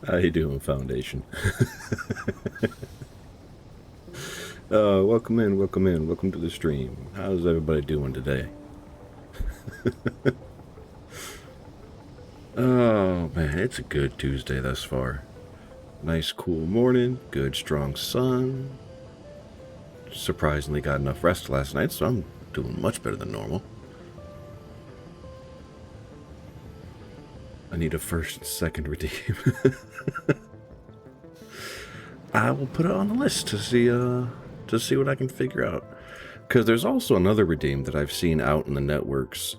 How you doing, Foundation? Welcome in, welcome to the stream. How's everybody doing today? Oh man, it's a good Tuesday thus far. Nice cool morning, good strong sun. Surprisingly got enough rest last night, so I'm doing much better than normal. I need a first and second redeem. I will put it on the list to see what I can figure out. Because there's also another redeem that I've seen out in the networks,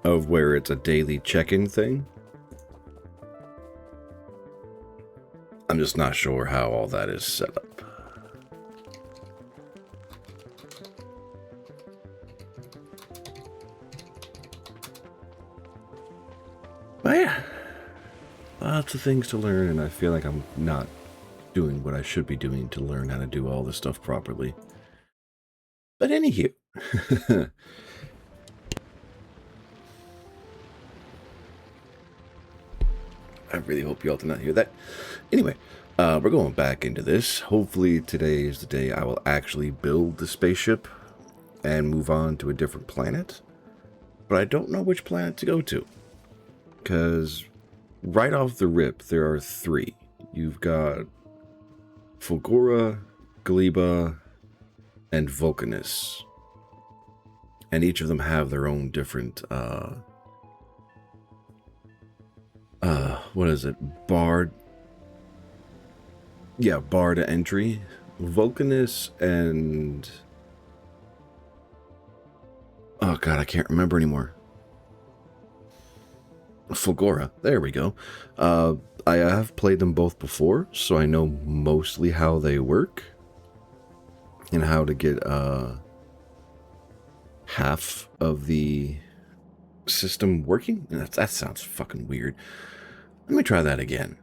of where it's a daily check-in thing. I'm just not sure how all that is set up. But yeah, lots of things to learn, and I feel like I'm not doing what I should be doing to learn how to do all this stuff properly. But anywho, I really hope you all did not hear that. Anyway, we're going back into this. Hopefully today is the day I will actually build the spaceship and move on to a different planet. But I don't know which planet to go to. Because right off the rip, there are three. You've got Fulgora, Gleba, and Vulcanus. And each of them have their own different, what is it? Bard. Yeah, bar to entry. Vulcanus and... oh god, I can't remember anymore. Fulgora, there we go. I have played them both before, so I know mostly how they work. And how to get, half of the system working. That sounds fucking weird. Let me try that again.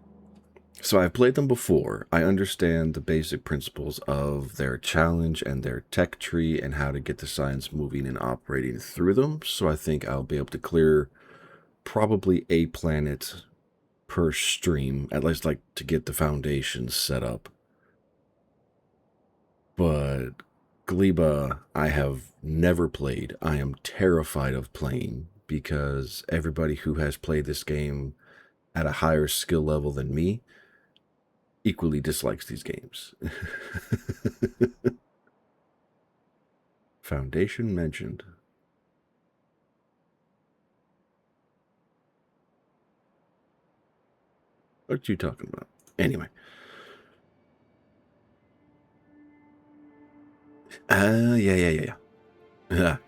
So I've played them before. I understand the basic principles of their challenge and their tech tree and how to get the science moving and operating through them. So I think I'll be able to clear probably a planet per stream, at least like to get the foundations set up. But Gleba, I have never played. I am terrified of playing because everybody who has played this game at a higher skill level than me equally dislikes these games. Foundation mentioned. What are you talking about? Anyway. Yeah.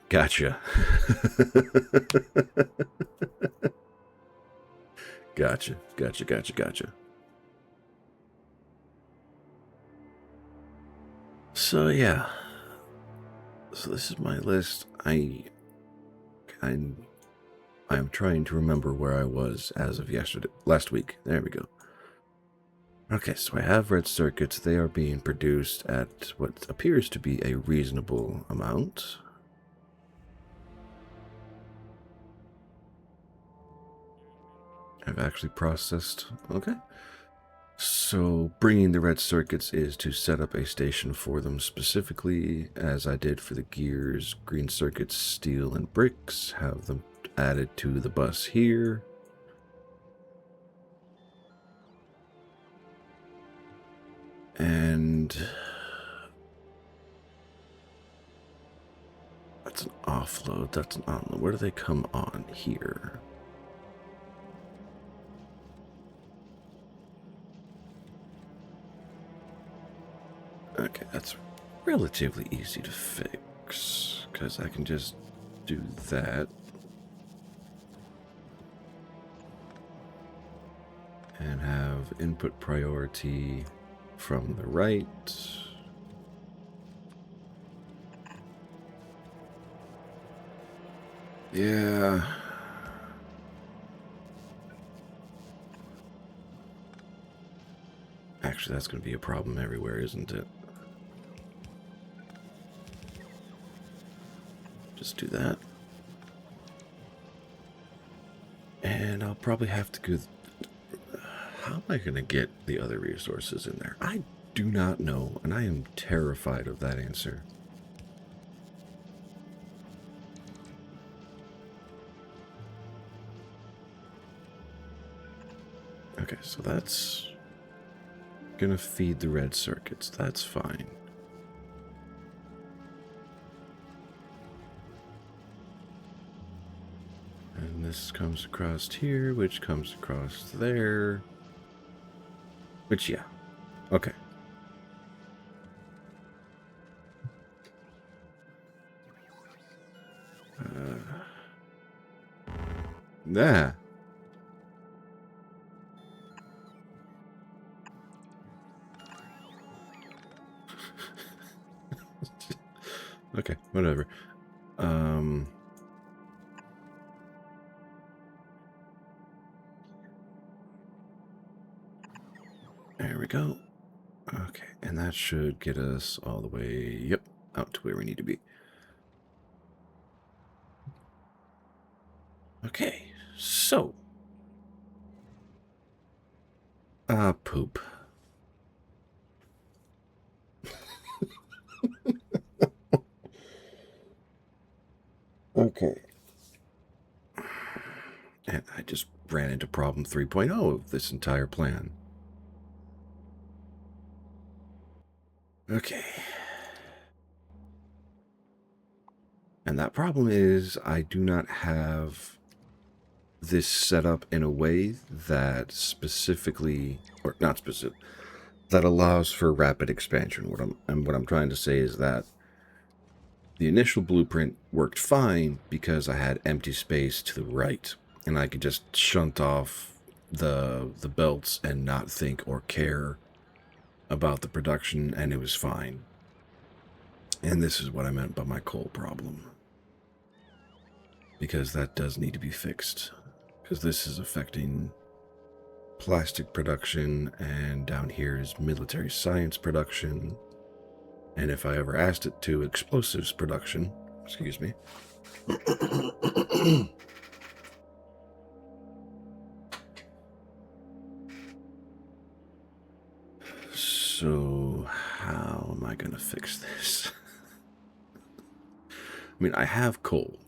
Gotcha. Gotcha. So yeah. So this is my list. I'm trying to remember where I was as of last week. There we go. Okay, so I have red circuits. They are being produced at what appears to be a reasonable amount. I've actually processed. Okay. So bringing the red circuits is to set up a station for them specifically, as I did for the gears, green circuits, steel, and bricks. Have them added to the bus here. And that's an offload. That's an onload. Where do they come on here? Okay, that's relatively easy to fix because I can just do that. And have input priority from the right. Yeah. Actually, that's going to be a problem everywhere, isn't it? Just do that. And I'll probably have to go How am I going to get the other resources in there? I do not know, and I am terrified of that answer. Okay, so that's going to feed the red circuits. That's fine. And this comes across here, which comes across there. Which, yeah. Okay. Nah. Okay, whatever. There we go. Okay, and that should get us all the way, yep, out to where we need to be. Okay, so. Poop. Okay. And I just ran into problem 3.0 of this entire plan. Okay. And that problem is I do not have this set up in a way that specifically, or not specific, that allows for rapid expansion. What I'm trying to say is that the initial blueprint worked fine because I had empty space to the right, and I could just shunt off the belts and not think or care about the production, and it was fine. And this is what I meant by my coal problem, because that does need to be fixed, because this is affecting plastic production, and down here is military science production, and if I ever asked it to, explosives production. Excuse me. So how am I going to fix this? I mean, I have coal,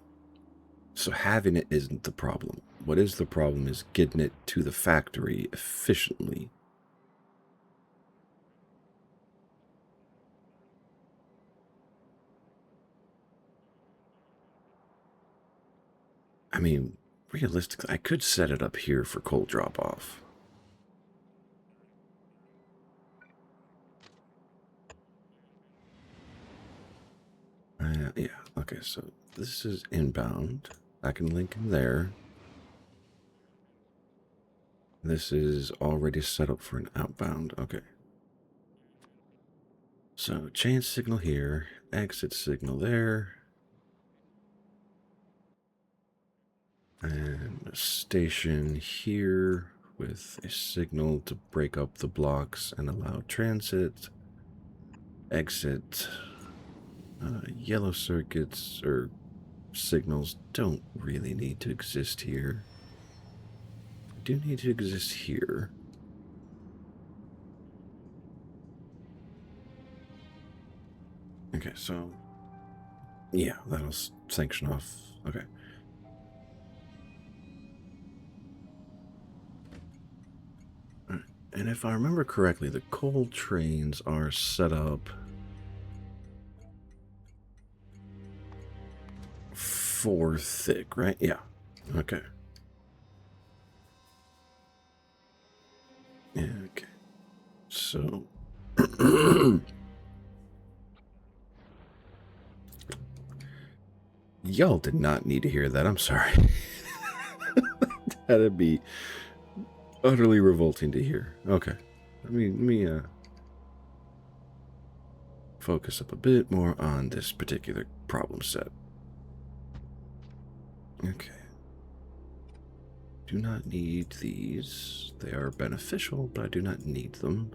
so having it isn't the problem. What is the problem is getting it to the factory efficiently. I mean, realistically, I could set it up here for coal drop-off. Yeah, okay, so this is inbound. I can link in there. This is already set up for an outbound. Okay. So, chain signal here, exit signal there. And a station here with a signal to break up the blocks and allow transit. Exit. Yellow circuits or signals don't really need to exist here. Do need to exist here. Okay, so yeah, that'll sanction off. Okay. All right. And if I remember correctly, the coal trains are set up for thick, right? Yeah. Okay. Yeah, okay. So y'all did not need to hear that. I'm sorry. That'd be utterly revolting to hear. Okay. Let me focus up a bit more on this particular problem set. Okay. Do not need these. They are beneficial, but I do not need them.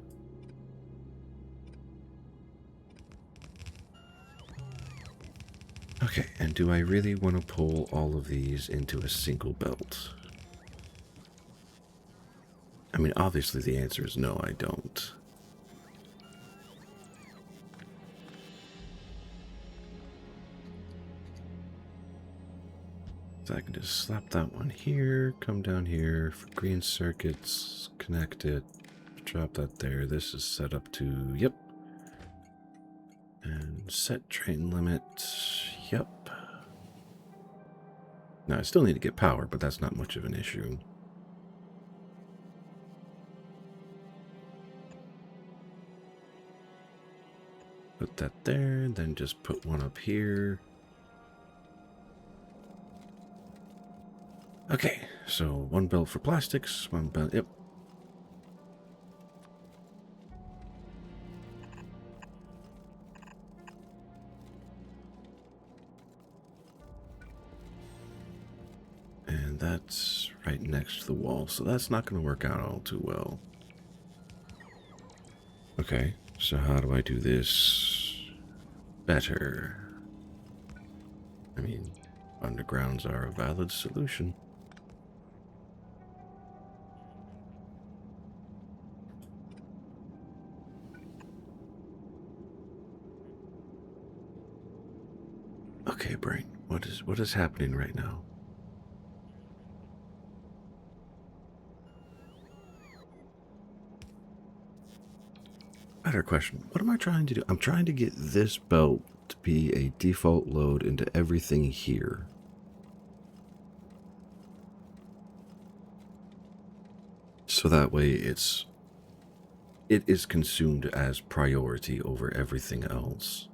Okay, and do I really want to pull all of these into a single belt? I mean, obviously the answer is no, I don't. So I can just slap that one here, come down here for green circuits, connect it, drop that there. This is set up to, yep. And set train limit, yep. Now I still need to get power, but that's not much of an issue. Put that there, then just put one up here. Okay, so one belt for plastics, one belt, yep. And that's right next to the wall, so that's not going to work out all too well. Okay, so how do I do this better? I mean, undergrounds are a valid solution. Okay, brain, what is happening right now? Better question. What am I trying to do? I'm trying to get this belt to be a default load into everything here. So that way it is consumed as priority over everything else.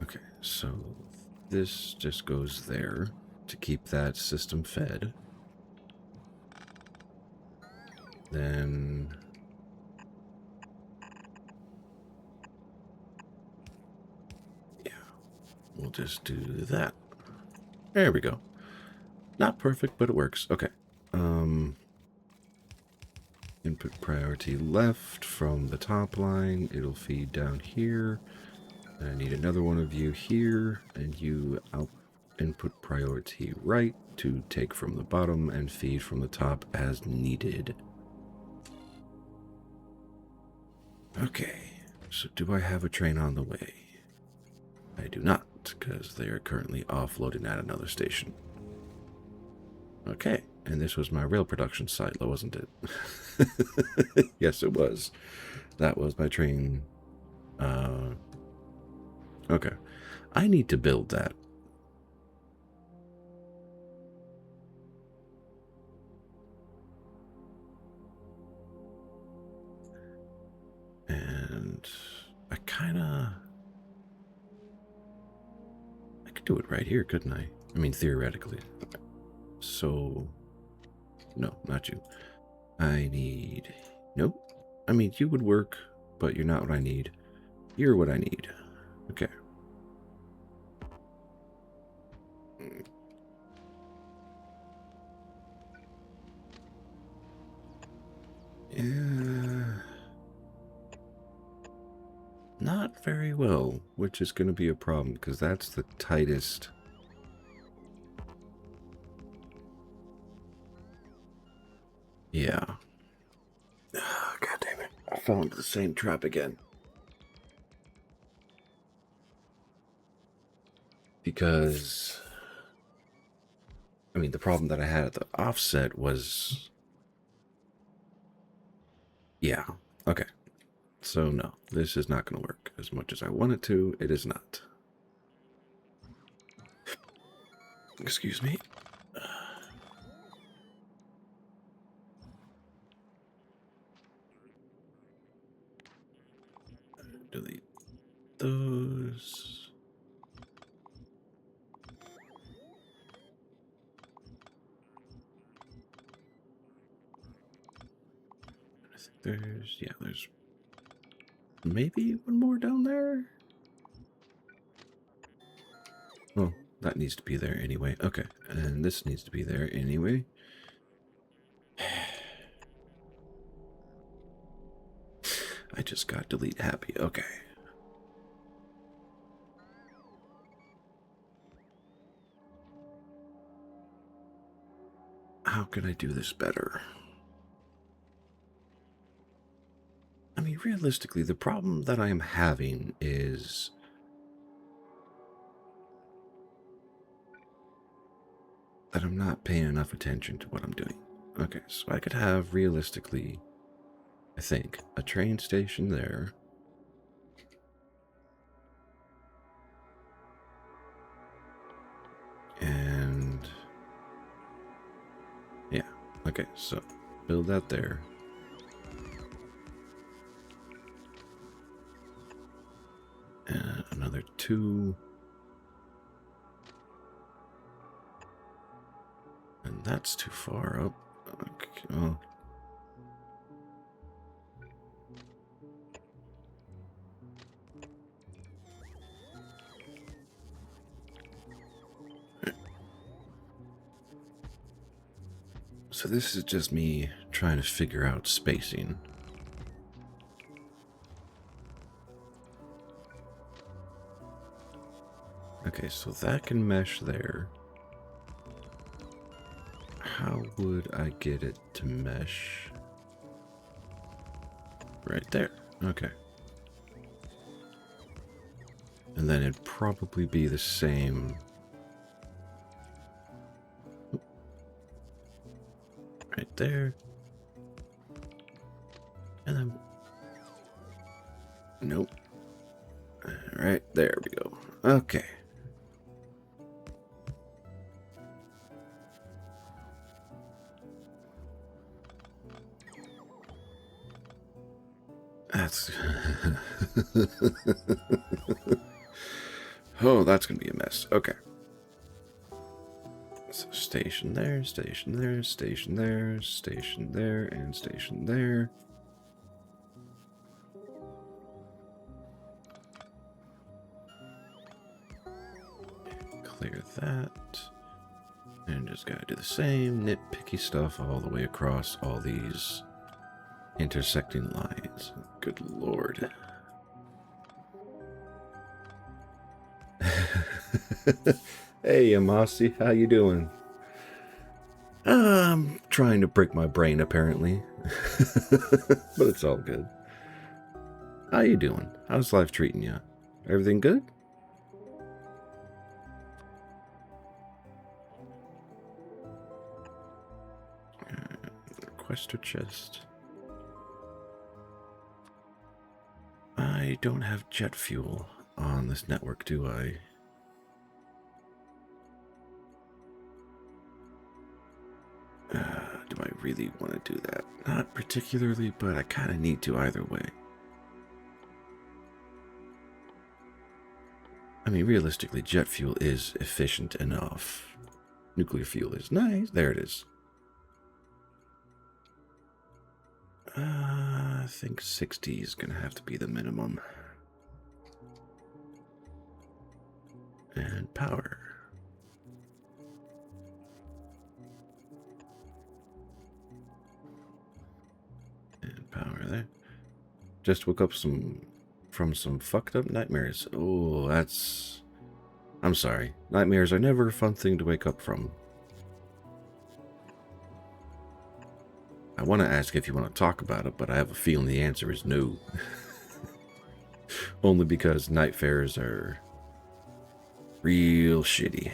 Okay, so this just goes there to keep that system fed. Then yeah, we'll just do that. There we go. Not perfect, but it works. Okay. Input priority left from the top line. It'll feed down here. I need another one of you here, and you input priority right to take from the bottom and feed from the top as needed. Okay, so do I have a train on the way? I do not, because they are currently offloading at another station. Okay, and this was my rail production site, wasn't it? Yes, it was. That was my train. Okay, I need to build that. And I could do it right here, couldn't I? I mean, theoretically. So, no, not you. I need, nope. I mean, you would work, but you're not what I need. You're what I need. Okay. Yeah. Not very well, which is going to be a problem, because that's the tightest. Yeah. Oh, God damn it. I fell into the same trap again. Because, I mean, the problem that I had at the offset was... Yeah. Okay. So, no, this is not going to work. As much as I want it to, it is not. Excuse me. Delete those. I think there's maybe one more down there. Well, that needs to be there anyway. Okay, and this needs to be there anyway. I just got delete happy. Okay. how can I do this better? I mean, realistically, the problem that I am having is that I'm not paying enough attention to what I'm doing. Okay, so I could have, realistically, I think, a train station there. And yeah, okay, so build that there. And another 2. And that's too far up. Okay, oh. So this is just me trying to figure out spacing. Okay, so that can mesh there. How would I get it to mesh? Right there. Okay. And then it'd probably be the same. Right there. And then... Nope. Right there we go. Okay. That's... Oh, that's going to be a mess. Okay. So station there, station there, station there, station there, and station there. Clear that. And just gotta do the same nitpicky stuff all the way across all these intersecting lines. Good lord. Hey, Amasi, how you doing? I'm trying to break my brain, apparently. But it's all good. How you doing? How's life treating you? Everything good? Requester chest. I don't have jet fuel on this network, do I? Do I really want to do that? Not particularly, but I kind of need to either way. I mean, realistically, jet fuel is efficient enough. Nuclear fuel is nice. There it is. I think 60 is going to have to be the minimum. And power. And power there. Just woke up from some fucked up nightmares. Oh, that's... I'm sorry. Nightmares are never a fun thing to wake up from. I want to ask if you want to talk about it, but I have a feeling the answer is no. Only because nightmares are real shitty.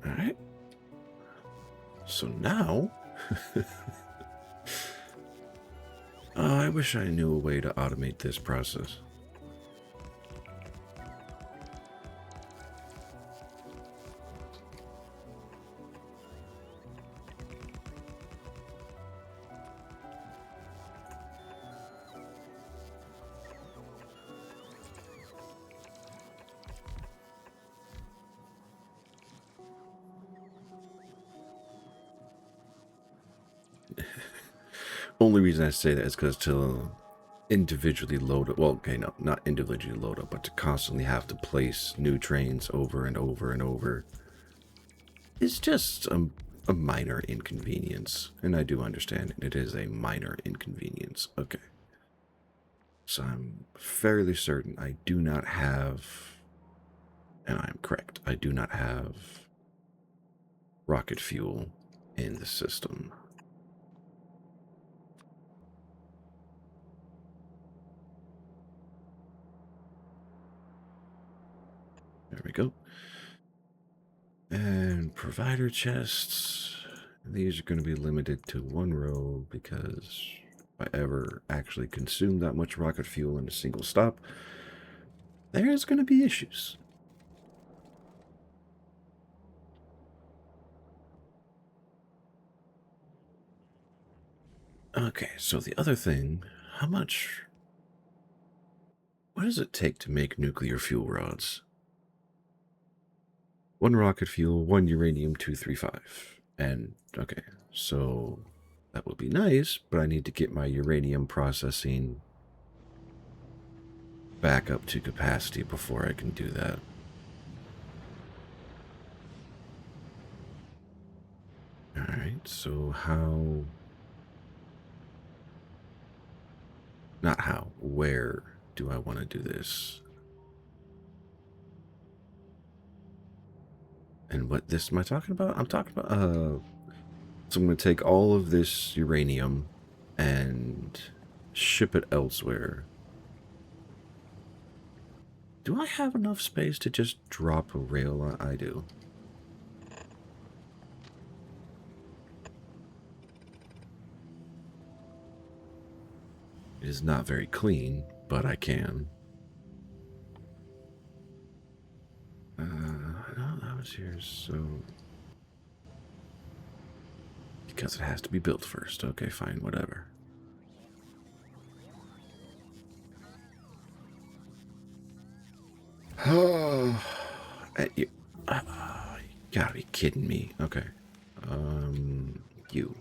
Alright. So now... I wish I knew a way to automate this process. Only reason I say that is because to individually load up, well, okay, no, not individually load up, but to constantly have to place new trains over and over and over is just a minor inconvenience. And I do understand it is a minor inconvenience. Okay. So I'm fairly certain I do not have, and I'm correct, I do not have rocket fuel in the system. There we go. And provider chests. These are going to be limited to 1 row because if I ever actually consume that much rocket fuel in a single stop, there's going to be issues. Okay, so the other thing, what does it take to make nuclear fuel rods? 1 rocket fuel, 1 uranium-235. And, okay, so that would be nice, but I need to get my uranium processing back up to capacity before I can do that. Alright, so where do I want to do this? And what this am I talking about? I'm talking about, so I'm going to take all of this uranium and ship it elsewhere. Do I have enough space to just drop a rail on? I do. It is not very clean, but I can. No, that was here, so... Because it has to be built first. Okay, fine, whatever. Oh, you gotta be kidding me. Okay. You.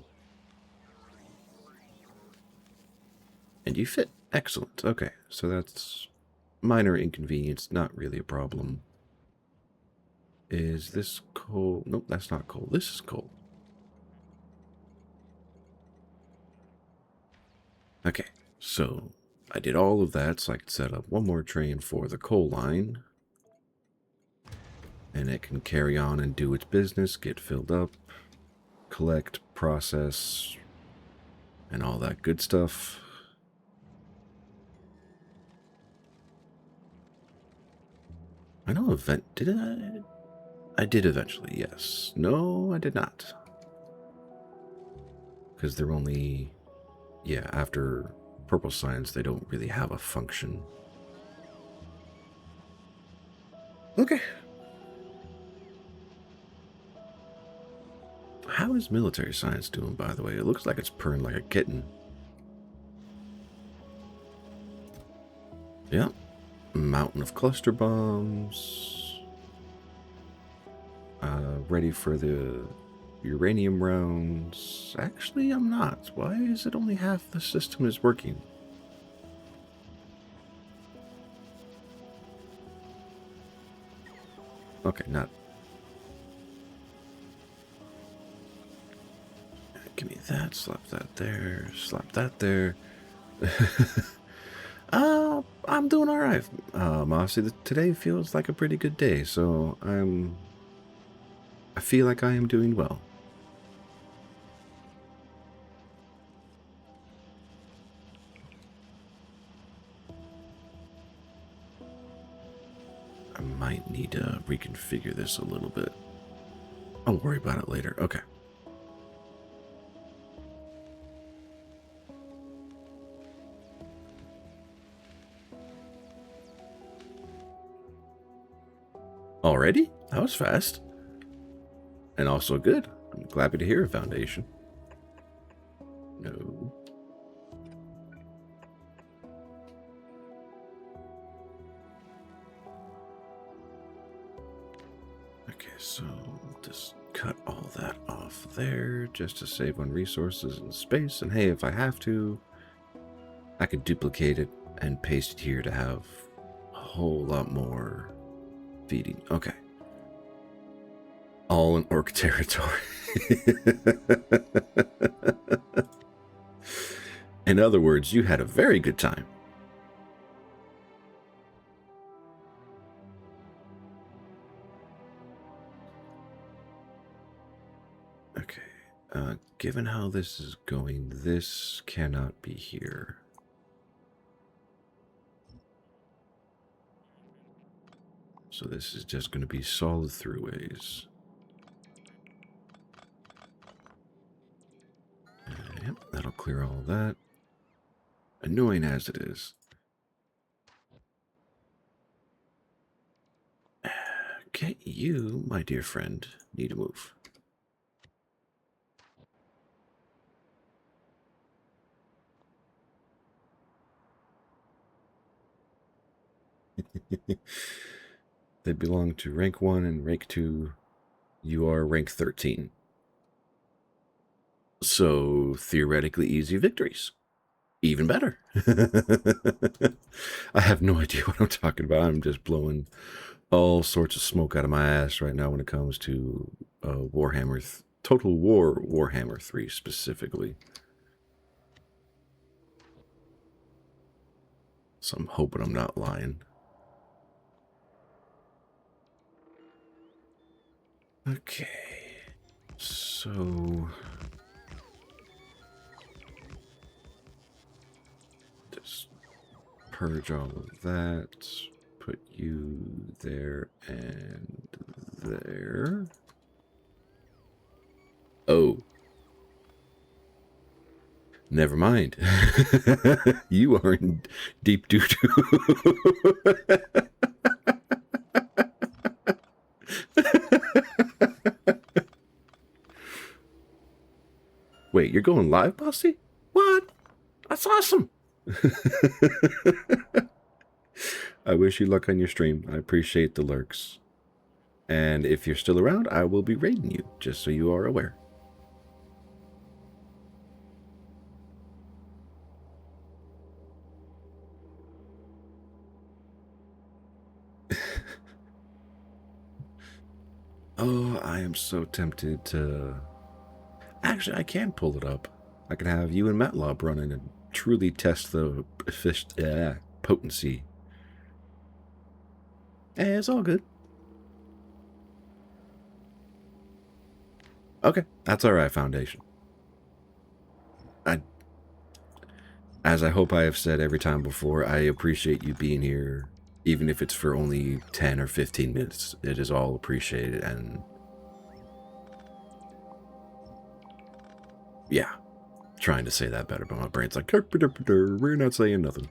And you fit. Excellent. Okay, so that's minor inconvenience, not really a problem. Is this coal? Nope, that's not coal. This is coal. Okay, so I did all of that so I could set up 1 more train for the coal line. And it can carry on and do its business, get filled up, collect, process, and all that good stuff. I know did I? I did eventually, yes. No, I did not. Because they're only, yeah, after purple signs, they don't really have a function. Okay. How is military science doing, by the way? It looks like it's purring like a kitten. Yeah. Mountain of cluster bombs. Ready for the uranium rounds. Actually, I'm not. Why is it only half the system is working? Okay, not. Give me that. Slap that there. Slap that there. I'm doing all right. Honestly, today feels like a pretty good day, so I feel like I am doing well. I might need to reconfigure this a little bit. I'll worry about it later. Okay. Already? That was fast. And also good. I'm glad to hear a foundation. No. Okay, so just cut all that off there just to save on resources and space. And hey, if I have to, I could duplicate it and paste it here to have a whole lot more feeding. Okay. All in orc territory. In other words, you had a very good time. Given how this is going, this cannot be here. So this is just going to be solid throughways. Yep, that'll clear all that. Annoying as it is. Okay, you, my dear friend, need to move. They belong to rank 1 and rank 2. You are rank 13. So, theoretically easy victories. Even better. I have no idea what I'm talking about. I'm just blowing all sorts of smoke out of my ass right now when it comes to Warhammer, Total War Warhammer 3 specifically. So I'm hoping I'm not lying. Okay, so just purge all of that, put you there and there. Oh, never mind. You are in deep doo-doo. Wait, you're going live, Bossy? What? That's awesome. I wish you luck on your stream. I appreciate the lurks. And if you're still around, I will be raiding you, just so you are aware. Oh, I am so tempted to... Actually, I can pull it up. I can have you and Matlob running and truly test the potency. It's all good. Okay, that's all right, Foundation. As I hope I have said every time before, I appreciate you being here, even if it's for only 10 or 15 minutes. It is all appreciated, and yeah, trying to say that better, but my brain's like, we're not saying nothing.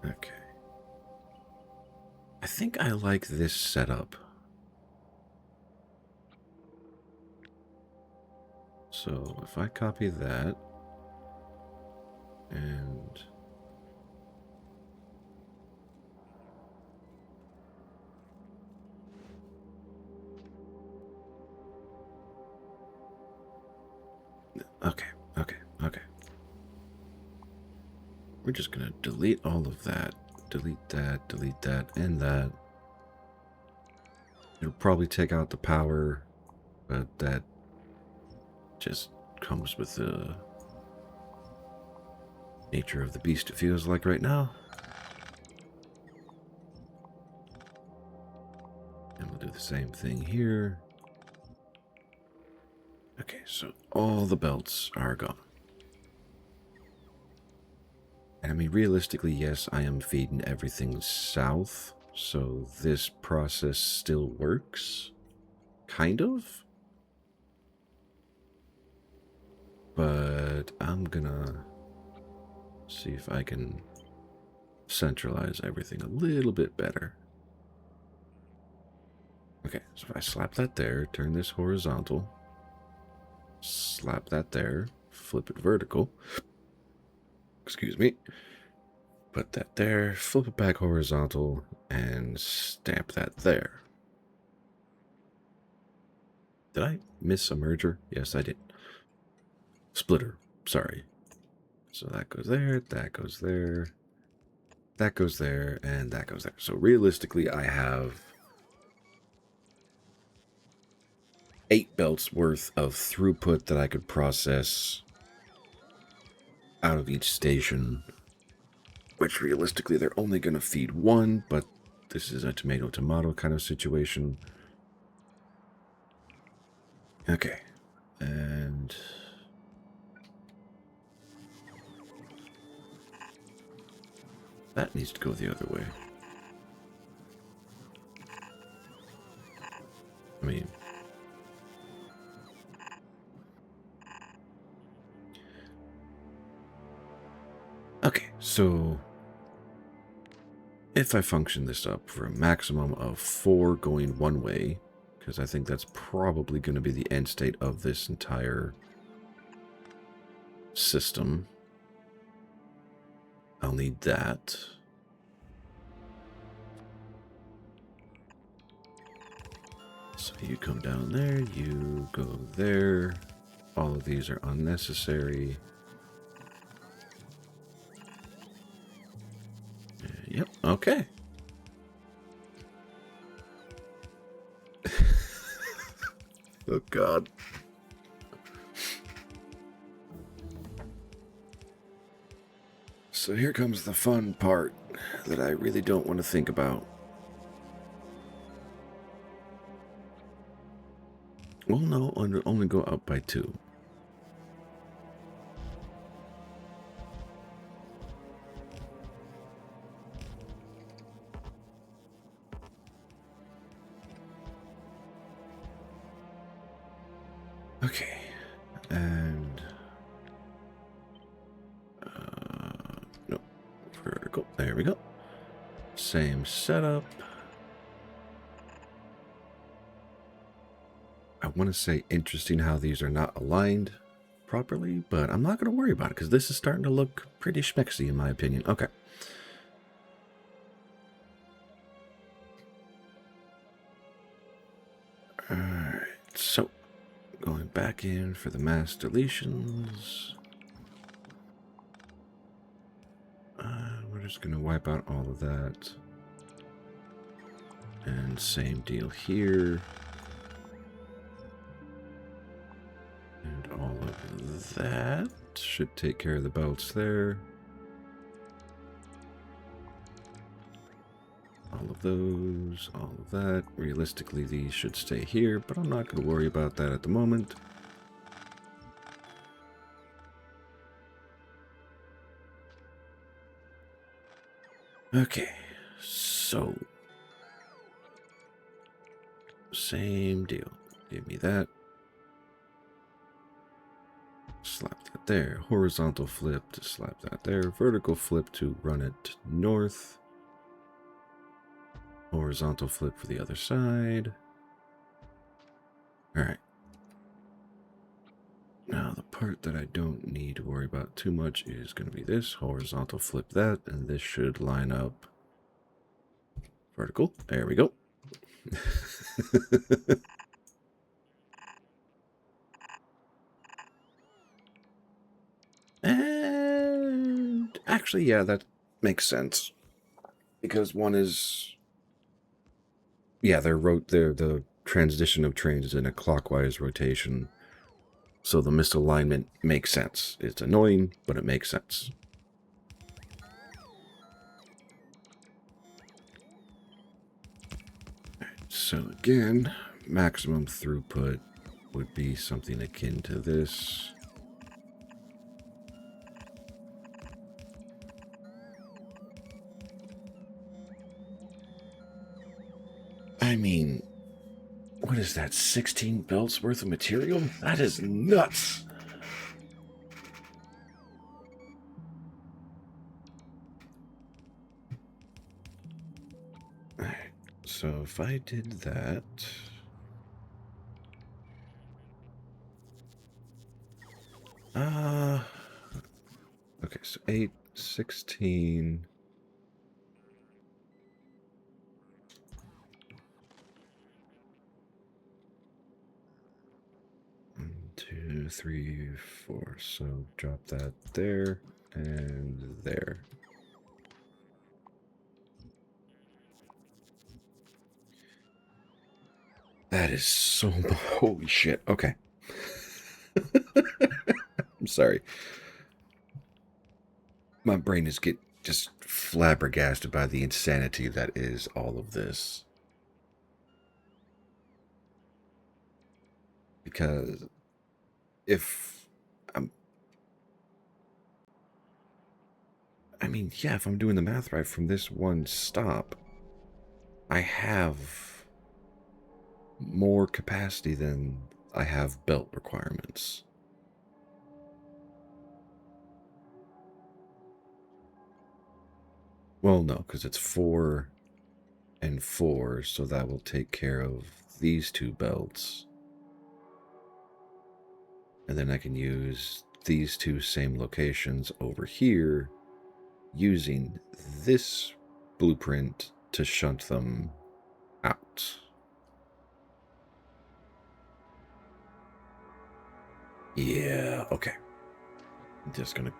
Okay. I think I like this setup. So if I copy that and okay. We're just gonna delete all of that. Delete that, and that. It'll probably take out the power, but that just comes with the nature of the beast, it feels like right now. And we'll do the same thing here. Okay, so all the belts are gone. And I mean, realistically, yes, I am feeding everything south, so this process still works. Kind of. But I'm gonna see if I can centralize everything a little bit better. Okay, so if I slap that there, turn this horizontal, slap that there, flip it vertical. Excuse me. Put that there, flip it back horizontal, and stamp that there. Did I miss a merger? Yes, I did. Splitter, sorry. So that goes there, that goes there, that goes there, and that goes there. So realistically, I have 8 belts worth of throughput that I could process out of each station which realistically they're only going to feed one, but this is a tomato-tomato kind of situation. Okay, and that needs to go the other way. I mean, okay, so if I function this up for a maximum of 4 going one way, because I think that's probably going to be the end state of this entire system, I'll need that. So you come down there, you go there. All of these are unnecessary. Yep, okay. Oh, God. So here comes the fun part that I really don't want to think about. Well, no, only go up by 2. Okay, and no, vertical. There we go. Same setup. I want to say interesting how these are not aligned properly, but I'm not going to worry about it because this is starting to look pretty schmexy in my opinion. Okay. Alright, so going back in for the mass deletions. We're just going to wipe out all of that. And same deal here. And all of that should take care of the belts there. All of those, all of that. Realistically, these should stay here, but I'm not going to worry about that at the moment. Okay, so same deal. Give me that. Slap that there. Horizontal flip to slap that there. Vertical flip to run it north. Horizontal flip for the other side. All right. Now the part that I don't need to worry about too much is going to be this. Horizontal flip that, and this should line up. Vertical. There we go. And actually, yeah, that makes sense. Because one is, yeah, the transition of trains is in a clockwise rotation. So the misalignment makes sense. It's annoying, but it makes sense. So again, maximum throughput would be something akin to this. I mean, what is that, 16 belts worth of material? That is nuts! Alright, so if I did that... okay, so 8, 16... 2, 3, 4. So drop that there and there. That is so... holy shit. Okay. I'm sorry. My brain is just flabbergasted by the insanity that is all of this. Because if if I'm doing the math right from this one stop, I have more capacity than I have belt requirements. Well, no, because it's 4 and 4, so that will take care of these 2 belts. And then I can use these 2 same locations over here using this blueprint to shunt them out. Yeah, okay. I'm just gonna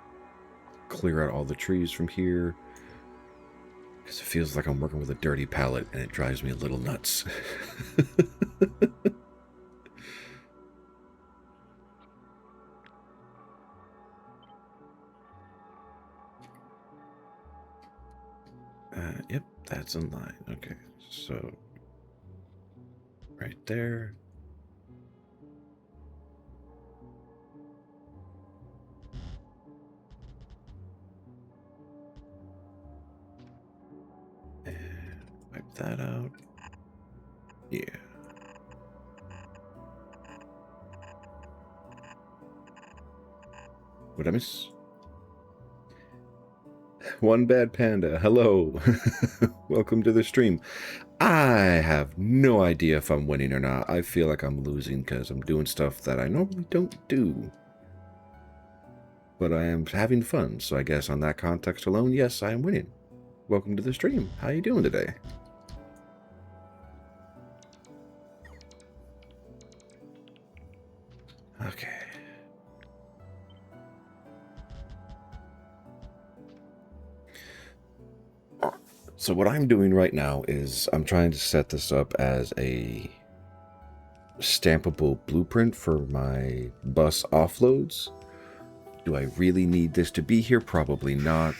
clear out all the trees from here because it feels like I'm working with a dirty palette and it drives me a little nuts. Yep, that's in line. Okay, so right there. And wipe that out. Yeah. What'd I miss? One Bad Panda, hello. Welcome to the stream. I have no idea if I'm winning or not. I feel like I'm losing because I'm doing stuff that I normally don't do. But I am having fun, so I guess on that context alone, yes, I am winning. Welcome to the stream. How you doing today? Okay. So what I'm doing right now is I'm trying to set this up as a stampable blueprint for my bus offloads. Do I really need this to be here? Probably not,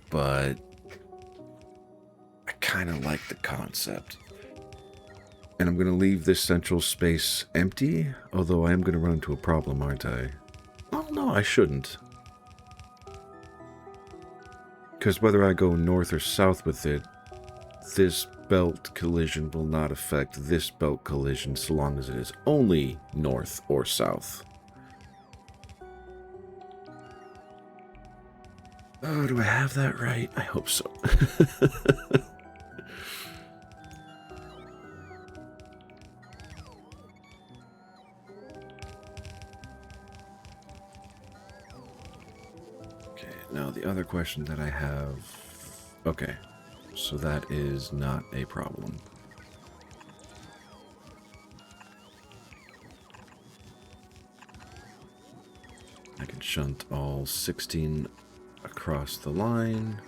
but I kind of like the concept. And I'm going to leave this central space empty, although I am going to run into a problem, aren't I? Oh, no, I shouldn't. Because whether I go north or south with it, this belt collision will not affect this belt collision so long as it is only north or south. Oh, do I have that right? I hope so. Okay, now the other question that I have... Okay, so that is not a problem. I can shunt all 16 across the line.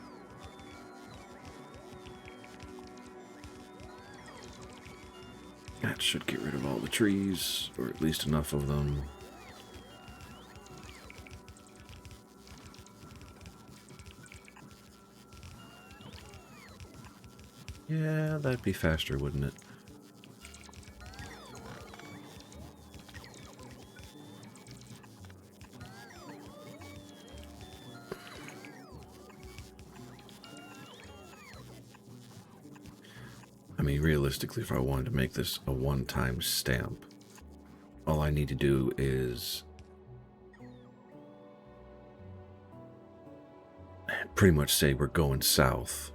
That should get rid of all the trees, or at least enough of them. Yeah, that'd be faster, wouldn't it? I mean, realistically, if I wanted to make this a one-time stamp, all I need to do is pretty much say we're going south.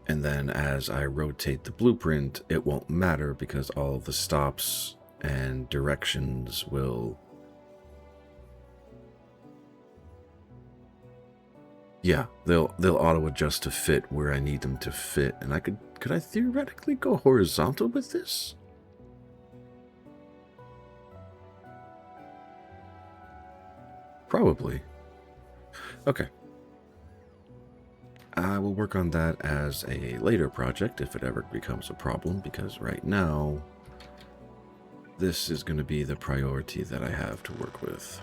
And then as I rotate the blueprint, it won't matter because all of the stops and directions will... Yeah, they'll auto-adjust to fit where I need them to fit. And I could I theoretically go horizontal with this? Probably. Okay. I will work on that as a later project if it ever becomes a problem, because right now, this is going to be the priority that I have to work with.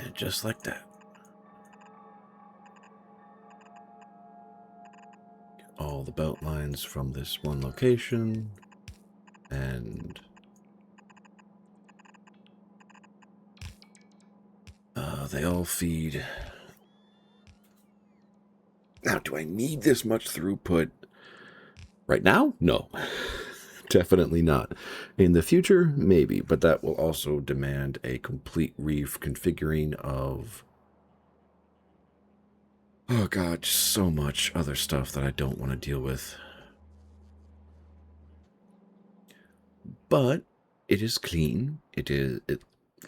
And just like that. All the belt lines from this one location. And they all feed. Now, do I need this much throughput right now? No. Definitely not. In the future, maybe, but that will also demand a complete reconfiguring of, oh god, just so much other stuff that I don't want to deal with. But it is clean. It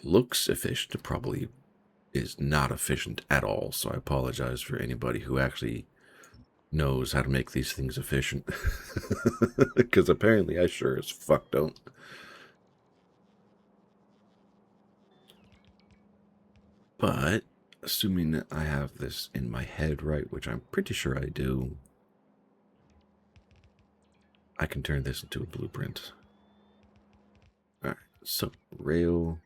looks efficient. It probably is not efficient at all, so I apologize for anybody who actually knows how to make these things efficient. Because apparently I sure as fuck don't. But assuming that I have this in my head right, which I'm pretty sure I do, I can turn this into a blueprint. Alright, so rail.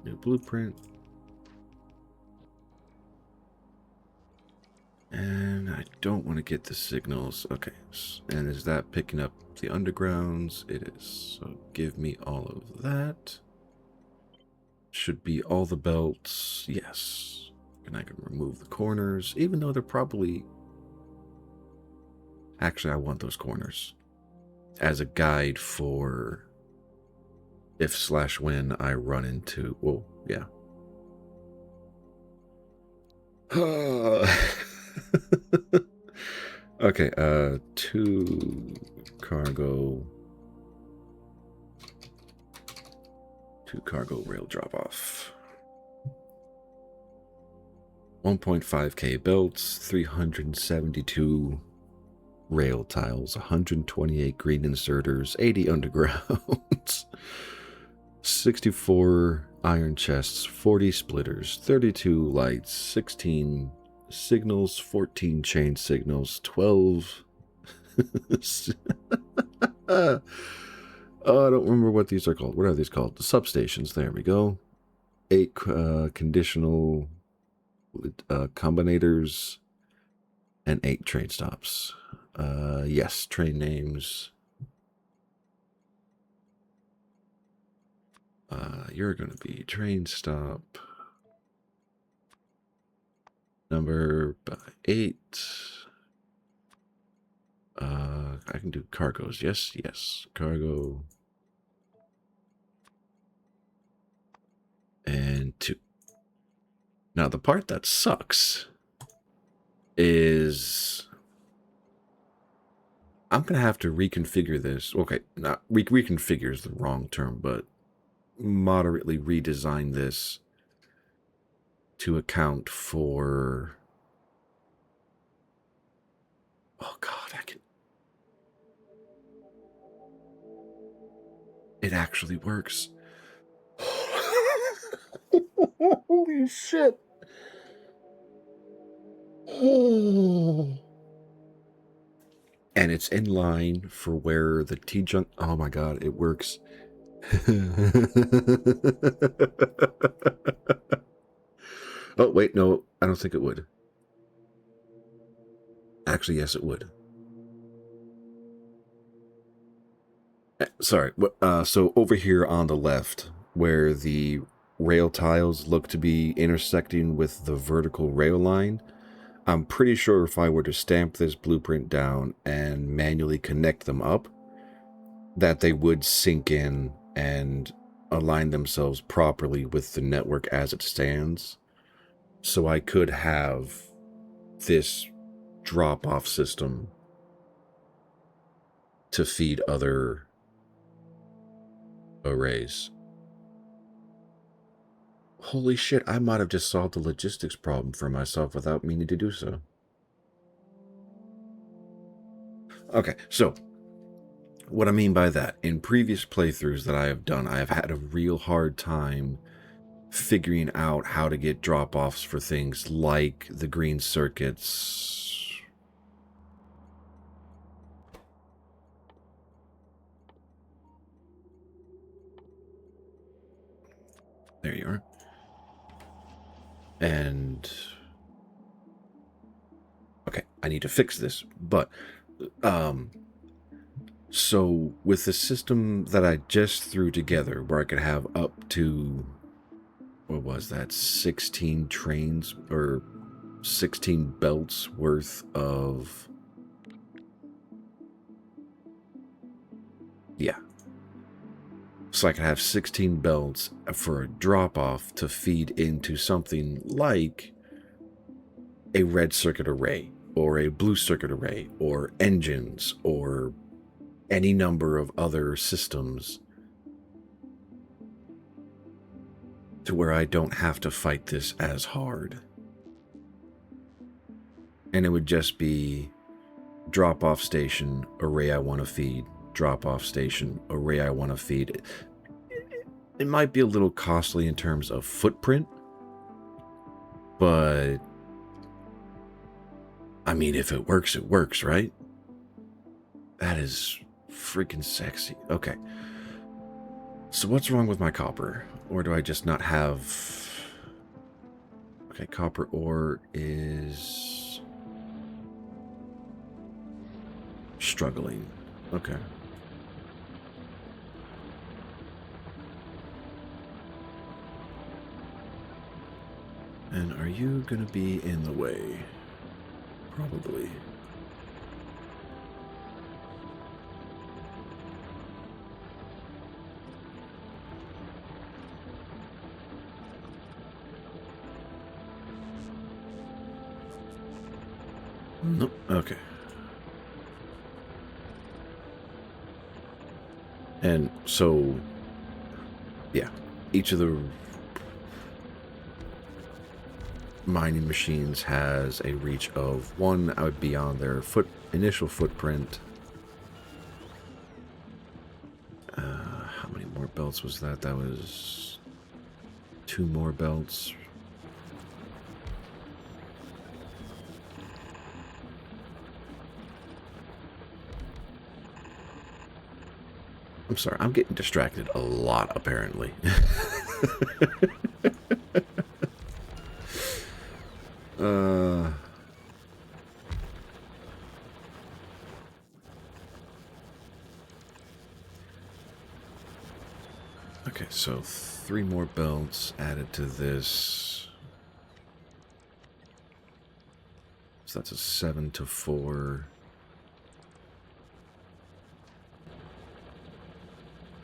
New blueprint. And I don't want to get the signals. Okay, and is that picking up the undergrounds? It is. So give me all of that. Should be all the belts. Yes. And I can remove the corners, even though they're probably... Actually, I want those corners as a guide for if/when I run into... Whoa, yeah. Okay, 2 cargo rail drop off. 1.5k belts, 372 rail tiles, 128 green inserters, 80 undergrounds, 64 iron chests, 40 splitters, 32 lights, 16 signals, 14 chain signals, 12... Oh, I don't remember what these are called. What are these called? The substations. There we go. 8 conditional combinators and 8 train stops. Yes, train names. You're going to be train stop number 8. I can do cargoes. Yes, yes. Cargo. And 2. Now, the part that sucks is I'm going to have to reconfigure this. Okay, not reconfigure is the wrong term, but moderately redesign this to account for... Oh, God, I can... It actually works. Holy shit. And it's in line for where the T-junk... Oh my god, it works. Oh, wait, no, I don't think it would. Actually, yes, it would. Sorry, so over here on the left, where the rail tiles look to be intersecting with the vertical rail line, I'm pretty sure if I were to stamp this blueprint down and manually connect them up, that they would sink in and align themselves properly with the network as it stands. So I could have this drop-off system to feed other arrays. Holy shit, I might have just solved the logistics problem for myself without meaning to do so. Okay, so what I mean by that, in previous playthroughs that I have done, I have had a real hard time figuring out how to get drop-offs for things like the green circuits. There you are. And okay, I need to fix this, but so with the system that I just threw together, where I could have up to, what was that, 16 trains or 16 belts worth of, yeah. So I could have 16 belts for a drop-off to feed into something like a red circuit array, or a blue circuit array, or engines, or any number of other systems, to where I don't have to fight this as hard. And it would just be drop-off station, array I want to feed, drop-off station, array I want to feed. It might be a little costly in terms of footprint, but I mean, if it works, right? That is freaking sexy. Okay. So what's wrong with my copper? Or do I just not have... Okay, copper ore is... struggling. Okay. And are you gonna be in the way? Probably. Nope. Okay. And so, yeah, each of the mining machines has a reach of 1. I would be on their initial footprint. How many more belts was that? That was 2 more belts. I'm sorry, I'm getting distracted a lot, apparently. Okay, so 3 more belts added to this. So that's a 7 to 4.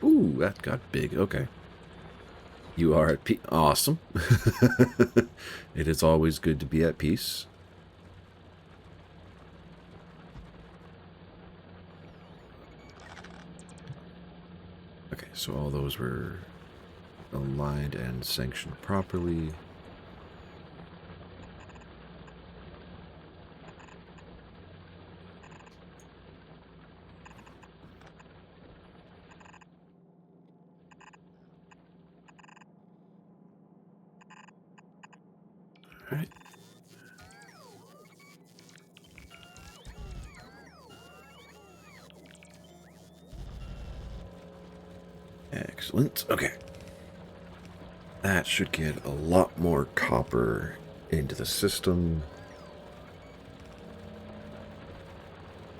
Ooh, that got big. Okay. You are at peace. Awesome. It is always good to be at peace. Okay, so all those were aligned and sanctioned properly. All right. Excellent. Okay. That should get a lot more copper into the system.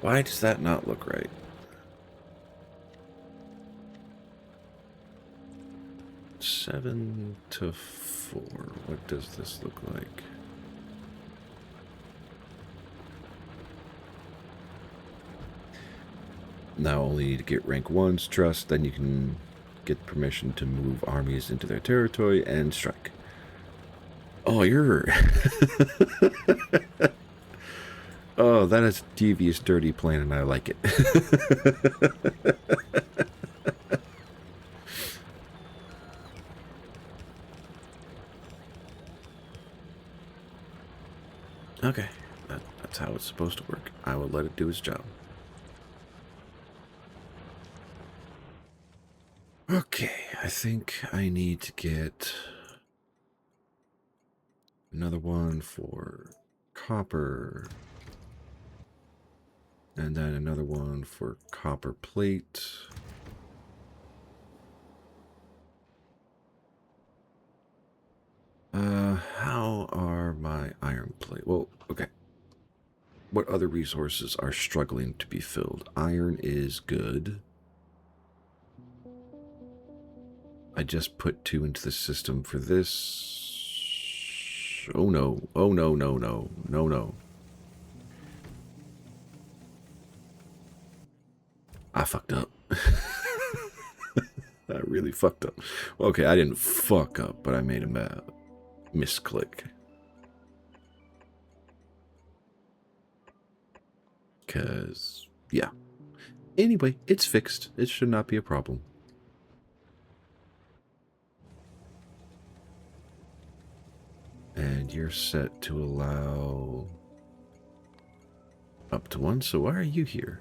Why does that not look right? Seven to 4. What does this look like? Now only need to get rank 1's trust, then you can get permission to move armies into their territory and strike. Oh, you're... Oh, that is devious, dirty plan, and I like it. Okay, that's how it's supposed to work. I will let it do its job. Okay, I think I need to get another one for copper. And then another one for copper plate. What other resources are struggling to be filled? Iron is good. I just put 2 into the system for this. Oh no. Oh no, no, no. No, no. I fucked up. I really fucked up. Well, okay, I didn't fuck up, but I made a misclick. Because, yeah. Anyway, it's fixed. It should not be a problem. And you're set to allow up to 1, so why are you here?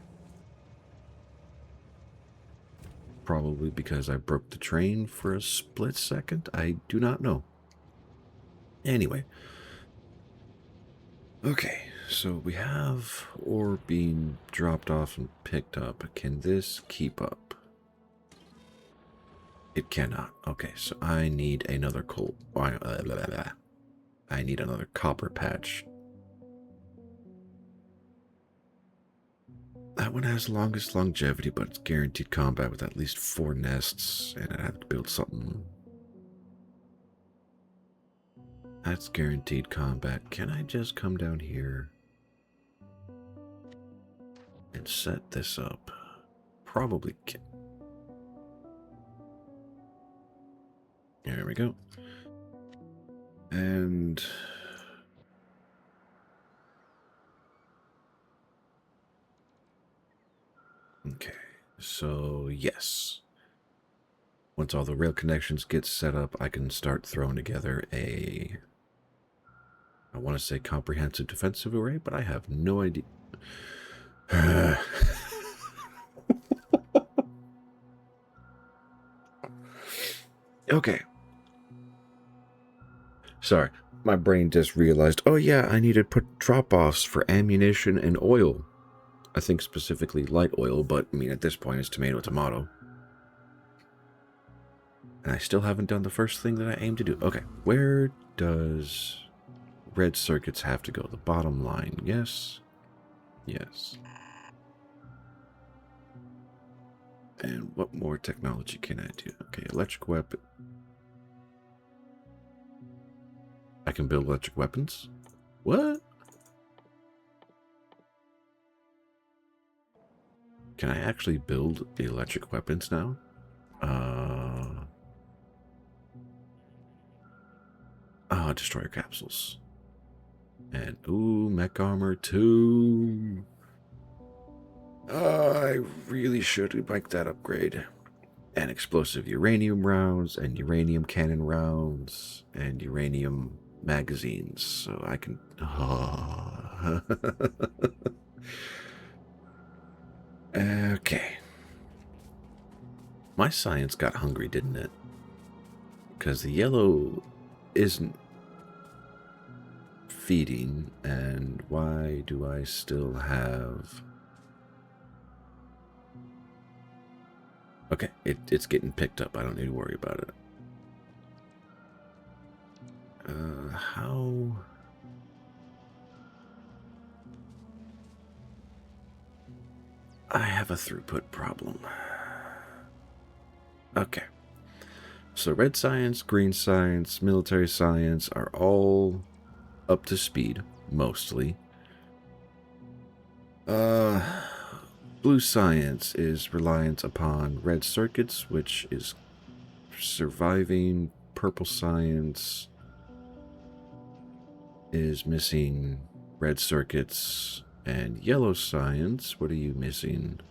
Probably because I broke the train for a split second. I do not know. Anyway. Okay, so we have ore being dropped off and picked up. Can this keep up? It cannot. Okay, so I need another coal. I need another copper patch. That one has longest longevity, but it's guaranteed combat with at least 4 nests, and I have to build something. That's guaranteed combat. Can I just come down here and set this up? Probably can. There we go. And okay, so yes. Once all the rail connections get set up, I can start throwing together a, I want to say comprehensive defensive array, but I have no idea. Okay. Sorry, my brain just realized, oh yeah, I need to put drop-offs for ammunition and oil. I think specifically light oil, but I mean at this point it's tomato. And I still haven't done the first thing that I aim to do. Okay, where does red circuits have to go? The bottom line, yes? Yes. And what more technology can I do? Okay, electric weapon. I can build electric weapons? What? Can I actually build the electric weapons now? Destroyer capsules. And, ooh, mech armor 2. I really should like that upgrade. And explosive uranium rounds, and uranium cannon rounds, and uranium magazines. So I can... Oh. Okay. My science got hungry, didn't it? Because the yellow isn't feeding, and why do I still have... Okay, it's getting picked up. I don't need to worry about it. How... I have a throughput problem. Okay. So red science, green science, military science are all up to speed, mostly. Blue science is reliant upon red circuits, which is surviving. Purple science is missing red circuits. And yellow science, what are you missing?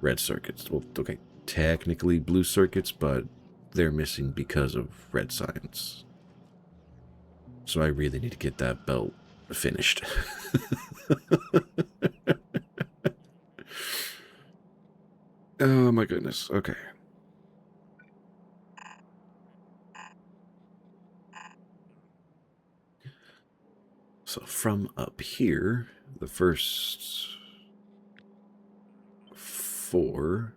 Red circuits. Well, okay, technically blue circuits, but they're missing because of red science. So I really need to get that belt finished. Oh my goodness, okay. So from up here, the first 4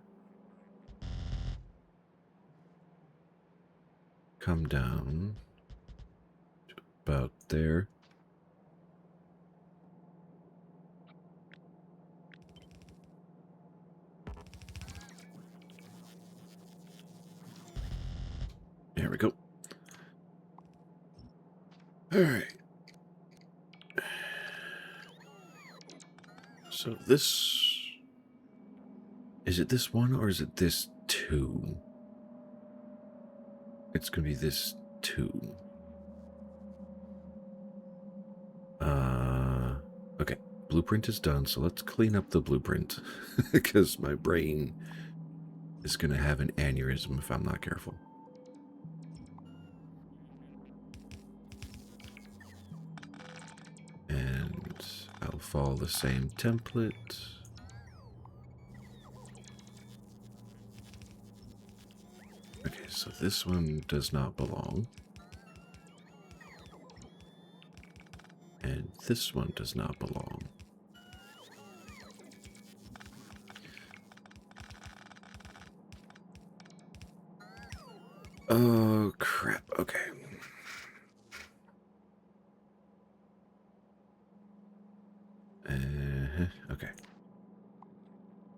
come down to about there. Alright. So this... Is it this one or is it this two? It's going to be this two. Okay. Blueprint is done, so let's clean up the blueprint. Because my brain is going to have an aneurysm if I'm not careful. And I'll follow the same template. Okay, so this one does not belong. And this one does not belong. Oh, crap. Okay. Okay.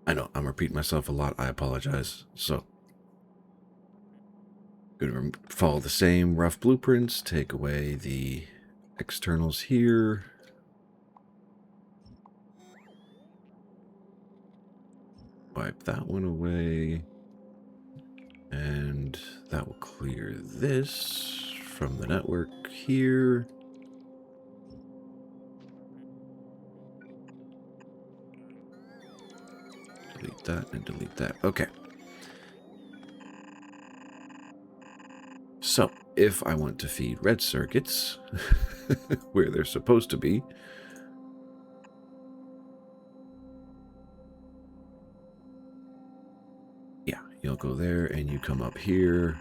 I know, I'm repeating myself a lot. I apologize. So, going to follow the same rough blueprints, take away the externals here. Wipe that one away. And that will clear this from the network here. Delete that and delete that. Okay. So, if I want to feed red circuits where they're supposed to be, yeah, you'll go there and you come up here.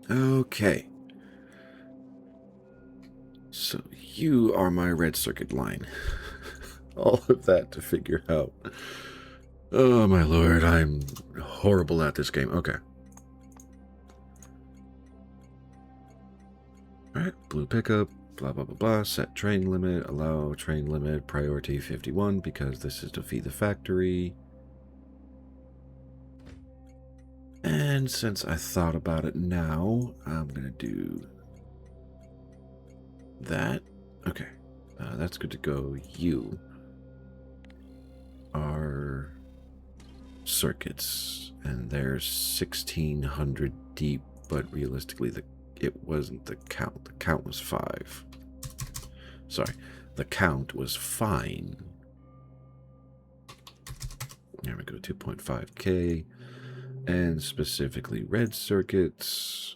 Okay. So, you are my red circuit line. All of that to figure out. Oh, my lord, I'm horrible at this game. Okay. Alright, blue pickup, blah, blah, blah, blah. Set train limit, allow train limit, priority 51, because this is to feed the factory. And since I thought about it now, I'm going to do that. Okay, that's good to go. You are circuits, and they're 1,600 deep, but realistically, it wasn't the count. The count was 5. Sorry, the count was fine. There we go, 2.5K. And specifically red circuits.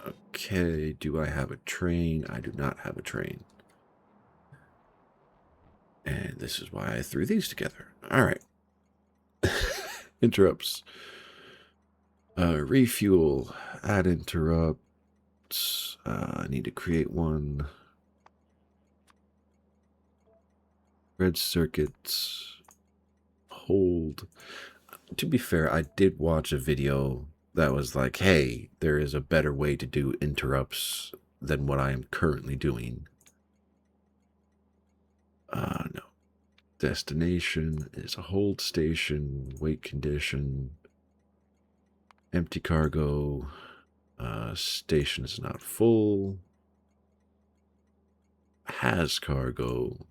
Okay, do I have a train? I do not have a train. And this is why I threw these together. Alright. Interrupts. Refuel. Add interrupts. I need to create one. Red circuits. Hold. To be fair, I did watch a video that was like, hey, there is a better way to do interrupts than what I am currently doing. No. Destination is a hold station, wait condition, empty cargo, station is not full, has cargo,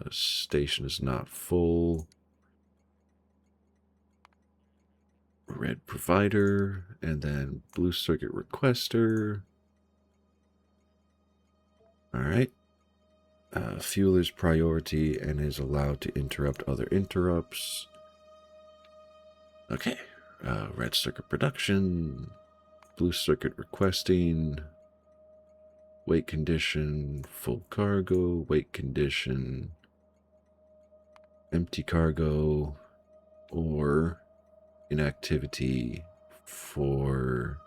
station is not full, red provider, and then blue circuit requester. Alright. Fuel is priority and is allowed to interrupt other interrupts. Okay. Red circuit production, blue circuit requesting, wait condition, full cargo, wait condition, empty cargo, or inactivity for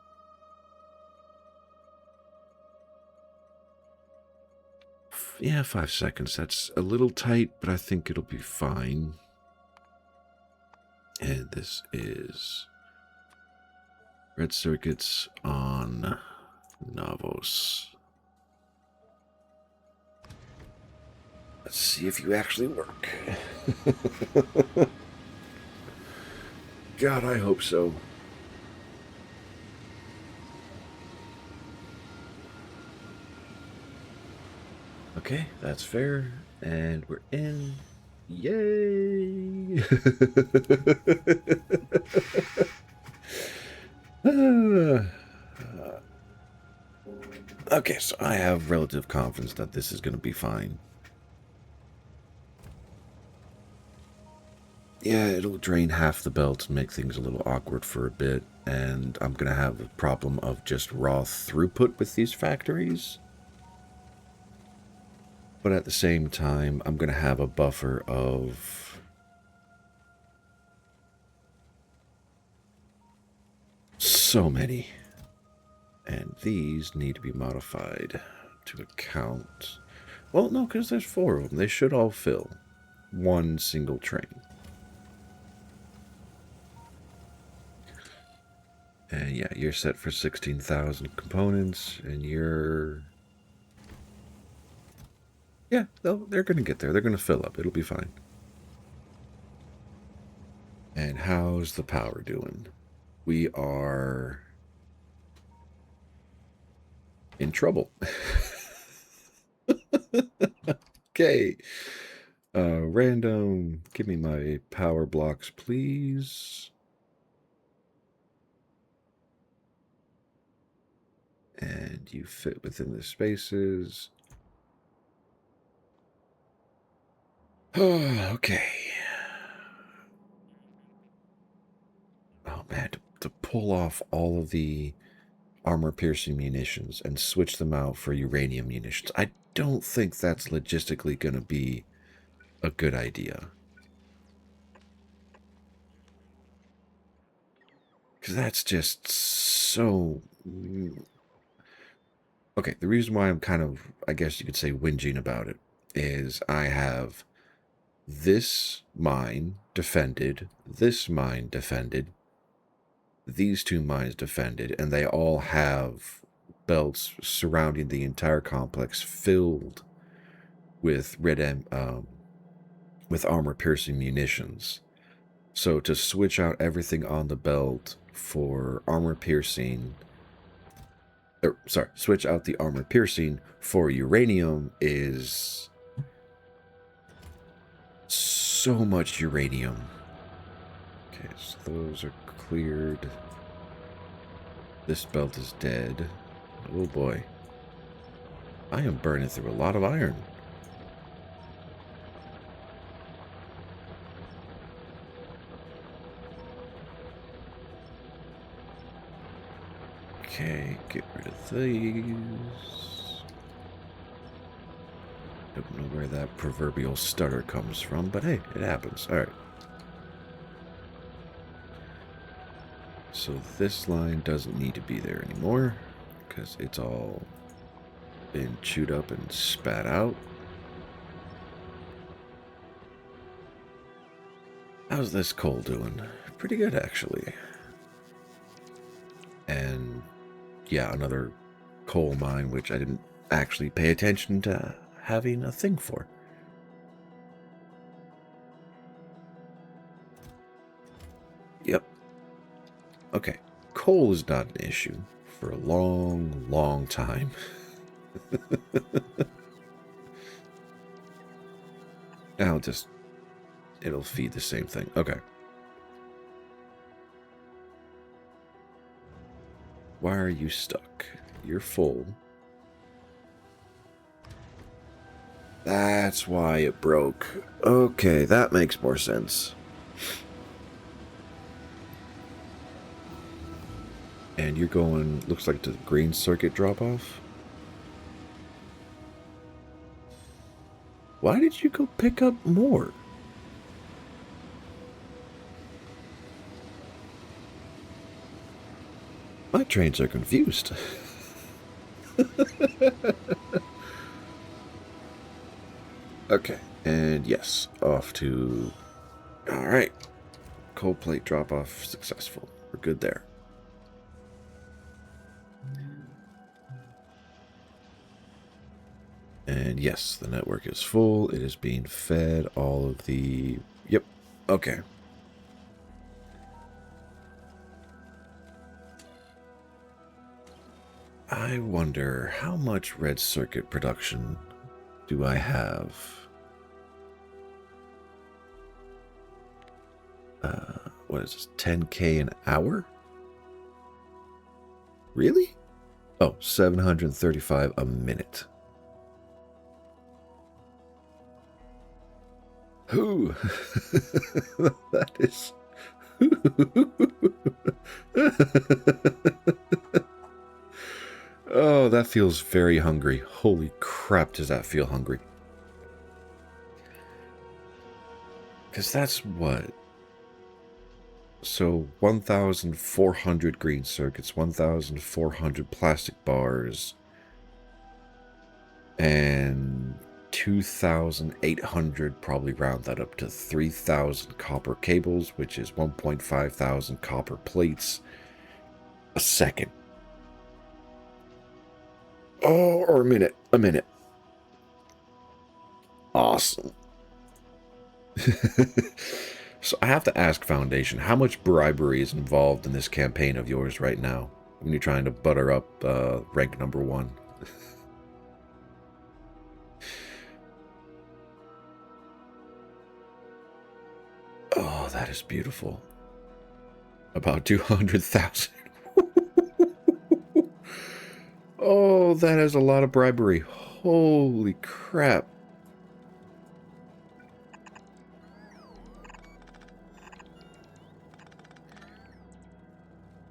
yeah, 5 seconds. That's a little tight, but I think it'll be fine. And this is red circuits on Navos. Let's see if you actually work. God, I hope so. Okay, that's fair. And we're in. Yay! Okay, so I have relative confidence that this is going to be fine. Yeah, it'll drain half the belt and make things a little awkward for a bit, and I'm going to have a problem of just raw throughput with these factories. But at the same time, I'm going to have a buffer of so many. And these need to be modified to account. Well, no, because there's 4 of them. They should all fill one single train. And yeah, you're set for 16,000 components, and you're... Yeah, they're going to get there. They're going to fill up. It'll be fine. And how's the power doing? We are in trouble. Okay. Random, give me my power blocks, please. And you fit within the spaces. Oh, okay. Oh, man, to pull off all of the armor-piercing munitions and switch them out for uranium munitions, I don't think that's logistically going to be a good idea. Because that's just so... Okay, the reason why I'm kind of, I guess you could say, whinging about it is I have this mine defended, this mine defended, these 2 mines defended, and they all have belts surrounding the entire complex filled with with armor-piercing munitions. So to switch out everything on the belt for armor-piercing, switch out the armor-piercing for uranium is so much uranium. Okay, so those are cleared. This belt is dead. Oh boy. I am burning through a lot of iron. Okay, get rid of these. Don't know where that proverbial stutter comes from, but hey, it happens. Alright. So this line doesn't need to be there anymore, because it's all been chewed up and spat out. How's this coal doing? Pretty good, actually. And yeah, another coal mine, which I didn't actually pay attention to having a thing for. Yep. Okay. Coal is not an issue for a long, long time. Now it'll feed the same thing. Okay. Why are you stuck? You're full. That's why it broke. Okay, that makes more sense. And you're going, looks like the green circuit drop off. Why did you go pick up more? My trains are confused. Okay, and yes, off to... Alright. Cold plate drop-off successful. We're good there. And yes, the network is full. It is being fed all of the... Yep. Okay. I wonder how much red circuit production do I have? What is this? 10K an hour? Really? Oh, 735 a minute. Who? That is. Oh, that feels very hungry. Holy crap, does that feel hungry? Because that's what? So 1,400 green circuits, 1,400 plastic bars, and 2,800, probably round that up to 3,000 copper cables, which is 1.5 thousand copper plates a second. Oh, or a minute. A minute. Awesome. So I have to ask Foundation, how much bribery is involved in this campaign of yours right now when you're trying to butter up rank number 1? Oh, that is beautiful. About 200,000. Oh, that is a lot of bribery. Holy crap.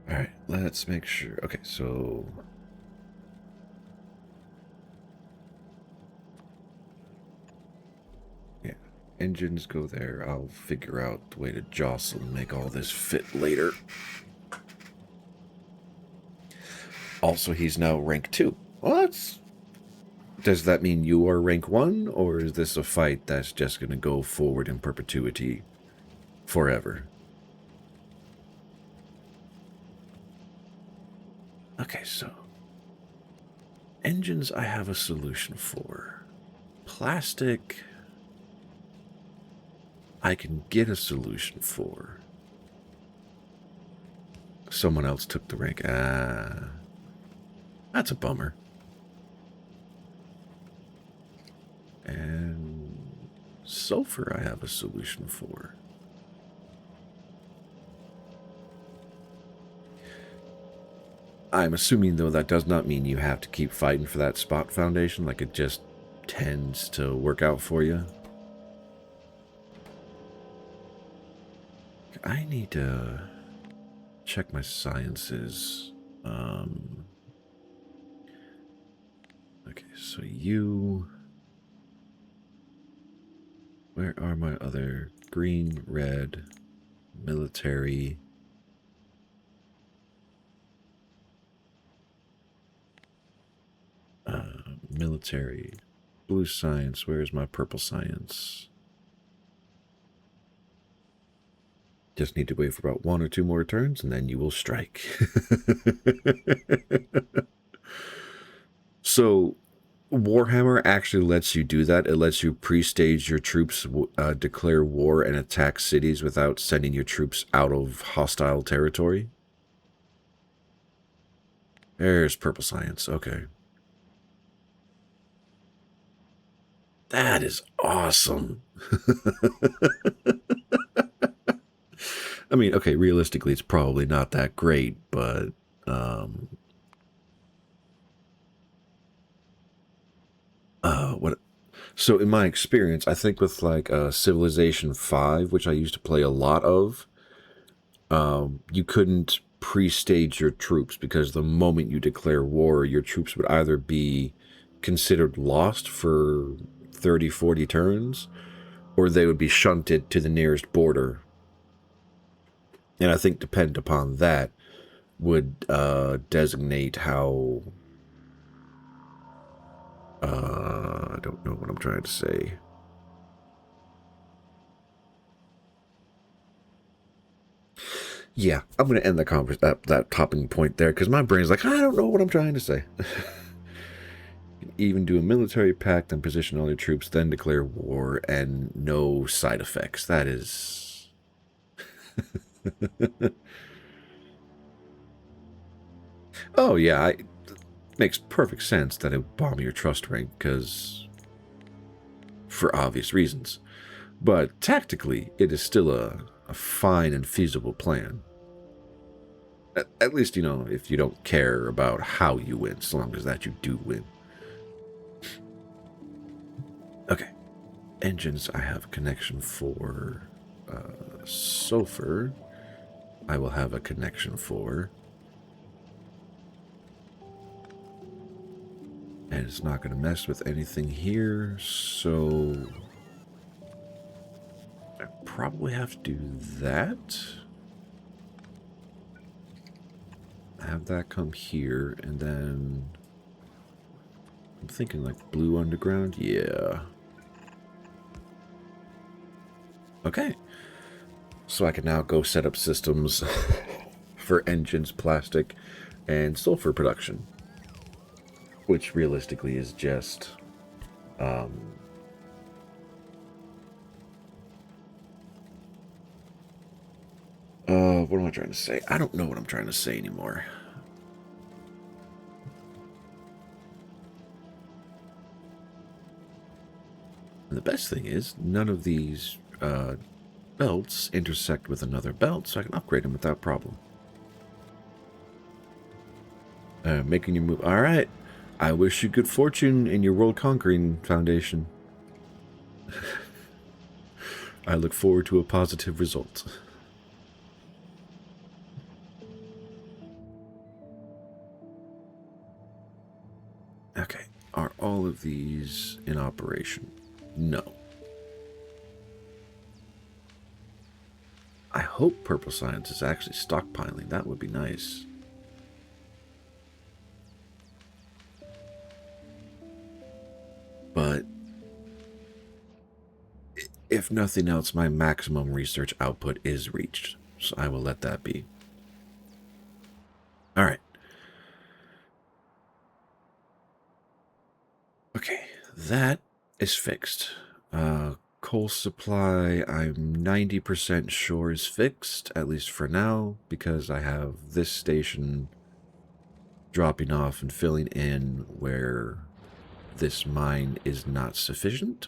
Alright, let's make sure. Okay, so... yeah, engines go there. I'll figure out the way to jostle and make all this fit later. Also, he's now rank 2. What? Does that mean you are rank 1, or is this a fight that's just going to go forward in perpetuity forever? Okay, so engines I have a solution for. Plastic I can get a solution for. Someone else took the rank. Ah, that's a bummer. And sulfur I have a solution for. I'm assuming, though, that does not mean you have to keep fighting for that spot, Foundation. Like, it just tends to work out for you. I need to check my sciences. Okay, so you... where are my other green, red, military... military, blue science, where's my purple science? Just need to wait for about 1 or 2 more turns, and then you will strike. So, Warhammer actually lets you do that. It lets you pre-stage your troops, declare war, and attack cities without sending your troops out of hostile territory. There's purple science, okay. That is awesome. I mean, okay, realistically, it's probably not that great, but... what? So in my experience, I think with like Civilization 5, which I used to play a lot of, you couldn't pre-stage your troops because the moment you declare war, your troops would either be considered lost for 30, 40 turns, or they would be shunted to the nearest border. And I think dependent upon that would designate how... I don't know what I'm trying to say. Yeah, I'm going to end that topping point there because my brain's like, I don't know what I'm trying to say. Even do a military pact and position all your troops, then declare war, and no side effects. That is... Oh, yeah, it makes perfect sense that it would bomb your trust rank, because for obvious reasons. But tactically, it is still a fine and feasible plan. At least, you know, if you don't care about how you win, so long as that you do win. Okay. Engines, I have a connection for sulfur. I will have a connection for. And it's not going to mess with anything here, so I probably have to do that. Have that come here, and then I'm thinking like blue underground. Yeah. Okay. So I can now go set up systems for engines, plastic, and sulfur production, which realistically is just what am I trying to say? I don't know what I'm trying to say anymore. And the best thing is, none of these belts intersect with another belt, so I can upgrade them without problem. Making you move. All right. I wish you good fortune in your world conquering foundation. I look forward to a positive result. Okay. Are all of these in operation? No. I hope Purple Science is actually stockpiling. That would be nice. But if nothing else, my maximum research output is reached, so I will let that be. All right. Okay, that is fixed. Coal supply, I'm 90% sure is fixed, at least for now, because I have this station dropping off and filling in where this mine is not sufficient,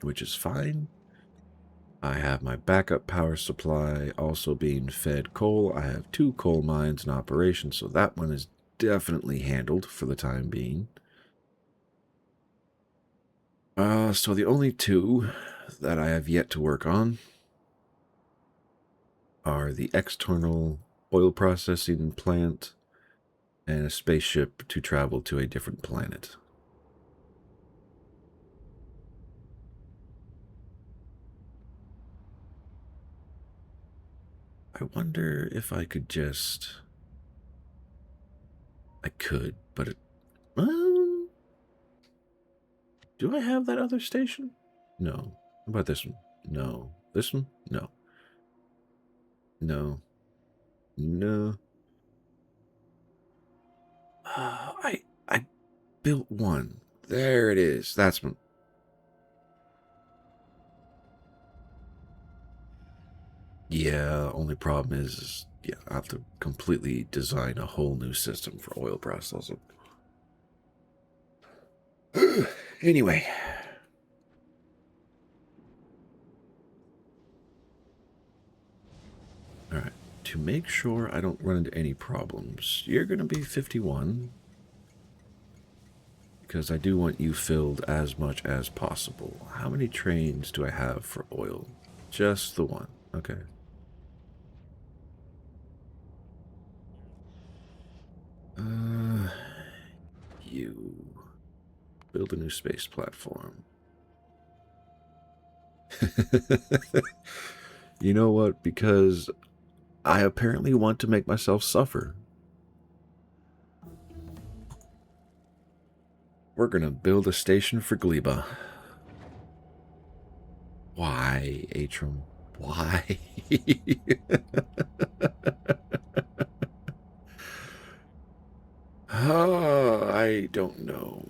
which is fine. I have my backup power supply also being fed coal. I have 2 coal mines in operation, so that one is definitely handled for the time being. So the only 2 that I have yet to work on are the external oil processing plant and a spaceship to travel to a different planet. I wonder if I could just... I could, but it... do I have that other station? No. How about this one? No. This one? No. No. No. I built one. There it is. That's one. Yeah, only problem is yeah, I have to completely design a whole new system for oil processing. Anyway. Alright. To make sure I don't run into any problems, you're going to be 51. Because I do want you filled as much as possible. How many trains do I have for oil? Just the one. Okay. You build a new space platform. You know what? Because I apparently want to make myself suffer. We're gonna build a station for Gleba. Why, Atrum? Why? I don't know.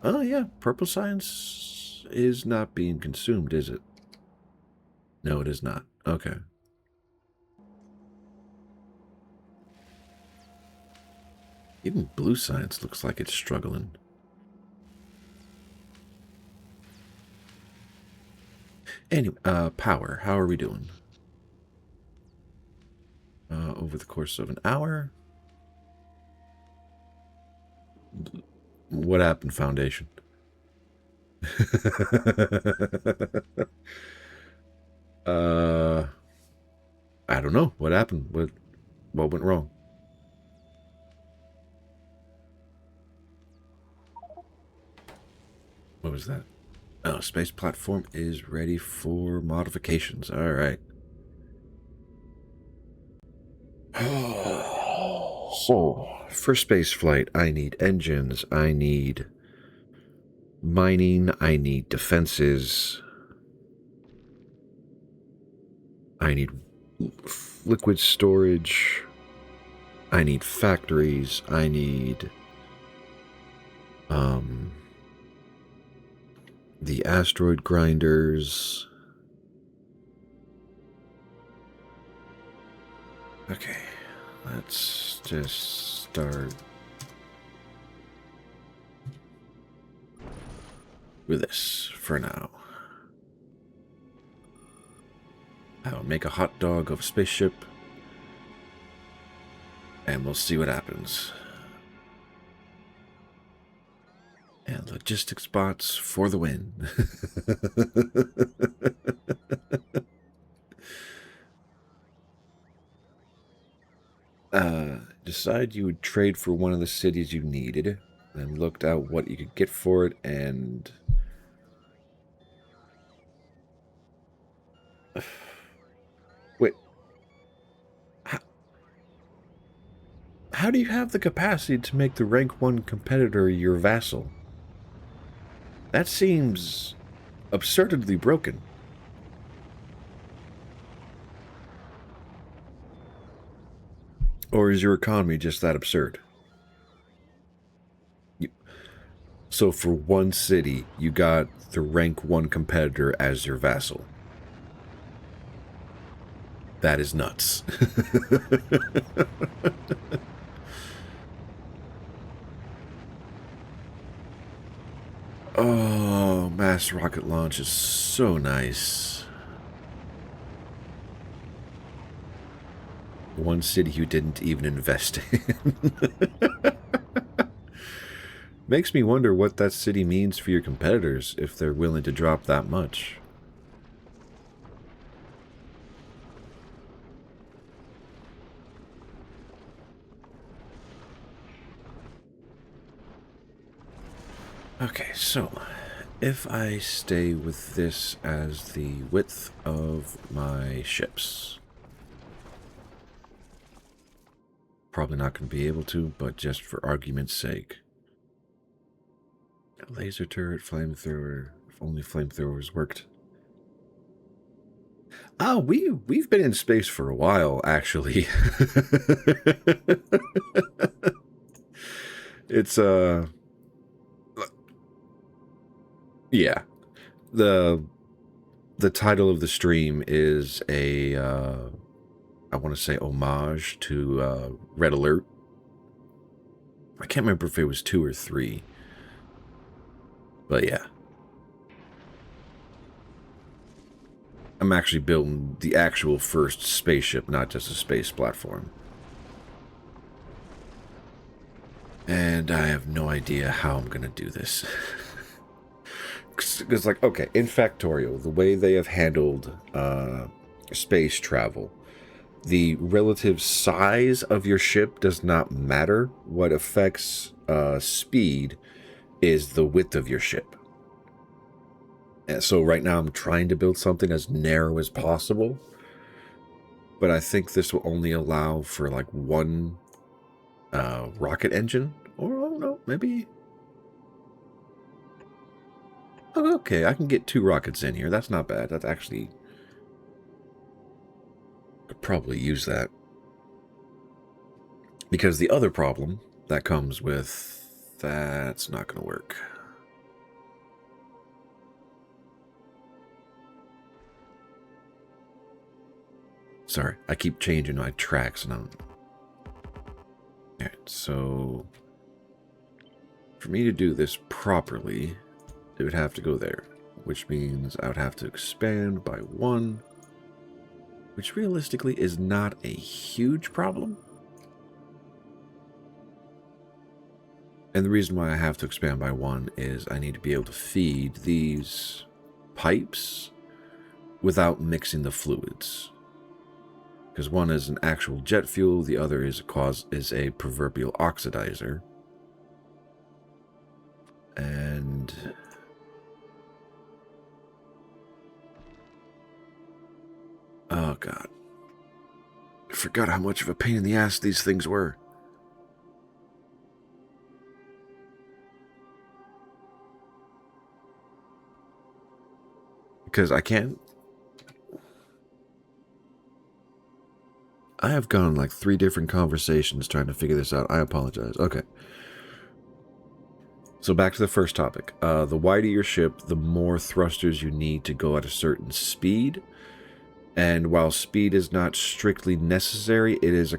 Oh, yeah. Purple science is not being consumed, is it? No, it is not. Okay. Even blue science looks like it's struggling. Anyway, power. How are we doing? Over the course of an hour. What happened, Foundation? I don't know. What happened? What went wrong? What was that? Oh, space platform is ready for modifications. All right. So, for space flight, I need engines, I need mining, I need defenses, I need liquid storage, I need factories, I need the asteroid grinders. Okay, let's just start with this for now. I'll make a hot dog of a spaceship, and we'll see what happens. And logistics bots for the win. Decide you would trade for one of the cities you needed, then looked out what you could get for it, and wait, how do you have the capacity to make the rank 1 competitor your vassal? That seems absurdly broken. Or is your economy just that absurd? So for one city, you got the rank 1 competitor as your vassal. That is nuts. Oh, mass rocket launch is so nice. One city you didn't even invest in. Makes me wonder what that city means for your competitors if they're willing to drop that much. Okay, so if I stay with this as the width of my ships, probably not going to be able to, but just for argument's sake. Laser turret, flamethrower, if only flamethrowers worked. Oh, we've been in space for a while, actually. It's yeah. The title of the stream is a I want to say homage to Red Alert. I can't remember if it was 2 or 3. But yeah. I'm actually building the actual first spaceship, not just a space platform. And I have no idea how I'm going to do this. Because, like, okay, in Factorio, the way they have handled space travel, the relative size of your ship does not matter. What affects speed is the width of your ship. And so right now I'm trying to build something as narrow as possible, but I think this will only allow for like one rocket engine, or I don't know, maybe. Oh, okay, I can get 2 rockets in here. That's not bad. That's actually, could probably use that, because the other problem that comes with that's not going to work. Sorry, I keep changing my tracks, and I'm... Alright, so... for me to do this properly, it would have to go there. which means I would have to expand by 1, which realistically is not a huge problem. And the reason why I have to expand by 1 is I need to be able to feed these pipes without mixing the fluids. Because one is an actual jet fuel, the other is a proverbial oxidizer. And oh god, I forgot how much of a pain in the ass these things were. Because I have gone like 3 different conversations trying to figure this out. I apologize. Okay. So back to the first topic. The wider your ship, the more thrusters you need to go at a certain speed. And while speed is not strictly necessary, it is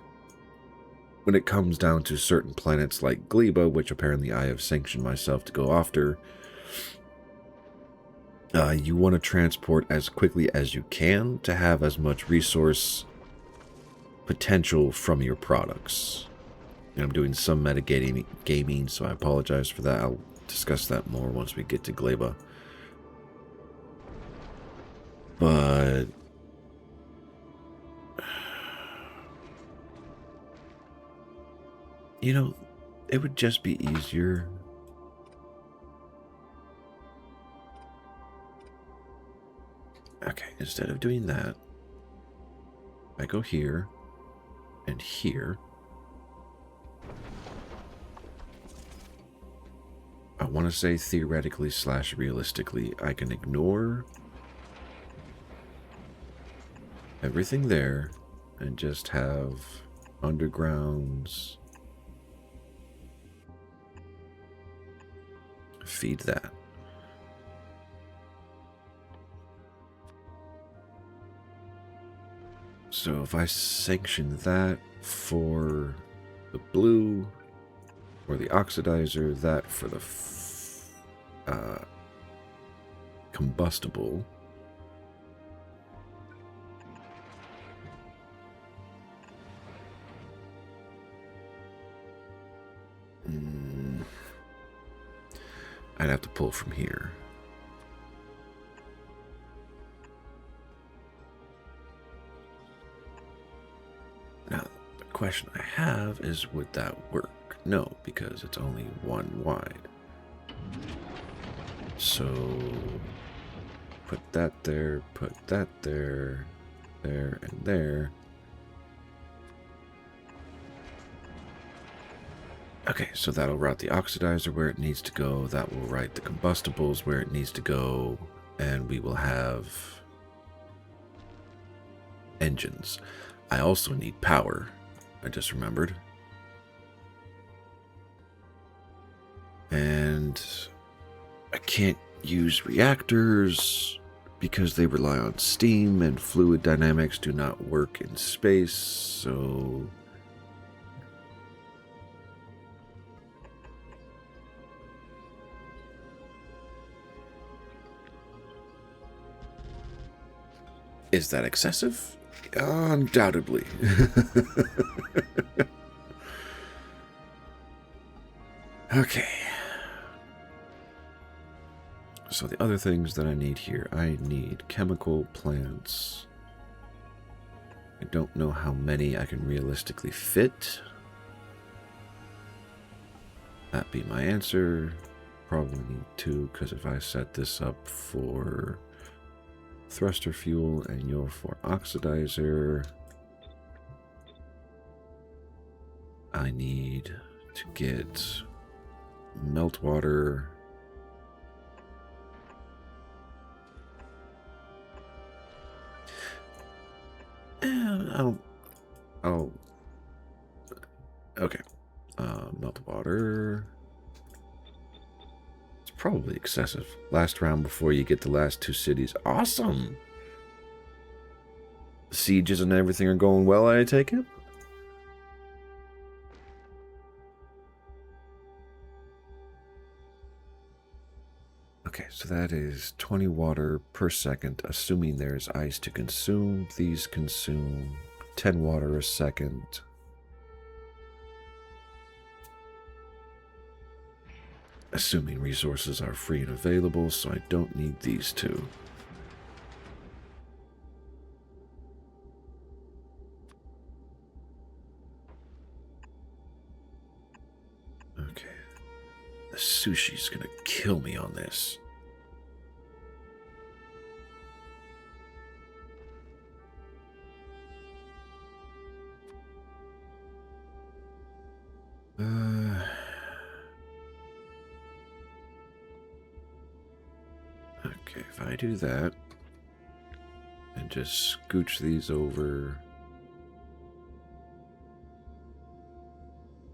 when it comes down to certain planets like Gleba, which apparently I have sanctioned myself to go after, you want to transport as quickly as you can to have as much resource potential from your products. And I'm doing some gaming, so I apologize for that. I'll discuss that more once we get to Gleba. But you know, it would just be easier. Okay, instead of doing that, I go here and here. I want to say theoretically / realistically, I can ignore everything there and just have undergrounds feed that. So if I sanction that for the blue or the oxidizer, that for the combustible, I'd have to pull from here. Now, the question I have is, would that work? No, because it's only 1 wide. So, put that there, there, and there. Okay, so that'll route the oxidizer where it needs to go. That will route the combustibles where it needs to go. And we will have engines. I also need power. I just remembered. And I can't use reactors because they rely on steam and fluid dynamics do not work in space, so is that excessive? Undoubtedly. Okay. So the other things that I need here, I need chemical plants. I don't know how many I can realistically fit. That be my answer. Probably need 2, because if I set this up for thruster fuel and you're for oxidizer, I need to get meltwater. And okay. Meltwater. It's probably excessive. Last round before you get the last 2 cities. Awesome! Sieges and everything are going well, I take it? Okay. Okay, so that is 20 water per second, assuming there's ice to consume. These consume 10 water a second. Assuming resources are free and available, so I don't need these two. Okay. The sushi's gonna kill me on this. Okay, if I do that and just scooch these over,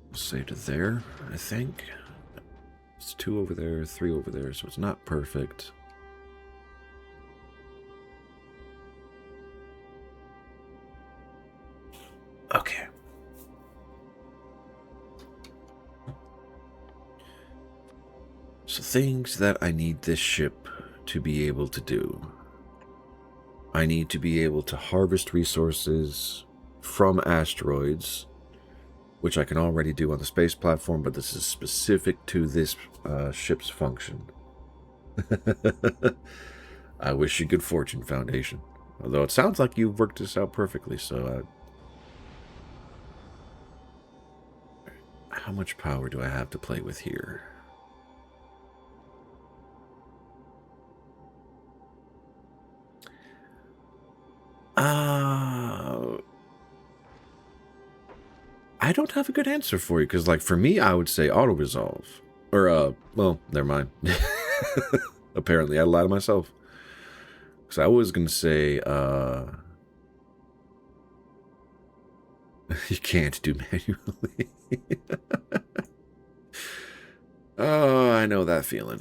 we'll say to there, I think. It's 2 over there, 3 over there, so it's not perfect. Okay. So things that I need this ship to be able to do. I need to be able to harvest resources from asteroids, which I can already do on the space platform, but this is specific to this ship's function. I wish you good fortune, Foundation. Although it sounds like you've worked this out perfectly, so... how much power do I have to play with here? I don't have a good answer for you, because, like, for me, I would say auto-resolve. Or, well, never mind. Apparently, I lied to myself. Because I was going to say, you can't do manually. Oh, I know that feeling.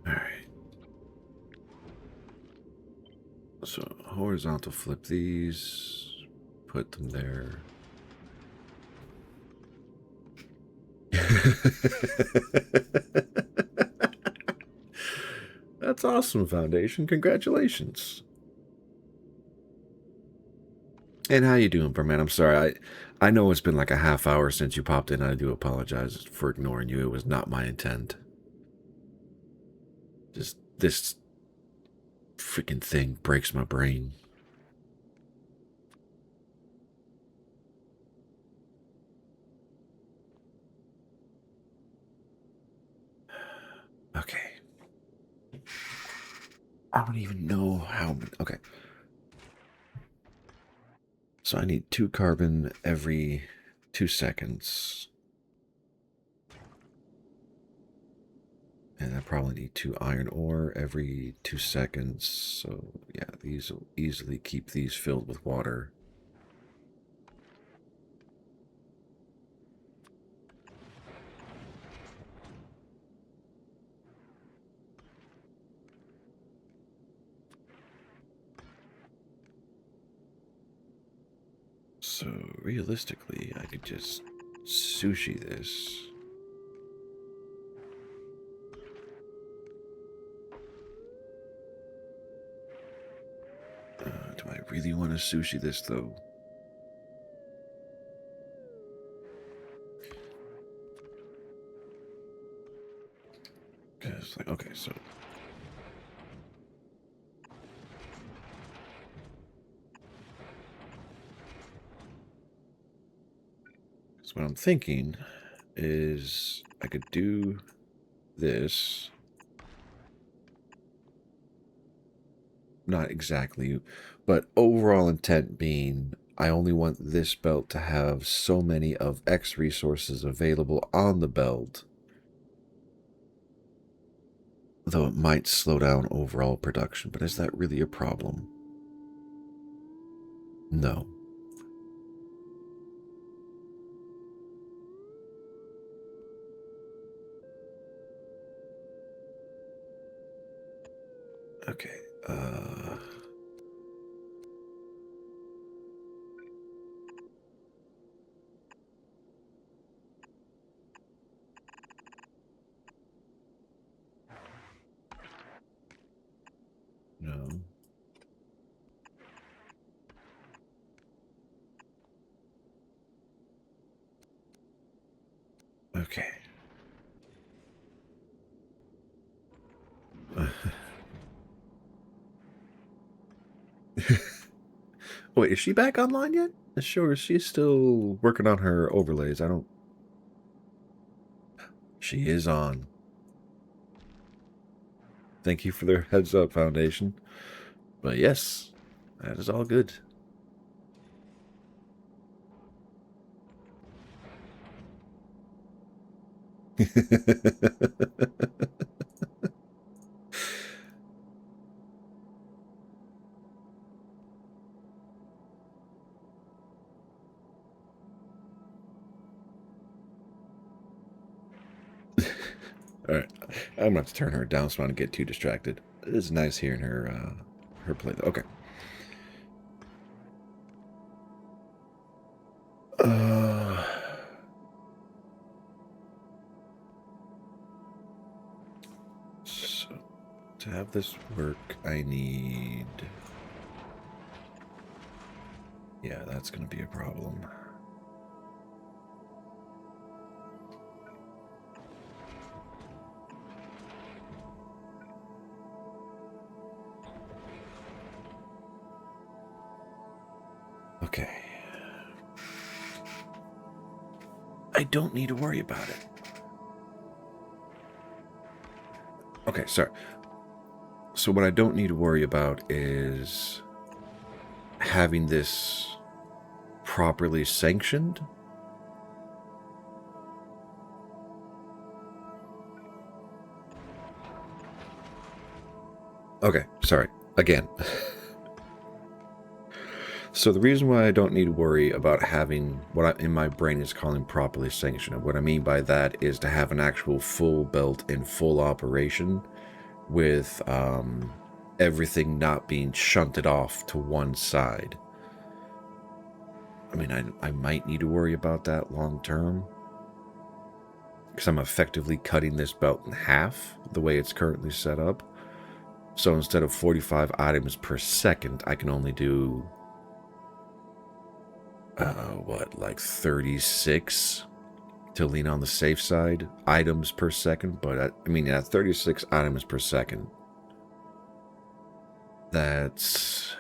Alright. So, horizontal flip these. Put them there. That's awesome, Foundation. Congratulations. And how you doing, Berman? I'm sorry. I know it's been like a half hour since you popped in. I do apologize for ignoring you. It was not my intent. Just this freaking thing breaks my brain. Okay. I don't even know how many. Okay. So I need 2 carbon every 2 seconds. And I probably need 2 iron ore every 2 seconds. So yeah, these will easily keep these filled with water. So realistically, I could just sushi this. Do I really want to sushi this, though? Because, like, okay, so... so what I'm thinking is I could do this. Not exactly, but overall intent being I only want this belt to have so many of X resources available on the belt, though it might slow down overall production. But is that really a problem? No. Okay. No. Okay. Wait, is she back online yet? Sure, she's still working on her overlays. She is on. Thank you for their heads up, Foundation. But yes, that is all good. Alright, I'm going to turn her down so I don't get too distracted. It is nice hearing her play though. Okay. So, to have this work, I need... Yeah, that's going to be a problem. Okay. I don't need to worry about it. Okay, sorry. So what I don't need to worry about is having this properly sanctioned. Okay, sorry. Again. So the reason why I don't need to worry about having what in my brain is calling properly sanctioned, what I mean by that is to have an actual full belt in full operation with everything not being shunted off to one side. I mean, I might need to worry about that long term because I'm effectively cutting this belt in half the way it's currently set up. So instead of 45 items per second, I can only do like 36 to lean on the safe side items per second. But I mean, at 36 items per second, that's...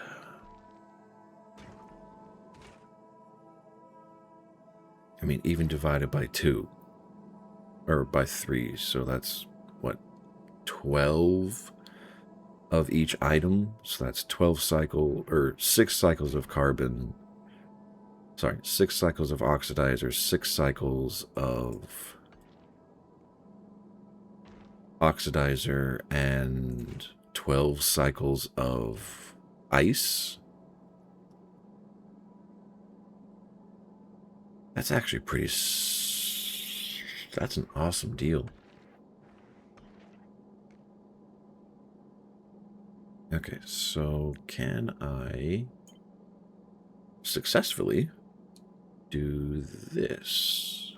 I mean, even divided by 2 or by 3, so that's what, 12 of each item. So that's 12 cycle or 6 cycles of carbon. Sorry, 6 cycles of oxidizer, 6 cycles of oxidizer, and 12 cycles of ice. That's actually pretty... That's an awesome deal. Okay, so can I successfully do this?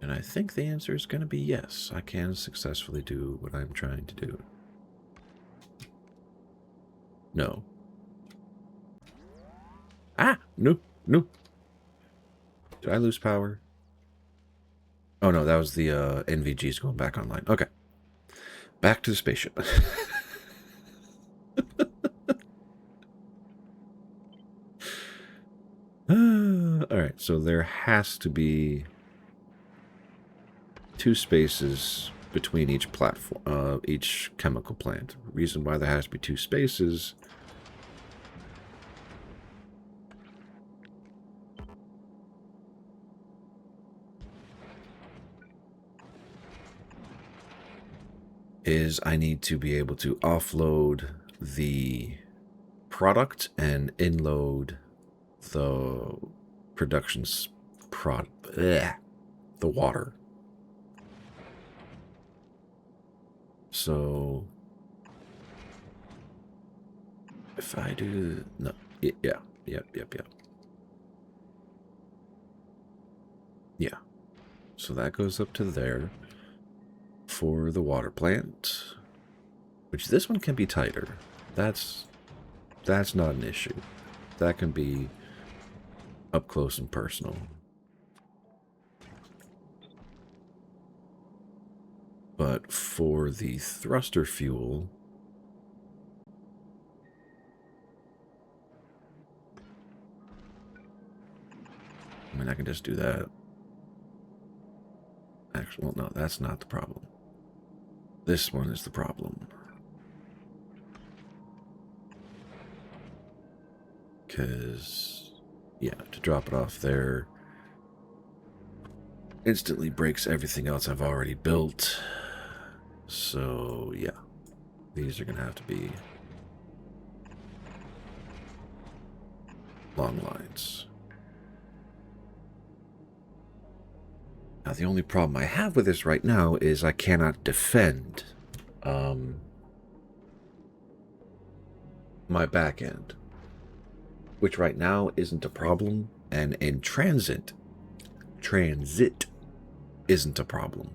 And I think the answer is going to be yes. I can successfully do what I'm trying to do. No. Ah! No. No. Did I lose power? Oh no, that was the NVGs going back online. Okay. Back to the spaceship. Alright, so there has to be 2 spaces between each platform, each chemical plant. Reason why there has to be 2 spaces is I need to be able to offload the product and inload the production's the water. So if I do no, yep. Yeah. So that goes up to there for the water plant, which this one can be tighter. That's not an issue. That can be up close and personal. But for the thruster fuel, I mean, I can just do that. Actually, well, no, that's not the problem. This one is the problem. Because, yeah, to drop it off there instantly breaks everything else I've already built. So, yeah, these are going to have to be long lines. Now, the only problem I have with this right now is I cannot defend my back end, which right now isn't a problem, and in transit isn't a problem.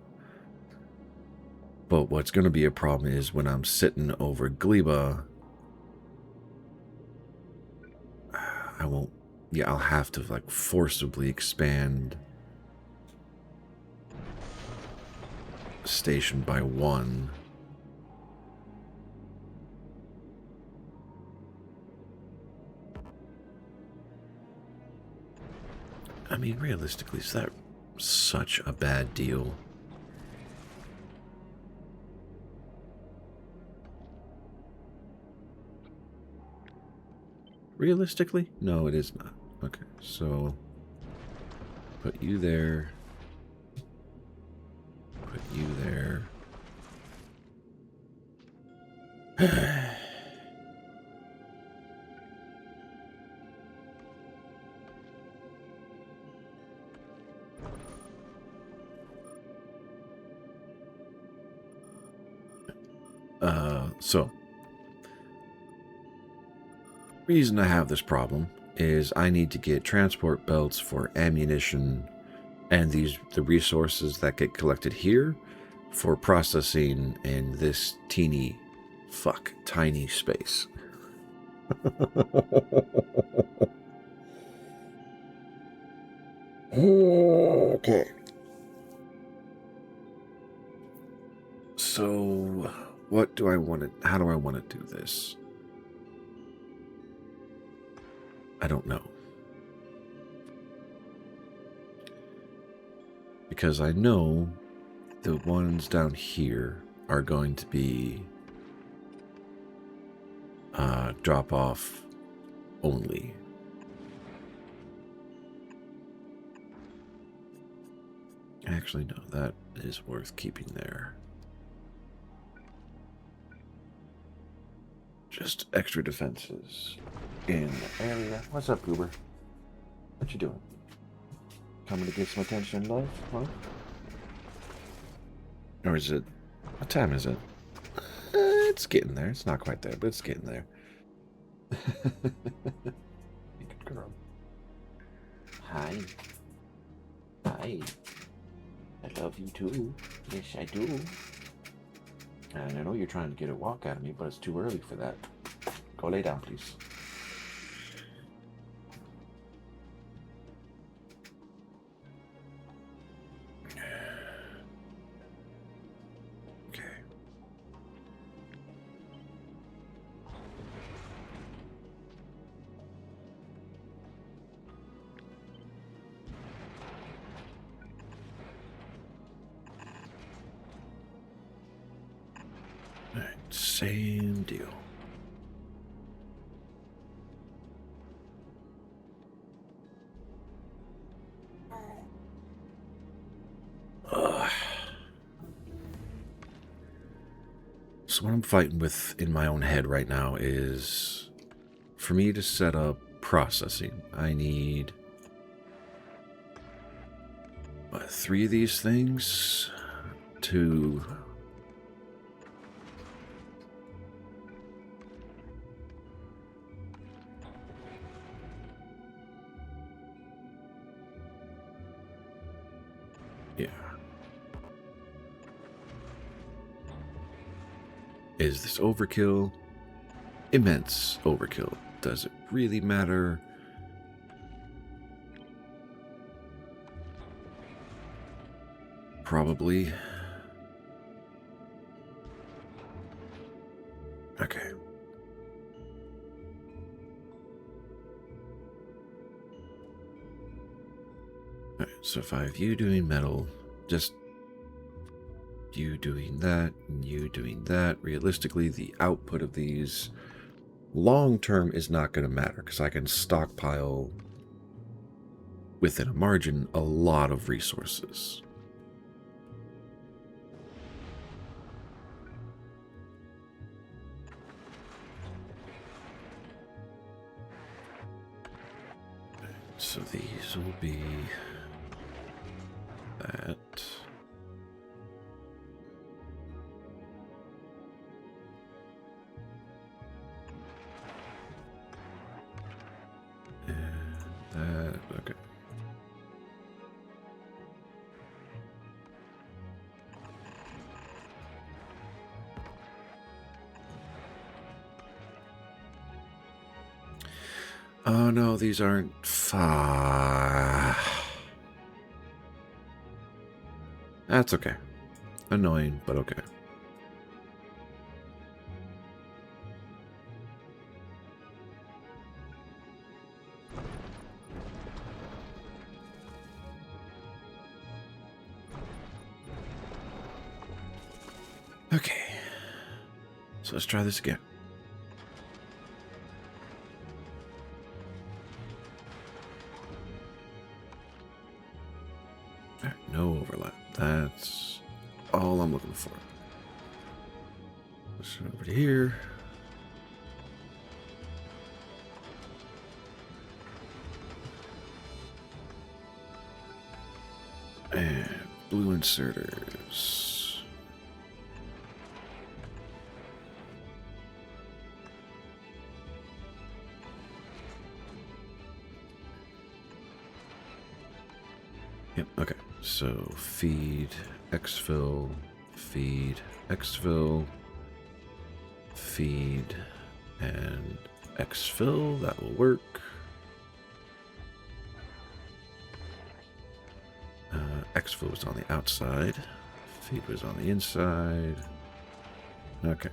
But what's going to be a problem is when I'm sitting over Gleba, I won't, yeah, I'll have to like forcibly expand station by 1. I mean, realistically, is that such a bad deal? Realistically? No, it is not. Okay, so put you there. Put you there. So reason I have this problem is I need to get transport belts for ammunition and the resources that get collected here for processing in this tiny space. Okay. So what do I want to, how do I want to do this? I don't know. Because I know the ones down here are going to be drop off only. Actually, no, that is worth keeping there. Just extra defenses in the area. What's up, Goober? What you doing? Coming to get some attention in life, huh? Or is it... What time is it? It's getting there. It's not quite there, but it's getting there. Good girl. Hi. Hi. I love you too. Yes, I do. And I know you're trying to get a walk out of me, but it's too early for that. Go lay down, please. Okay. All right, same deal. So what I'm fighting with in my own head right now is for me to set up processing. I need 3 of these things to Yeah. Is this overkill? Immense overkill. Does it really matter? Probably. Okay. Alright, so if I have you doing metal, just you doing that, and you doing that, realistically, the output of these long term is not going to matter because I can stockpile within a margin a lot of resources. So these will be that. And that, okay. Oh no, these aren't That's okay. Annoying, but okay. Okay. So let's try this again. No overlap. That's all I'm looking for. Push it over to here. And blue inserters. Yep, okay. So feed, exfil, feed, exfil, feed, and exfil. That will work. Exfil was on the outside. Feed was on the inside. Okay.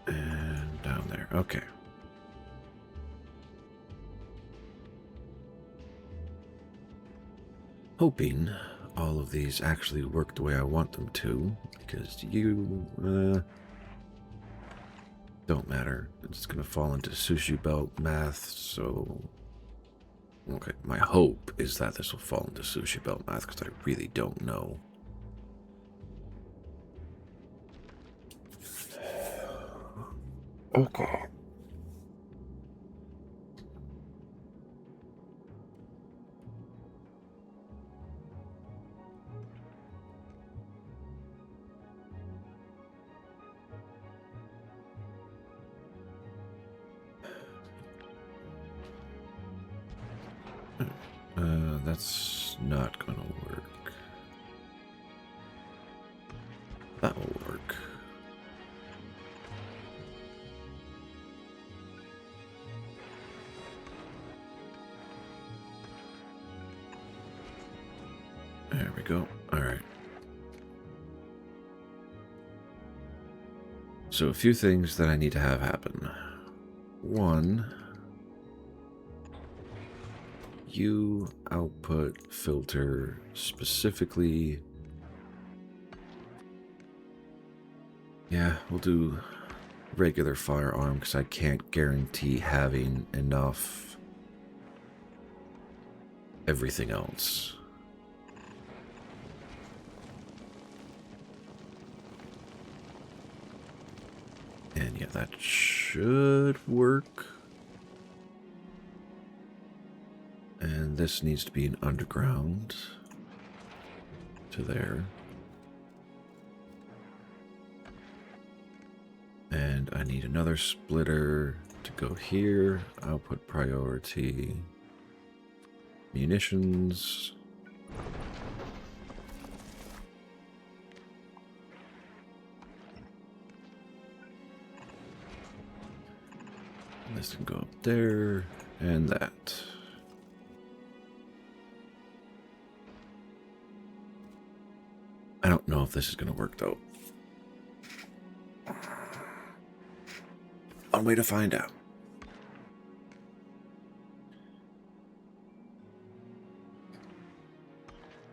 And down there. Okay. Hoping all of these actually work the way I want them to, because you don't matter. It's going to fall into sushi belt math, so... Okay, my hope is that this will fall into sushi belt math, because I really don't know. Okay. That's not gonna work. That will work. There we go. All right. So a few things that I need to have happen. One, you output filter specifically. Yeah, we'll do regular firearm because I can't guarantee having enough everything else. And yeah, that should work. And this needs to be an underground to there. And And I need another splitter to go here. Output priority. Munitions. This can go up there, and that. I don't know if this is going to work, though. One way to find out.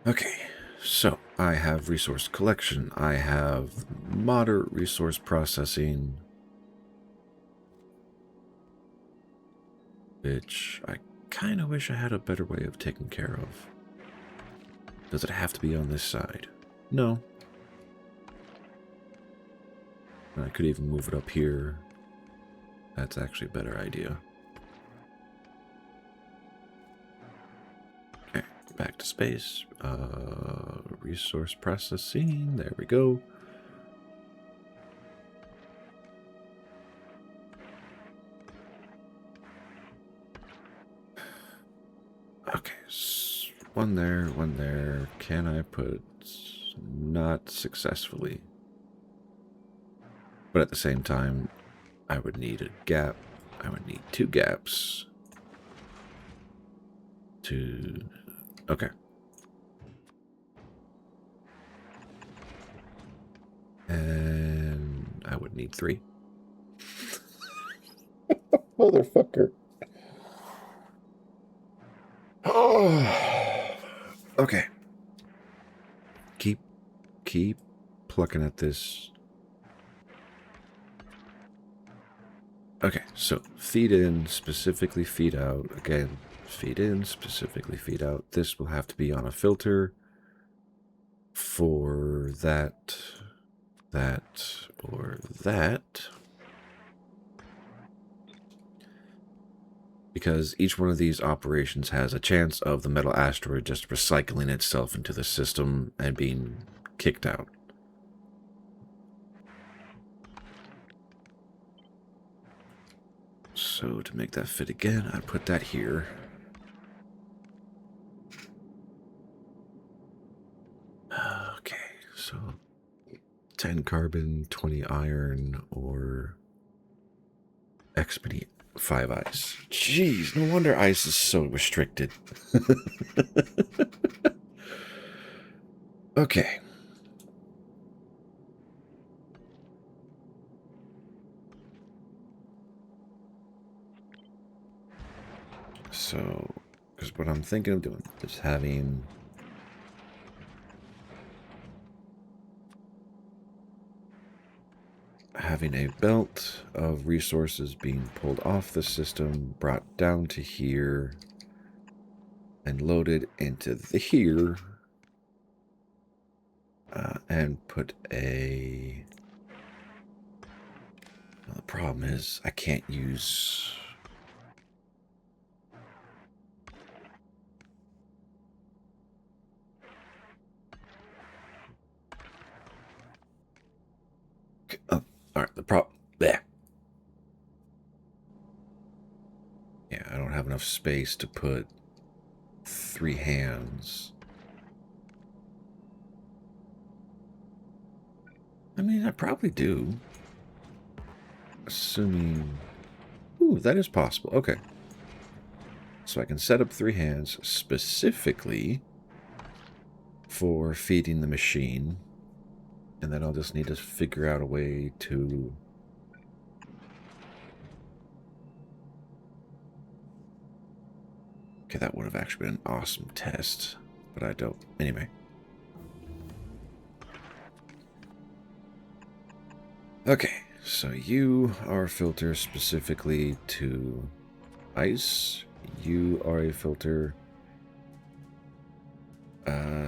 Okay, so I have resource collection. I have moderate resource processing, which I kind of wish I had a better way of taking care of. Does it have to be on this side? No. I could even move it up here. That's actually a better idea. Okay, back to space. Resource processing. There we go. Okay, one there, one there. Can I put... Not successfully. But at the same time, I would need a gap. I would need two gaps to... Okay. And I would need three. Motherfucker. Oh. Okay. Keep plucking at this. Okay, so feed in, specifically feed out. Again, feed in, specifically feed out. This will have to be on a filter for that, or that. Because each one of these operations has a chance of the metal asteroid just recycling itself into the system and being kicked out. So to make that fit again, I put that here. Okay, so 10 carbon, 20 iron, or X many 5 ice. Jeez, no wonder ice is so restricted. Okay. So, because what I'm thinking of doing is having a belt of resources being pulled off the system, brought down to here, and loaded into the here, and put a... Well, the problem is I can't use... Oh, alright, the problem... There. Yeah, I don't have enough space to put 3 hands. I mean, I probably do. Assuming... Ooh, that is possible. Okay. So I can set up 3 hands specifically for feeding the machine. And then I'll just need to figure out a way to... Okay, that would have actually been an awesome test. But I don't. Anyway. Okay, so you are a filter specifically to ice. You are a filter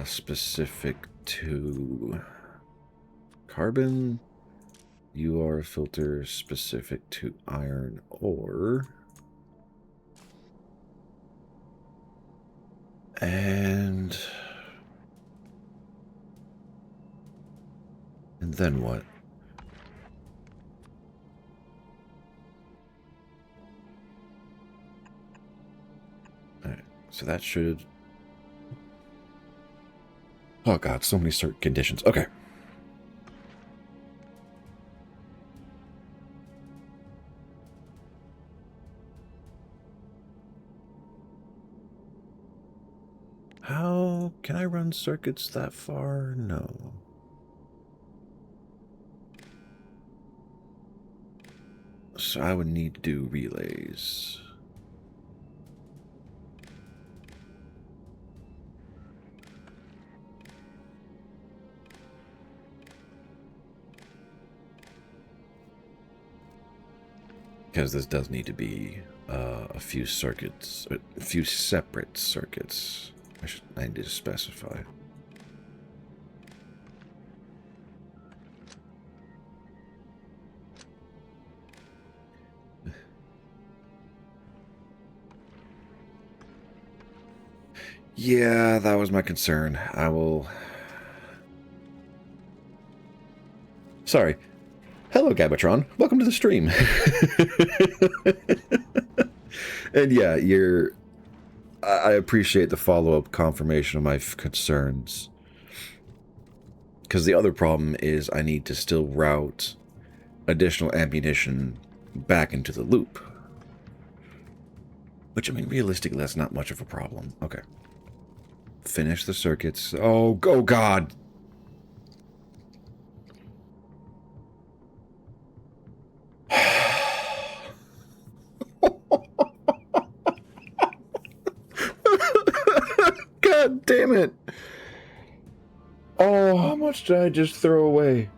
specific to carbon. You are a filter specific to iron ore. And then what? So that should... Oh god, so many certain conditions. Okay. How can I run circuits that far? No. So I would need to do relays. Because this does need to be a few circuits, a few separate circuits. I need to specify. Yeah, that was my concern. I will... Sorry. Hello, Gabatron. Welcome to the stream. And yeah, I appreciate the follow-up confirmation of my concerns. Because the other problem is I need to still route additional ammunition back into the loop. Which, I mean, realistically, that's not much of a problem. Okay. Finish the circuits. Oh God! God damn it! Oh, how much did I just throw away?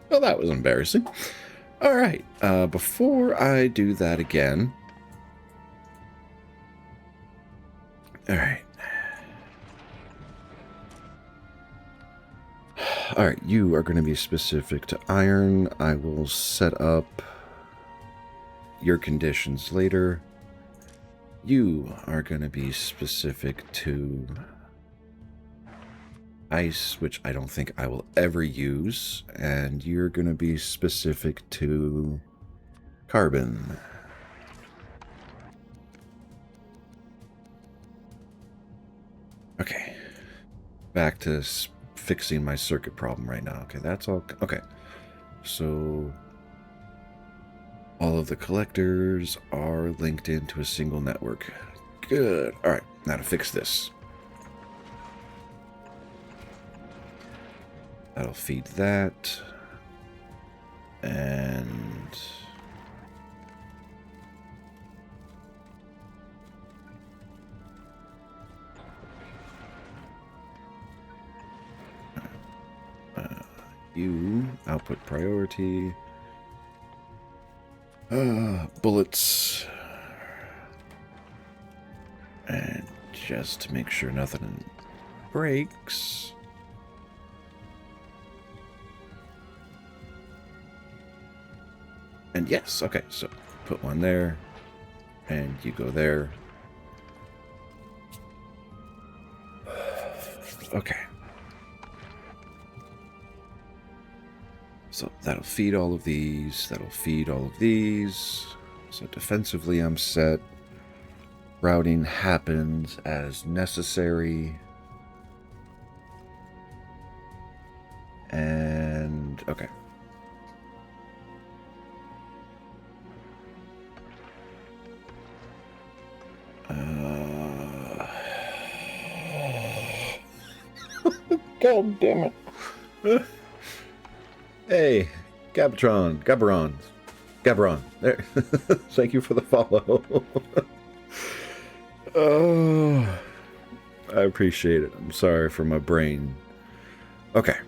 Well, that was embarrassing. All right, before I do that again... All right. All right, you are going to be specific to iron. I will set up your conditions later. You are going to be specific to ice, which I don't think I will ever use. And you're going to be specific to carbon. Okay. Back to fixing my circuit problem right now. Okay, that's all. Okay. So all of the collectors are linked into a single network. Good. All right, now to fix this. That'll feed that. And you, output priority. Bullets. And just to make sure nothing breaks. And yes, okay, so put one there, and you go there. Okay. So that'll feed all of these, that'll feed all of these. So defensively I'm set. Routing happens as necessary. And, okay. God damn it. Hey, Gabaron. There. Thank you for the follow. Oh, I appreciate it. I'm sorry for my brain. Okay.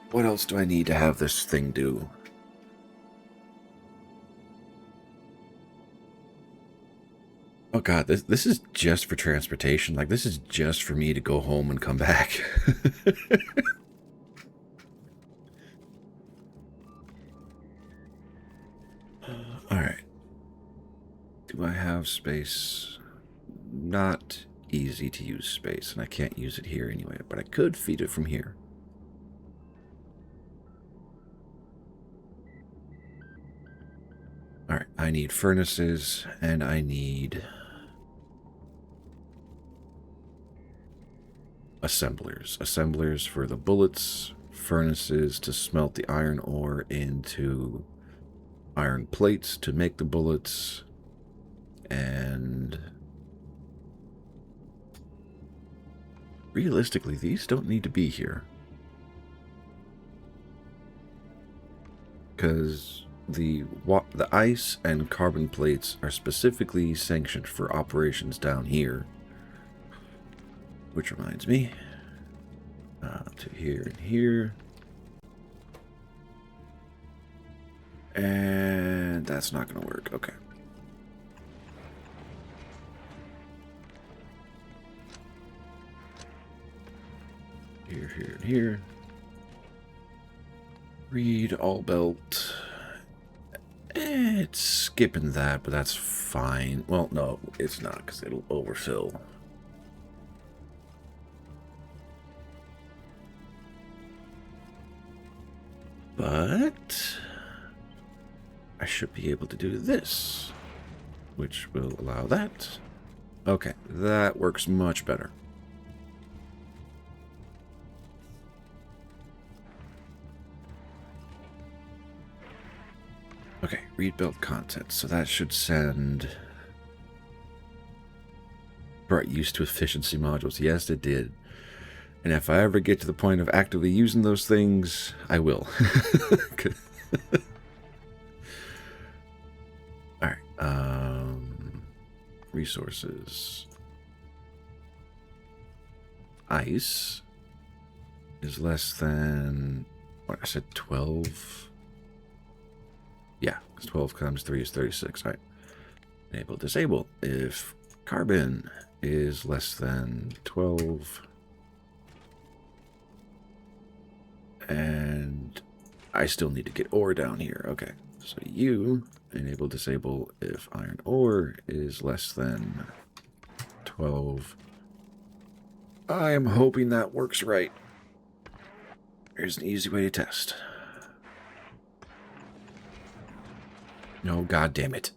What else do I need to have this thing do? Oh god, this is just for transportation. Like, this is just for me to go home and come back. Alright. have space. Not easy to use space, and I can't use it here anyway, but I could feed it from here. Alright, I need furnaces, and I need assemblers. Assemblers for the bullets, furnaces to smelt the iron ore into iron plates to make the bullets, and realistically, these don't need to be here. Because the ice and carbon plates are specifically sanctioned for operations down here. Which reminds me, to here and here. And that's not going to work. Okay. Here, here, and here. Read all belt. It's skipping that, but that's fine. Well, no, it's not, because it'll overfill. But I should be able to do this, which will allow that. Okay, that works much better. Okay, read build content. So that should send... Right, used to efficiency modules. Yes, it did. And if I ever get to the point of actively using those things, I will. Alright, resources. Ice is less than... What, I said 12? Yeah, because 12 times 3 is 36. All right. Enable, disable. If carbon is less than 12, and I still need to get ore down here. Okay, so you enable, disable if iron ore is less than 12. I am hoping that works right. Here's an easy way to test. No, god damn it.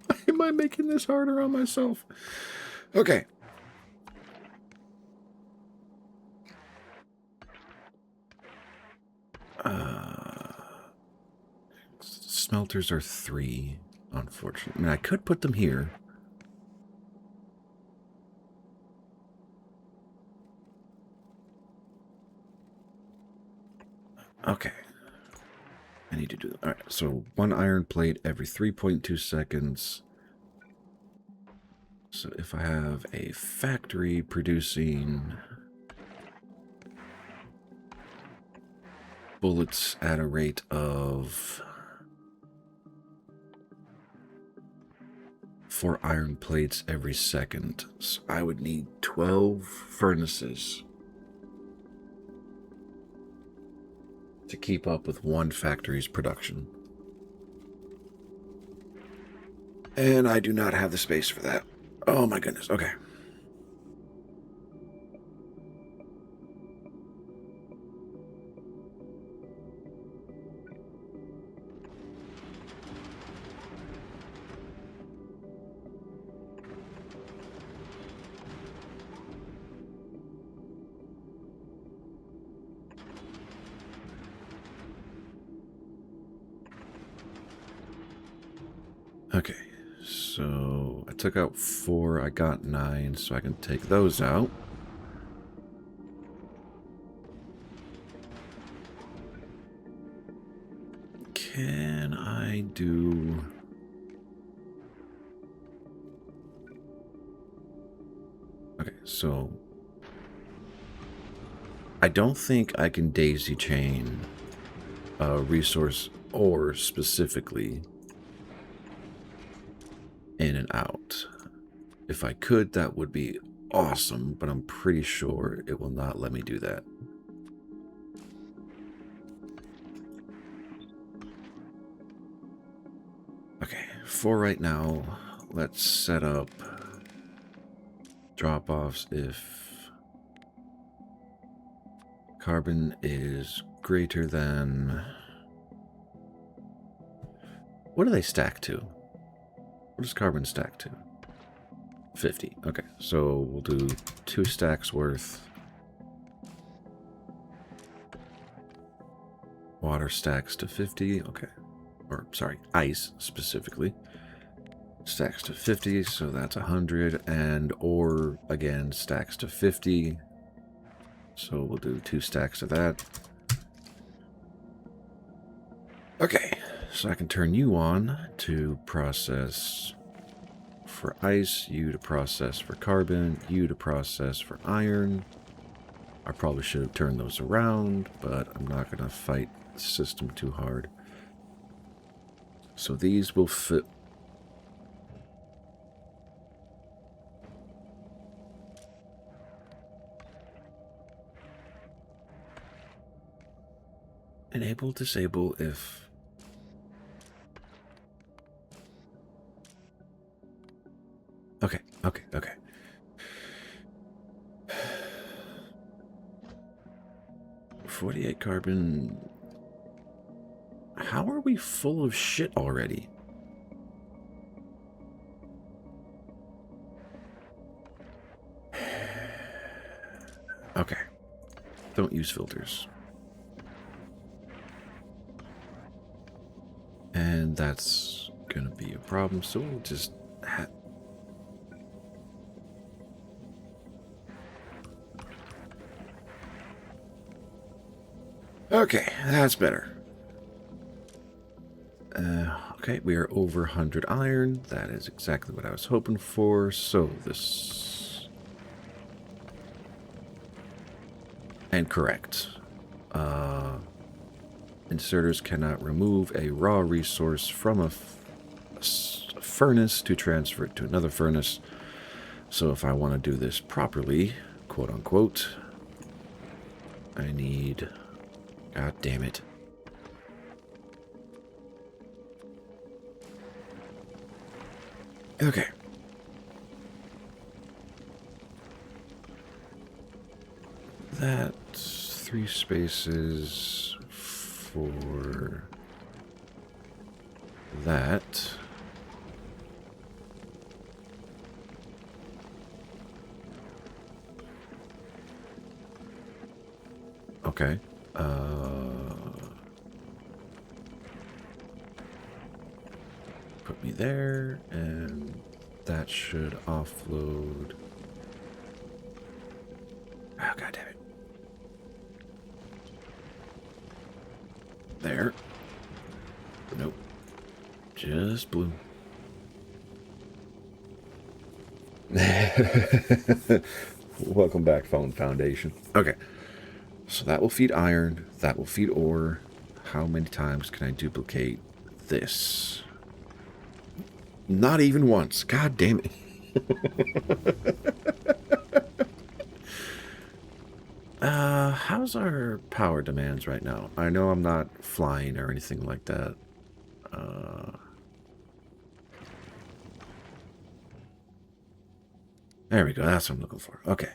Why am I making this harder on myself? Okay. Smelters are 3, unfortunately. I mean, I could put them here. Okay. I need to do that. All right, so 1 iron plate every 3.2 seconds. So if I have a factory producing bullets at a rate of 4 iron plates every second, so I would need 12 furnaces to keep up with one factory's production. And I do not have the space for that. Oh my goodness, okay. Okay, so I took out 4, I got 9, so I can take those out. Can I do... Okay, so I don't think I can daisy chain a resource ore specifically in and out. If I could, that would be awesome, but I'm pretty sure it will not let me do that. Okay, for right now, let's set up drop-offs if carbon is greater than... What do they stack to? What does carbon stack to? 50. Okay, so we'll do 2 stacks worth. Water stacks to 50. Okay. Or, sorry, ice specifically. Stacks to 50, so that's 100. And ore, again, stacks to 50. So we'll do 2 stacks of that. Okay, so I can turn you on to process for ice, you to process for carbon, you to process for iron. I probably should have turned those around, but I'm not going to fight the system too hard. So these will fit. Enable, disable if... Okay, okay, okay. .48 carbon. How are we full of shit already? Okay. Don't use filters. And that's gonna be a problem, so we'll just okay, that's better. Okay, we are over 100 iron. That is exactly what I was hoping for. So this... And correct. Inserters cannot remove a raw resource from a furnace to transfer it to another furnace. So if I want to do this properly, quote unquote, I need... God damn it. Okay. That's 3 spaces for that. Okay. Put me there, and that should offload. Oh, God damn it. There. Nope. Just blue. Welcome back, Phone Foundation. Okay. So that will feed iron. That will feed ore. How many times can I duplicate this? Not even once. God damn it. How's our power demands right now? I know I'm not flying or anything like that. There we go. That's what I'm looking for. Okay.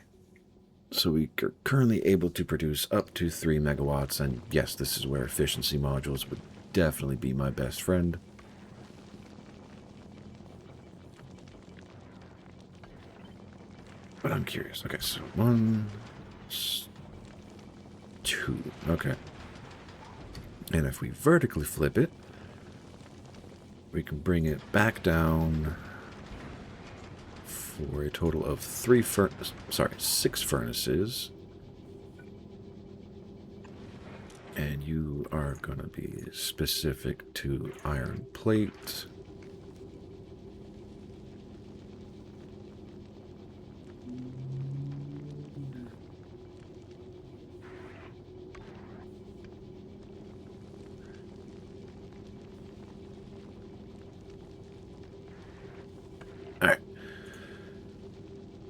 So we are currently able to produce up to 3 megawatts. And yes, this is where efficiency modules would definitely be my best friend. But I'm curious. Okay, so 1, 2. Okay. And if we vertically flip it, we can bring it back down for a total of 6 furnaces. And you are going to be specific to iron plate.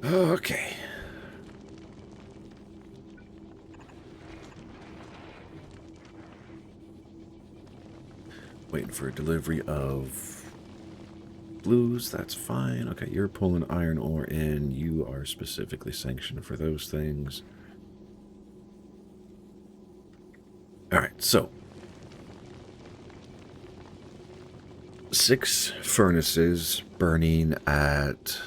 Okay. Waiting for a delivery of blues, that's fine. Okay, you're pulling iron ore in. You are specifically sanctioned for those things. Alright, so 6 furnaces burning at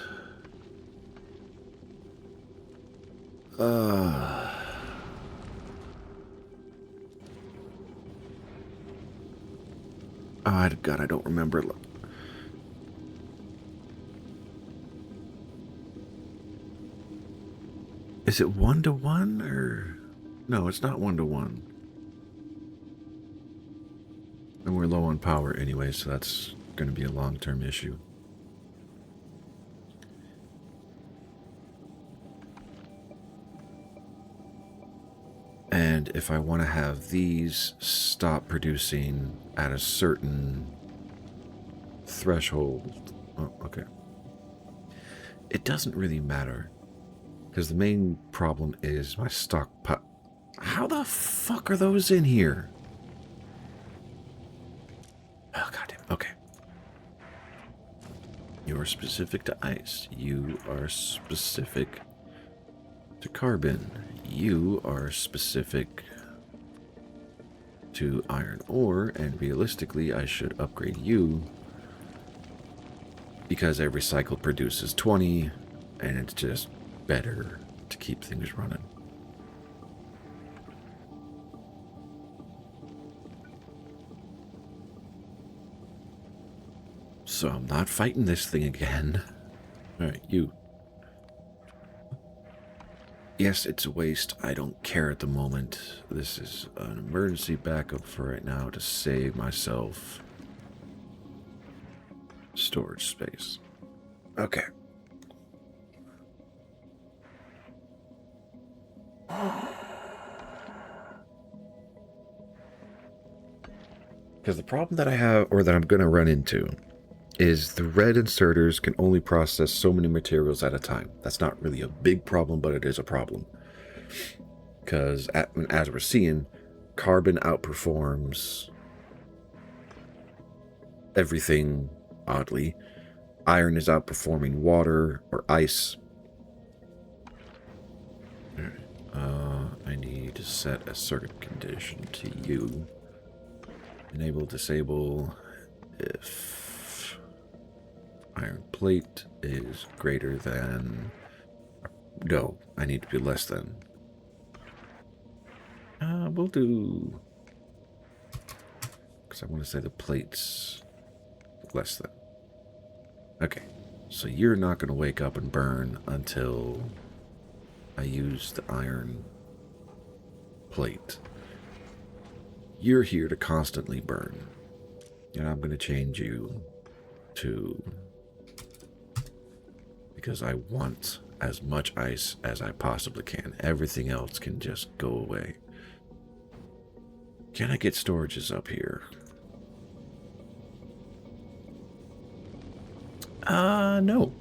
oh God, I don't remember. Is it 1-to-1 or no? It's not 1-to-1. And we're low on power anyway, so that's going to be a long-term issue. And if I want to have these stop producing at a certain threshold, oh, okay. It doesn't really matter, because the main problem is my stockpile. How the fuck are those in here? Oh, goddamn. Okay. You are specific to ice. You are specific to carbon. You are specific to iron ore, and realistically, I should upgrade you because every cycle produces 20, and it's just better to keep things running. So I'm not fighting this thing again. Alright, you. Yes, it's a waste. I don't care at the moment. This is an emergency backup for right now to save myself storage space. Okay. Because the problem that I have, or that I'm going to run into, is the red inserters can only process so many materials at a time. That's not really a big problem, but it is a problem. Because as we're seeing, carbon outperforms everything, oddly. Iron is outperforming water or ice. I need to set a circuit condition to you. Enable, disable if iron plate is greater than... No, I need to be less than. We'll do... Because I want to say the plate's less than. Okay, so you're not going to wake up and burn until I use the iron plate. You're here to constantly burn. And I'm going to change you to... Because I want as much ice as I possibly can. Everything else can just go away. Can I get storages up here? No.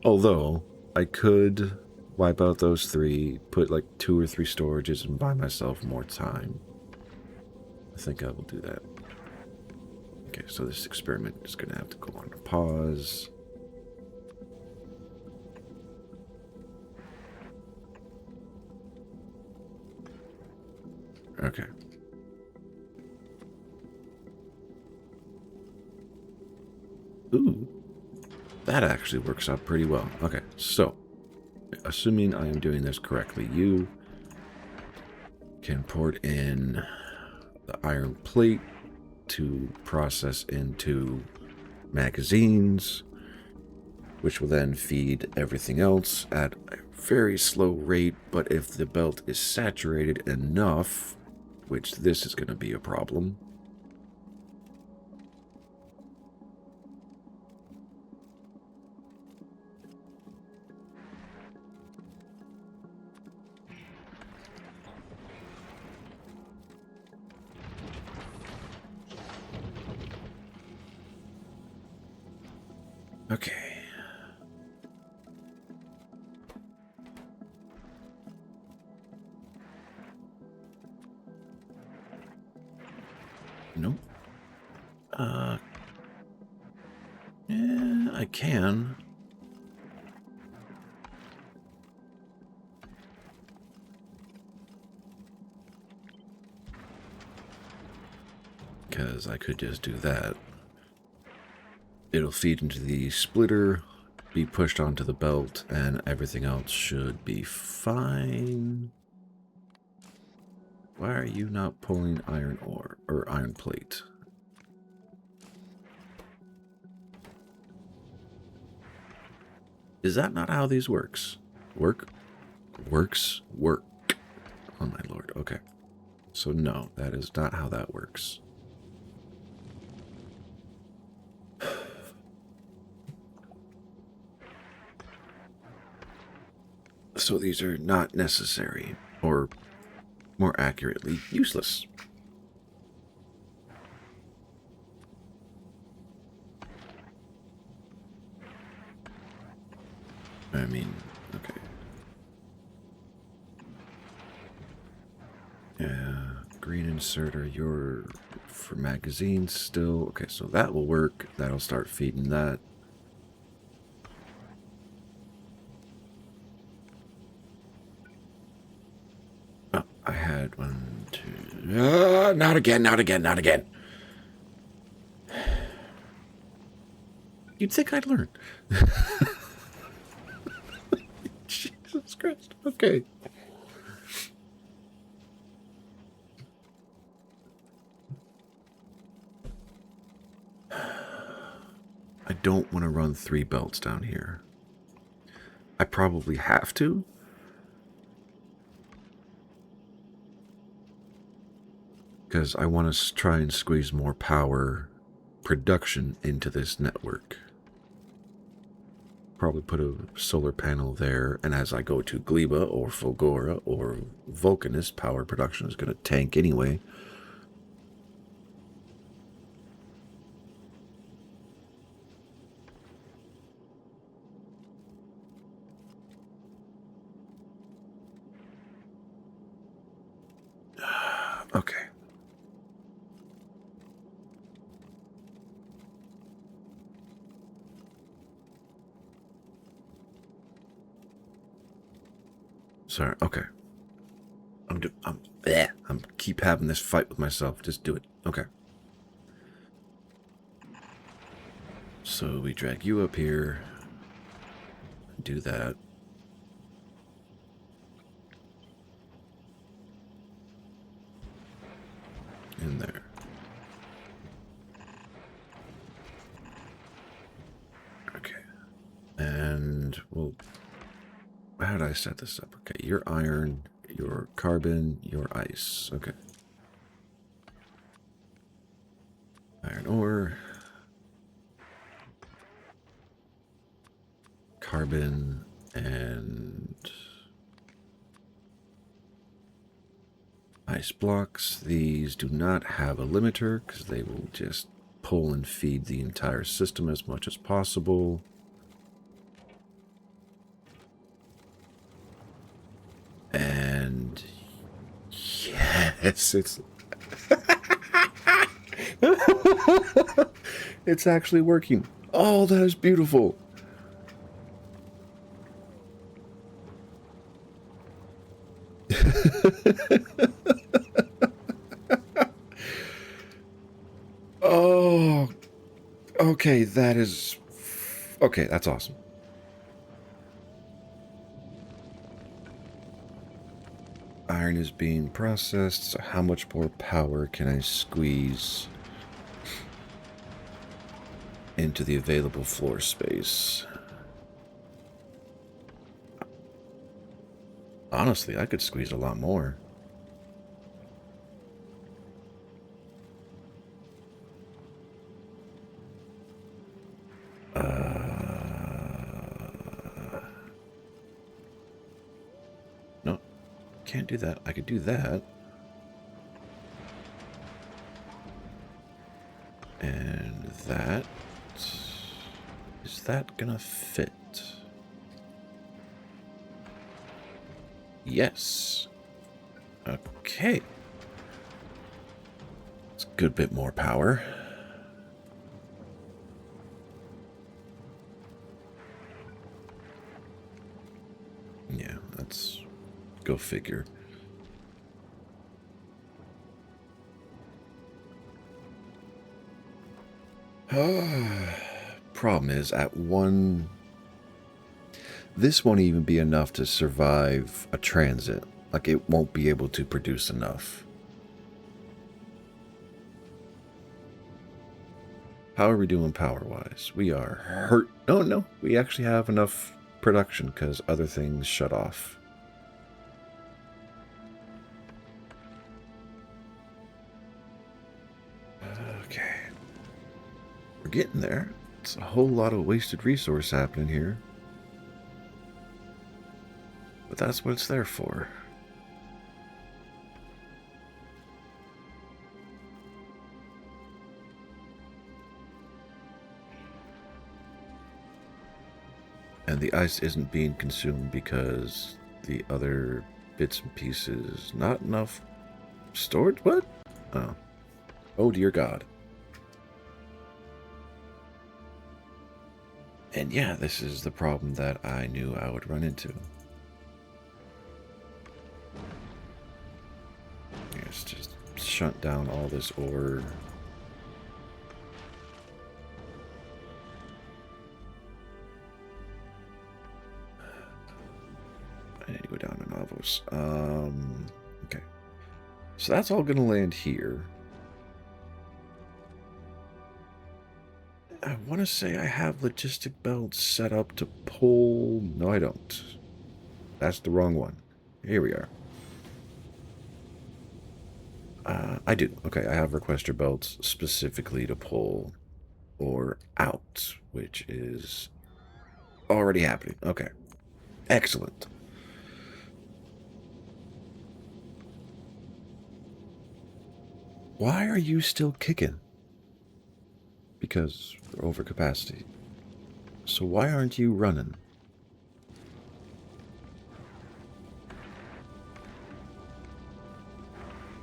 Although, I could wipe out those 3, put like 2 or 3 storages and buy myself more time. I think I will do that. Okay, so this experiment is going to have to go on pause. Okay. Ooh. That actually works out pretty well. Okay, so, assuming I am doing this correctly, you can port in the iron plate to process into magazines, which will then feed everything else at a very slow rate, but if the belt is saturated enough, which this is going to be a problem, okay. Nope. Yeah, I can. Because I could just do that. It'll feed into the splitter, be pushed onto the belt, and everything else should be fine. Why are you not pulling iron ore or iron plate? Is that not how these works? Work? Works? Work. Oh my lord. Okay. So no, that is not how that works. So these are not necessary, or more accurately, useless. I mean, okay. Yeah, green inserter, you're for magazines still. Okay, so that will work. That'll start feeding that. Oh, I had 1, 2. Not again, not again, not again. You'd think I'd learn. Jesus Christ. Okay. I don't want to run 3 belts down here. I probably have to. Because I want to try and squeeze more power production into this network. Probably put a solar panel there, and as I go to Gleba or Fulgora or Vulcanus, power production is going to tank anyway. Okay. Sorry, okay. I'm keep having this fight with myself. Just do it. Okay. So we drag you up here. Do that. In there. Okay. And we'll... How did I set this up? Okay, your iron, your carbon, your ice. Okay. Iron ore. Carbon and ice blocks. These do not have a limiter because they will just pull and feed the entire system as much as possible. And yes, it's it's actually working. Oh, that is beautiful. Oh, okay, that is... Okay, that's awesome. Iron is being processed, so how much more power can I squeeze into the available floor space? Honestly, I could squeeze a lot more. No, can't do that. I could do that. And that... Is that gonna fit? Yes. Okay. It's a good bit more power. Go figure. Problem is, at one... This won't even be enough to survive a transit. Like, it won't be able to produce enough. How are we doing power-wise? We are hurt. Oh, no. We actually have enough production because other things shut off. Okay. We're getting there. It's a whole lot of wasted resource happening here. But that's what it's there for. And the ice isn't being consumed because the other bits and pieces, not enough storage? What? Oh. Oh, dear God. And yeah, this is the problem that I knew I would run into. Let's just shunt down all this ore. I need to go down to Navos. Okay. So that's all going to land here. I want to say I have logistic belts set up to pull... No, I don't. That's the wrong one. Here we are. I do. Okay, I have requester belts specifically to pull or out, which is already happening. Okay. Excellent. Why are you still kicking? Because we're over capacity. So why aren't you running?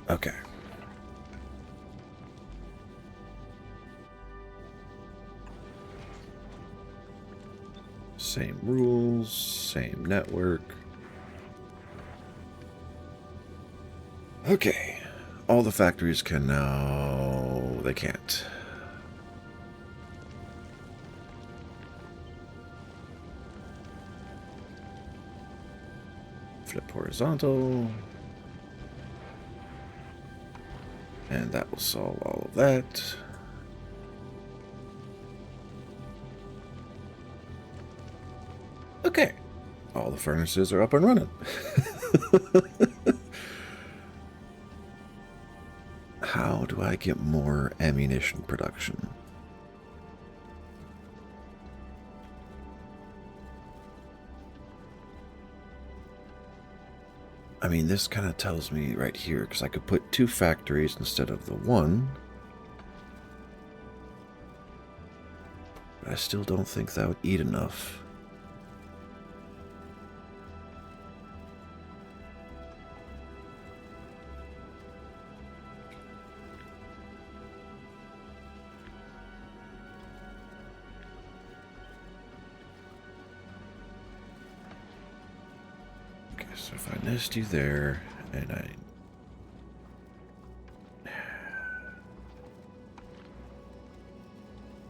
Okay. Same rules, same network. Okay. All the factories can now... They can't. Flip horizontal. And that will solve all of that. Okay. All the furnaces are up and running. How do I get more ammunition production? I mean, this kind of tells me right here, because I could put 2 factories instead of the 1. But I still don't think that would eat enough. So if I nest you there, and I...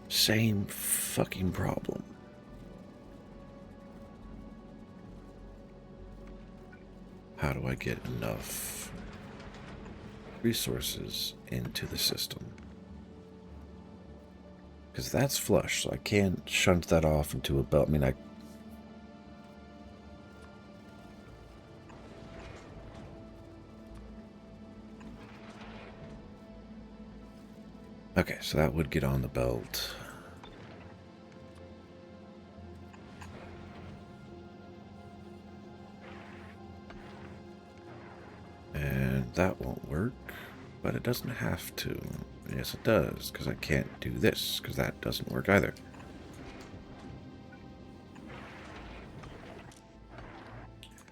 Same fucking problem. How do I get enough resources into the system? Because that's flush, so I can't shunt that off into a belt. I mean, I... Okay, so that would get on the belt. And that won't work, but it doesn't have to. Yes, it does, because I can't do this, because that doesn't work either.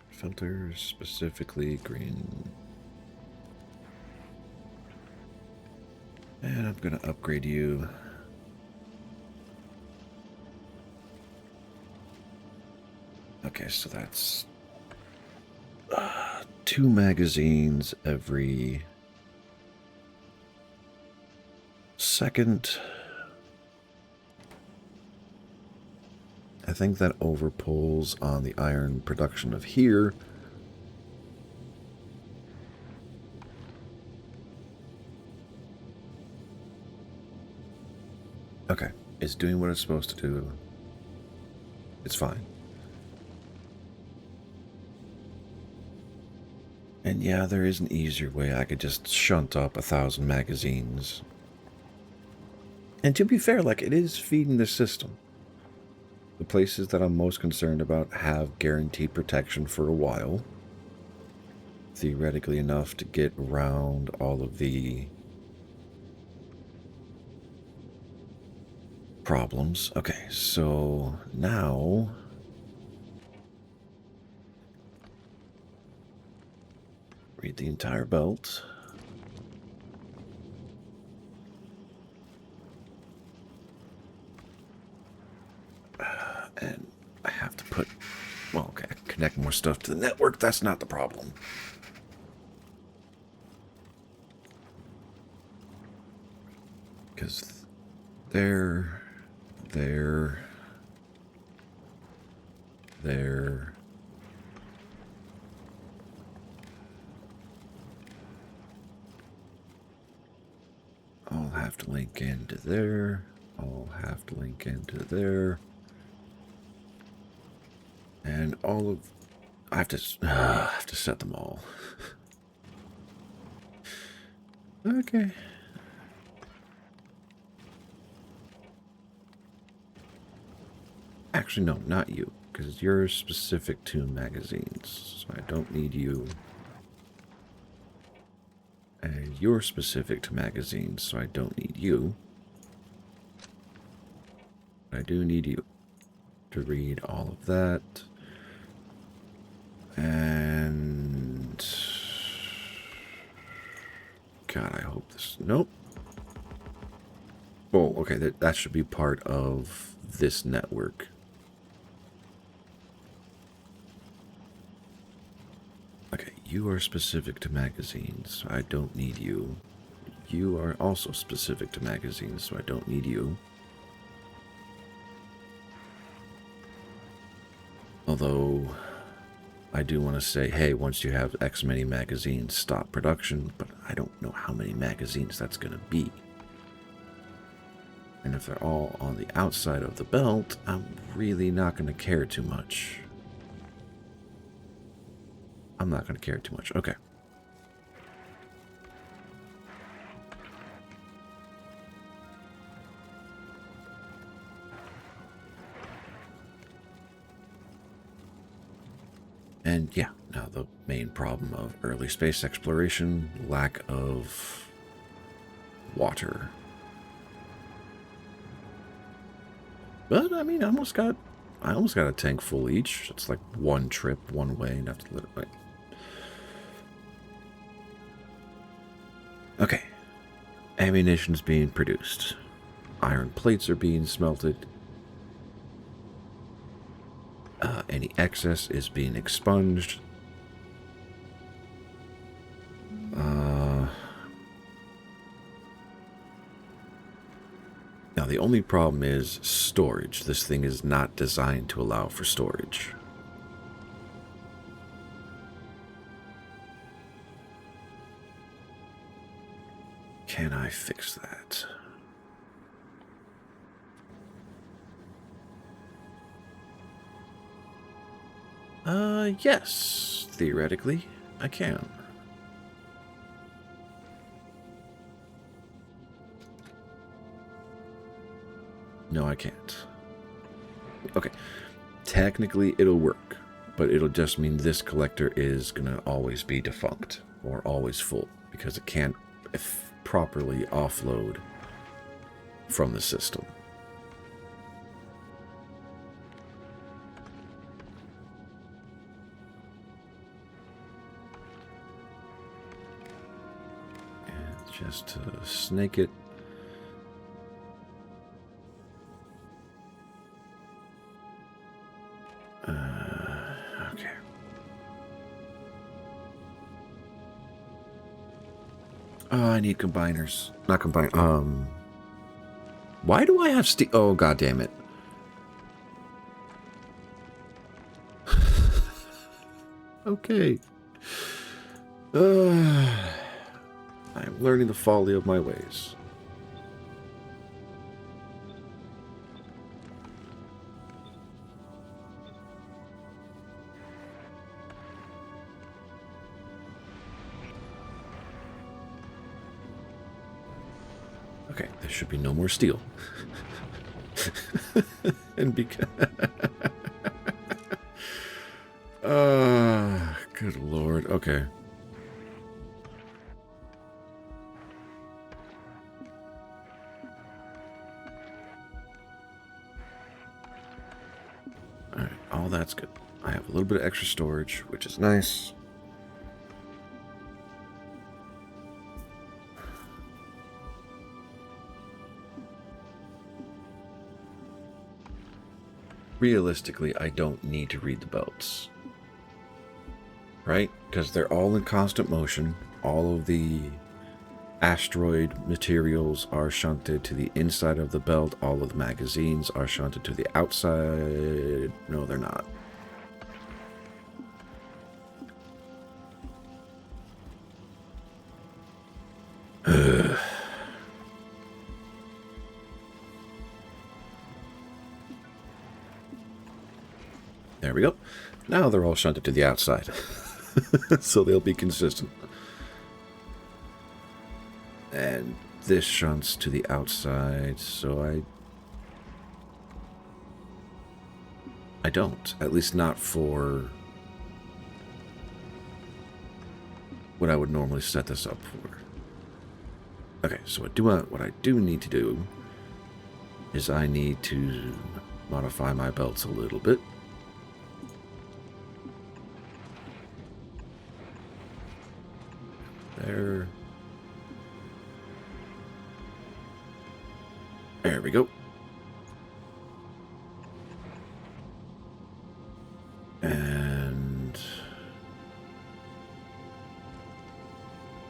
Filters, specifically green. And I'm going to upgrade you. Okay, so that's 2 magazines every second. I think that overpulls on the iron production of here. Okay, it's doing what it's supposed to do. It's fine. And yeah, there is an easier way. I could just shunt up 1,000 magazines. And to be fair, like, it is feeding the system. The places that I'm most concerned about have guaranteed protection for a while. Theoretically enough to get around all of the problems. Okay, so now read the entire belt. And I have to put, well, okay, connect more stuff to the network. That's not the problem. Because there. I'll have to link into there. I'll have to link into there. And all of... I have to set them all. Okay. Actually, no, not you. Because you're specific to magazines. So I don't need you. And you're specific to magazines, so I don't need you. But I do need you to read all of that. And... God, I hope this... Nope. Oh, okay, that should be part of this network. Okay, you are specific to magazines, so I don't need you. You are also specific to magazines, so I don't need you. Although, I do want to say, hey, once you have X many magazines, stop production, but I don't know how many magazines that's going to be. And if they're all on the outside of the belt, I'm really not going to care too much. I'm not going to care too much. Okay. And yeah, now the main problem of early space exploration, lack of water. But I mean, I almost got a tank full each. It's like one trip, one way, and I have to let it wait. Okay. Ammunition's being produced. Iron plates are being smelted. Any excess is being expunged. Now, the only problem is storage. This thing is not designed to allow for storage. Can I fix that? Yes. Theoretically, I can. No, I can't. Okay. Technically, it'll work, but it'll just mean this collector is going to always be defunct or always full because it can't properly offload from the system. And just to snake it. Okay. Oh, I need combiners. Not combine. Why do I have steel? Oh, god damn it. Okay. I'm learning the folly of my ways. Okay, there should be no more steel. And because... good lord. Okay. Alright, all that's good. I have a little bit of extra storage, which is nice. Realistically, I don't need to read the belts. Right? Because they're all in constant motion. All of the asteroid materials are shunted to the inside of the belt. All of the magazines are shunted to the outside. No, they're not. There we go. Now they're all shunted to the outside. So they'll be consistent. And this shunts to the outside, so I don't. At least not for what I would normally set this up for. Okay, so what I do need to do is I need to modify my belts a little bit. There we go. And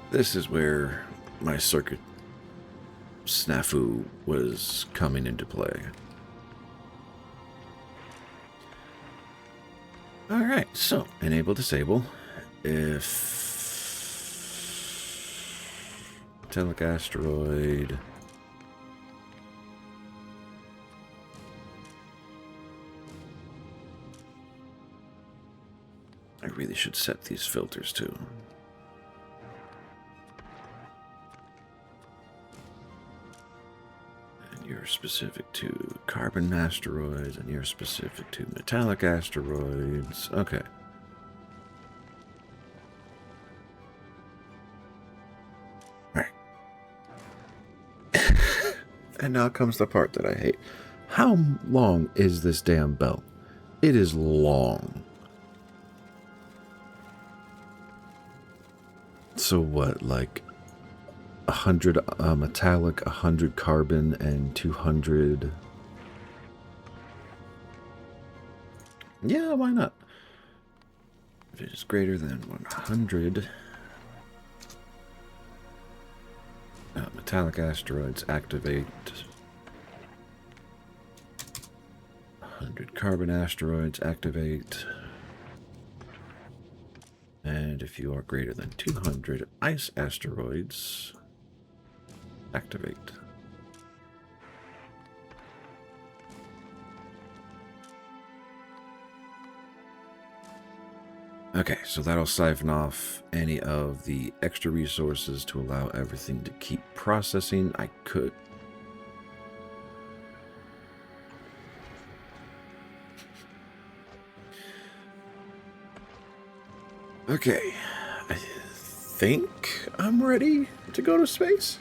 this is where my circuit snafu was coming into play. Alright, so enable, disable. If metallic asteroid, I really should set these filters too. And you're specific to carbon asteroids, and you're specific to metallic asteroids. Okay. And now comes the part that I hate. How long is this damn belt? It is long. So what, like 100 metallic, 100 carbon, and 200... Yeah, why not? If it is greater than 100... metallic asteroids activate. 100 carbon asteroids activate. And if you are greater than 200 ice asteroids, activate. Okay, so that'll siphon off any of the extra resources to allow everything to keep processing. I could. Okay, I think I'm ready to go to space.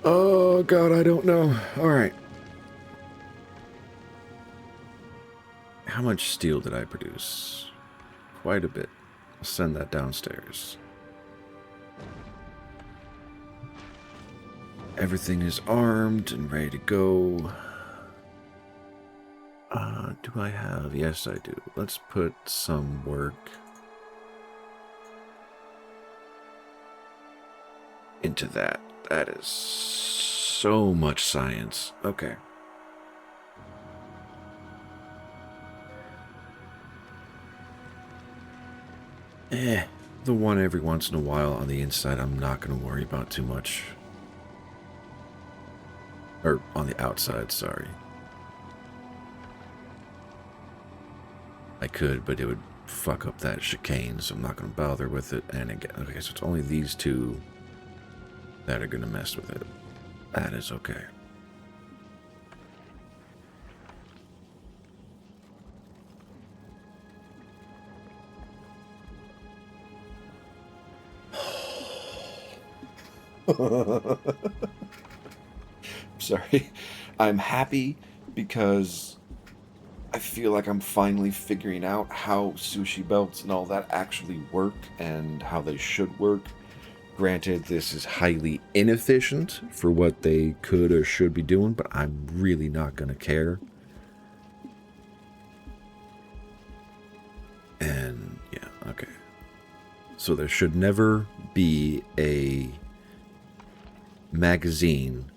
Oh God, I don't know. All right. How much steel did I produce? Quite a bit. I'll send that downstairs. Everything is armed and ready to go. Do I have? Yes, I do. Let's put some work into that. That is so much science. Okay. The one every once in a while on the inside I'm not going to worry about too much. Or on the outside, sorry. I could, but it would fuck up that chicane, so I'm not going to bother with it. And again, okay, so it's only these two that are going to mess with it. That is okay. Sorry. I'm happy because I feel like I'm finally figuring out how sushi belts and all that actually work and how they should work. Granted, this is highly inefficient for what they could or should be doing, but I'm really not going to care. And yeah, okay. So there should never be a magazine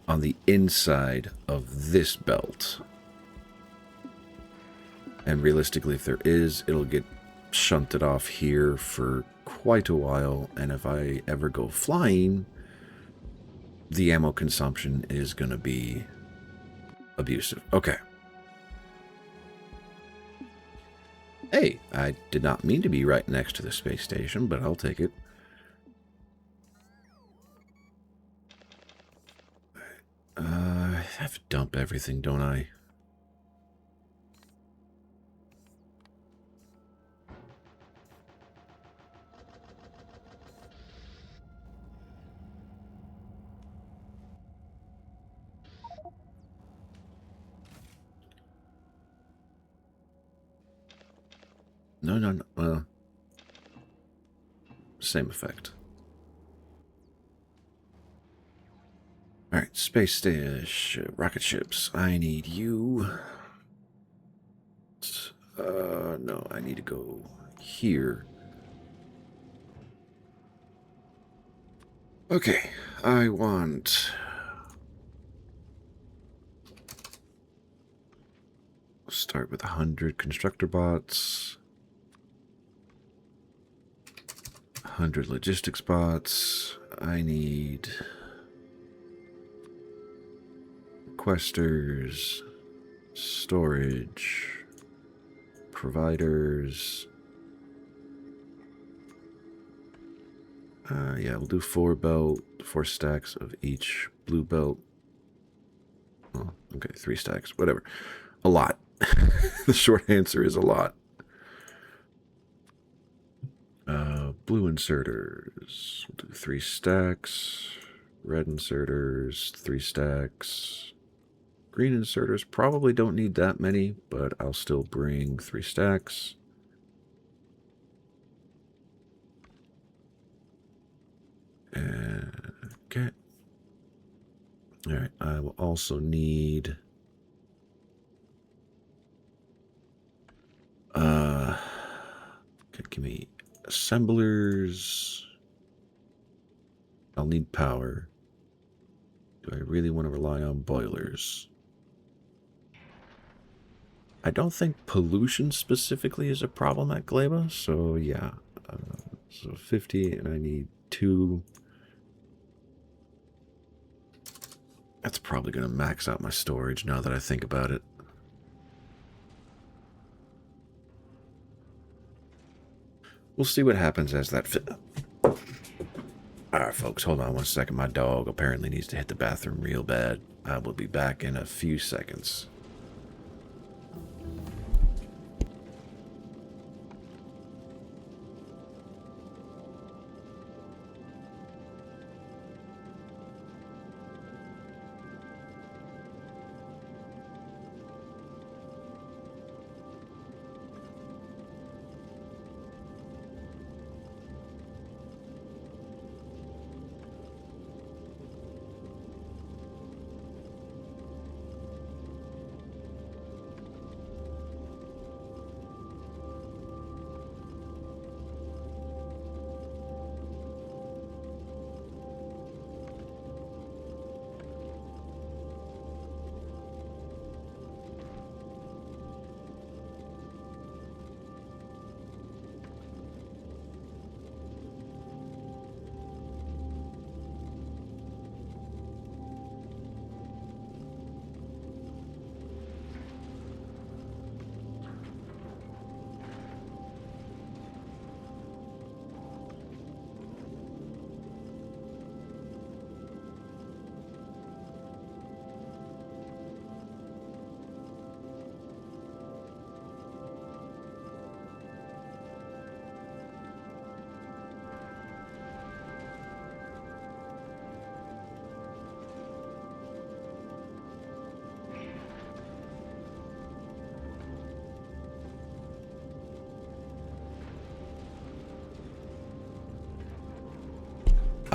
on the inside of this belt. And realistically, if there is, it'll get shunted off here for quite a while. And if I ever go flying, the ammo consumption is going to be abusive. Okay. Hey, I did not mean to be right next to the space station, but I'll take it. I have to dump everything, don't I? No. Same effect. Alright, space station, rocket ships. I need you. No, I need to go here. Okay, I want... Start with 100 constructor bots. 100 logistics bots. I need... requesters, storage, providers. Yeah, we'll do 4 stacks of each blue belt. Oh, okay, 3 stacks, whatever. A lot. The short answer is a lot. Blue inserters. We'll do 3 stacks. Red inserters, 3 stacks. Green inserters probably don't need that many, but I'll still bring 3 stacks. Okay. Alright, I will also need... okay, give me assemblers. I'll need power. Do I really want to rely on boilers? I don't think pollution specifically is a problem at Gleba, so yeah. So 50, and I need 2. That's probably going to max out my storage now that I think about it. We'll see what happens as that fit. Alright, folks, hold on one second. My dog apparently needs to hit the bathroom real bad. I will be back in a few seconds.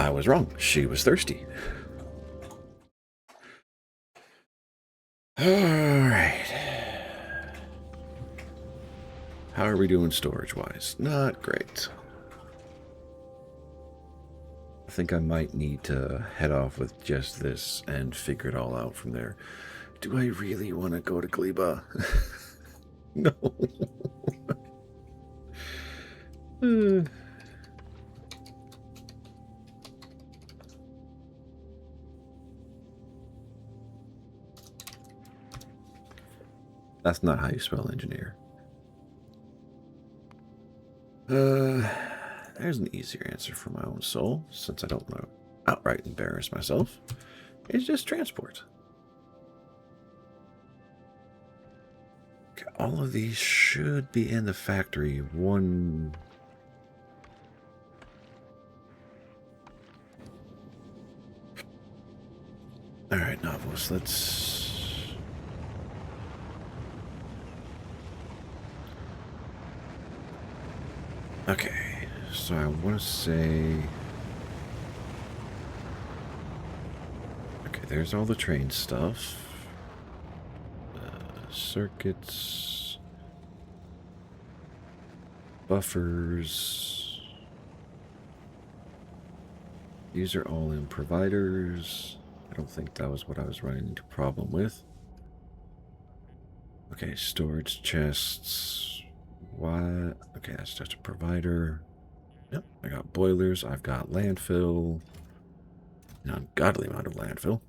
I was wrong. She was thirsty. Alright. How are we doing storage-wise? Not great. I think I might need to head off with just this and figure it all out from there. Do I really want to go to Gleba? No. That's not how you spell engineer. There's an easier answer for my own soul, since I don't want to outright embarrass myself. It's just transport. Okay, all of these should be in the factory. One... Alright, Novos, let's... Okay, so I want to say... Okay, there's all the train stuff. Circuits. Buffers. These are all in providers. I don't think that was what I was running into a problem with. Okay, storage chests. What? Okay, that's just a provider. Yep, I got boilers. I've got landfill. An ungodly amount of landfill.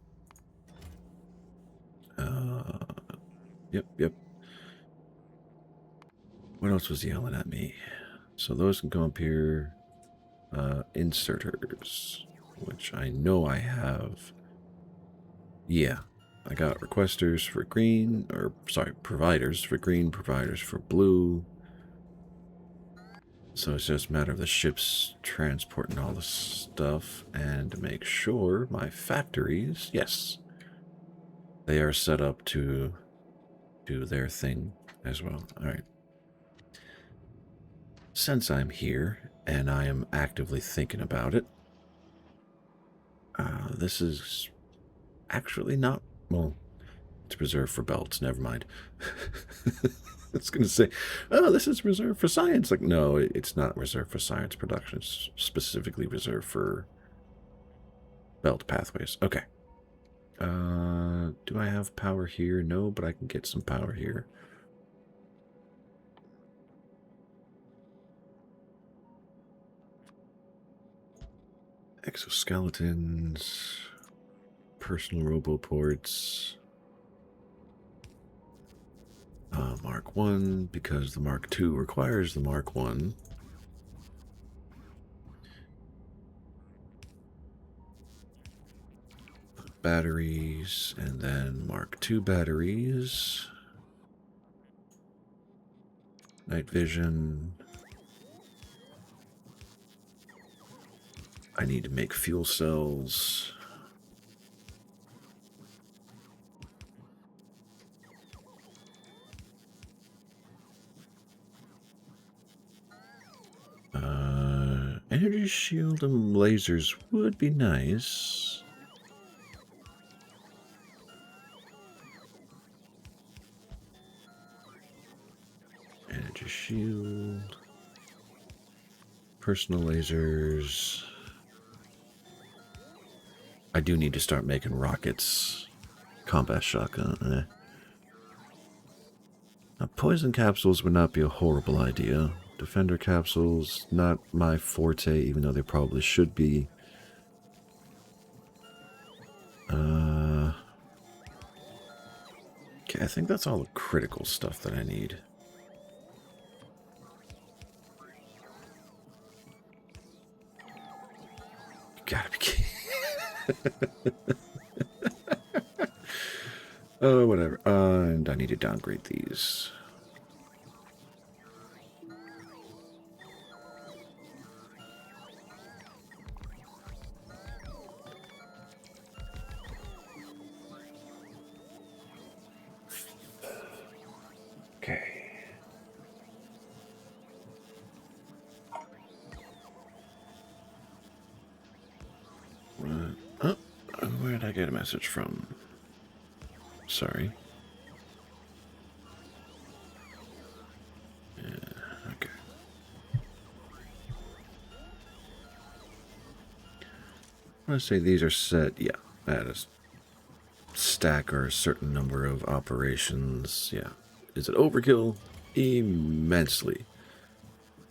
Yep. What else was yelling at me? So those can go up here. Inserters, which I know I have. Yeah, I got requesters for green, or sorry, providers for green, providers for blue. So it's just a matter of the ships transporting all the stuff, and to make sure my factories, yes, they are set up to do their thing as well. All right. Since I'm here and I am actively thinking about it, this is actually not, well, it's reserved for belts, never mind. It's going to say, oh, this is reserved for science. Like, no, it's not reserved for science production. It's specifically reserved for belt pathways. Okay. Do I have power here? No, but I can get some power here. Exoskeletons, personal roboports, Mark 1, because the Mark 2 requires the Mark 1. Batteries, and then Mark 2 batteries. Night vision. I need to make fuel cells. Energy shield and lasers would be nice. Energy shield. Personal lasers. I do need to start making rockets. Combat shotgun. Now, poison capsules would not be a horrible idea. Defender capsules, not my forte, even though they probably should be. Okay, I think that's all the critical stuff that I need. You gotta be kidding. Oh, whatever. And I need to downgrade these. Okay. Oh, where did I get a message from? Sorry. Yeah, okay. I want to say these are set, yeah, at a stack or a certain number of operations. Yeah. Is it overkill? Immensely.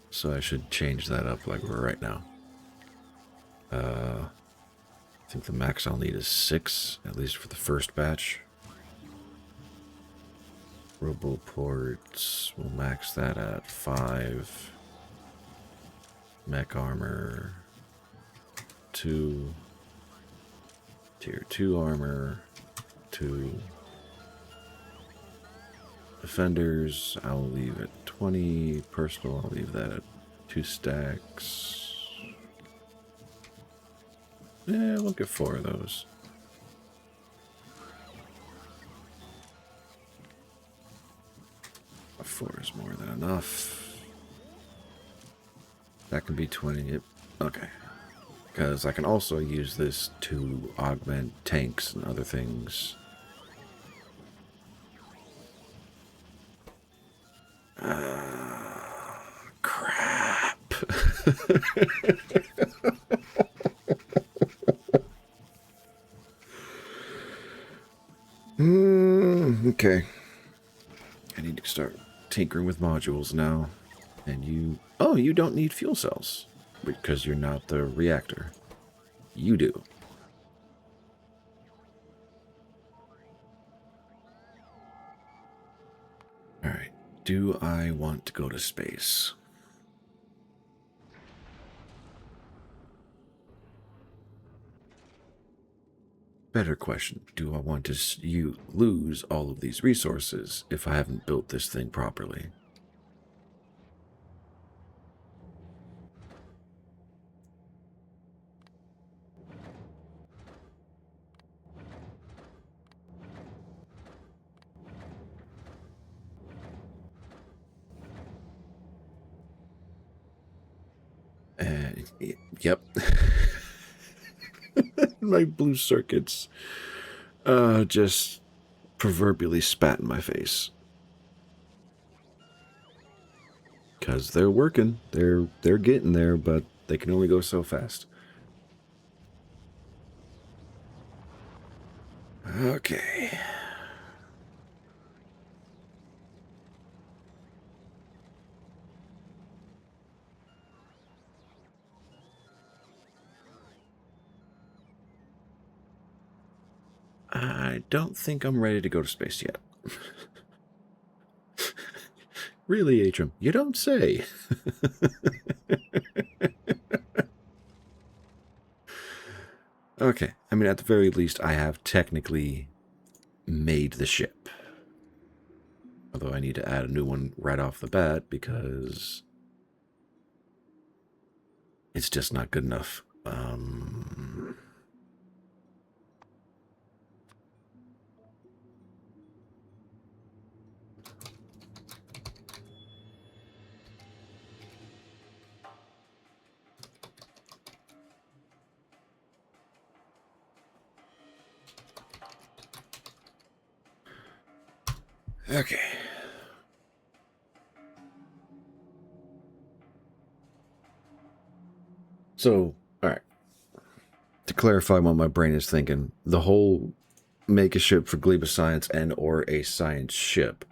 So I should change that up like right now. I think the max I'll need is 6, at least for the first batch. Roboports, we'll max that at 5. Mech armor, 2. Tier 2 armor, 2. Defenders, I'll leave at 20. Personal, I'll leave that at 2 stacks. Yeah, we'll get 4 of those. A 4 is more than enough. That can be 20. Yep. Okay. Because I can also use this to augment tanks and other things. Crap. Okay. I need to start tinkering with modules now. And you... Oh, you don't need fuel cells. Because you're not the reactor. You do. Alright. Do I want to go to space? Better question. Do I want to lose all of these resources if I haven't built this thing properly? Yep. My blue circuits just proverbially spat in my face. Because they're working. They're getting there, but they can only go so fast. Okay. I don't think I'm ready to go to space yet. Really, Atrum? You don't say. Okay. I mean, at the very least, I have technically made the ship. Although I need to add a new one right off the bat because it's just not good enough. Okay. So, all right. To clarify what my brain is thinking, the whole make a ship for Gleba Science and or a science ship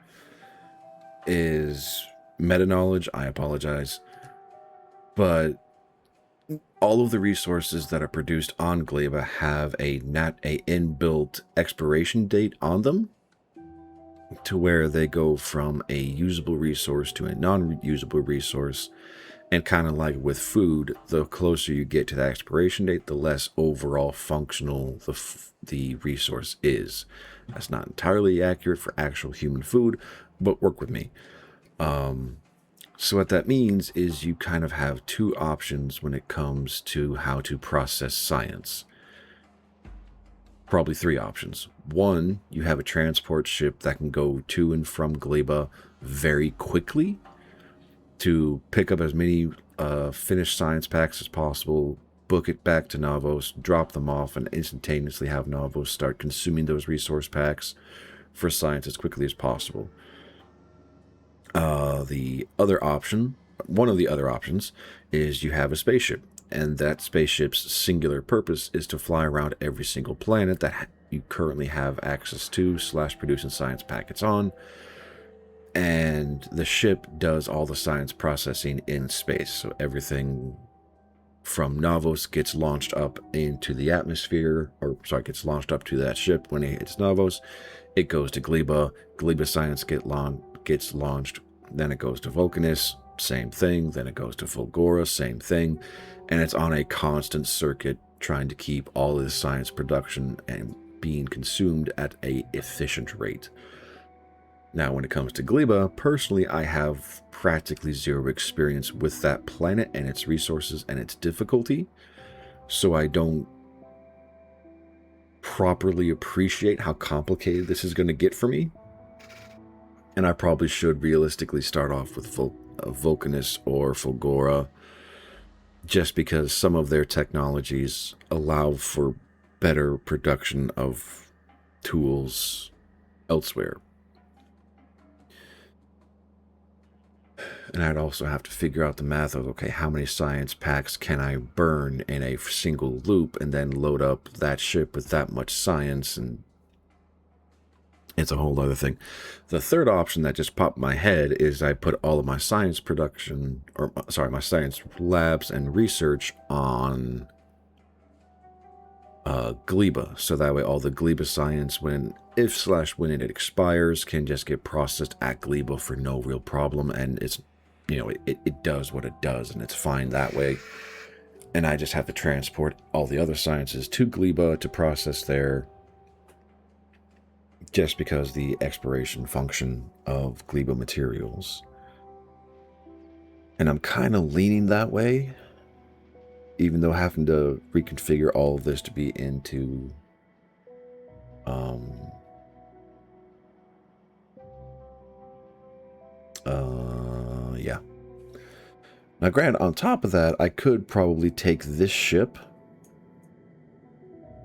is meta-knowledge. I apologize. But all of the resources that are produced on Gleba have a inbuilt expiration date on them, to where they go from a usable resource to a non-usable resource. And kind of like with food, the closer you get to the expiration date, the less overall functional the resource is. That's not entirely accurate for actual human food, but work with me. So what that means is you kind of have 2 options when it comes to how to process science. Probably 3 options. 1, you have a transport ship that can go to and from Gleba very quickly to pick up as many finished science packs as possible, book it back to Navos, drop them off, and instantaneously have Navos start consuming those resource packs for science as quickly as possible. The other option, one of the other options, is you have a spaceship, and that spaceship's singular purpose is to fly around every single planet that you currently have access to / producing science packets on, and the ship does all the science processing in space. So everything from Navos gets launched up into the atmosphere, or sorry, gets launched up to that ship. When it hits Navos, it goes to Gleba. Gleba science gets launched. Then it goes to Vulcanus, same thing. Then it goes to Fulgora, same thing. And it's on a constant circuit trying to keep all of this science production and being consumed at a efficient rate. Now, when it comes to Gleba, personally, I have practically zero experience with that planet and its resources and its difficulty, so I don't properly appreciate how complicated this is going to get for me. And I probably should realistically start off with Vulcanus or Fulgora, just because some of their technologies allow for better production of tools elsewhere. And I'd also have to figure out the math of, okay, how many science packs can I burn in a single loop and then load up that ship with that much science, and it's a whole other thing. The third option that just popped in my head is I put all of my science production, or sorry, my science labs and research on Gleba. So that way all the Gleba science, when it expires, can just get processed at Gleba for no real problem. And it's, you know, it does what it does, and it's fine that way. And I just have to transport all the other sciences to Gleba to process there, just because the expiration function of Gleba materials. And I'm kind of leaning that way, even though having to reconfigure all of this to be into yeah. Now granted, on top of that, I could probably take this ship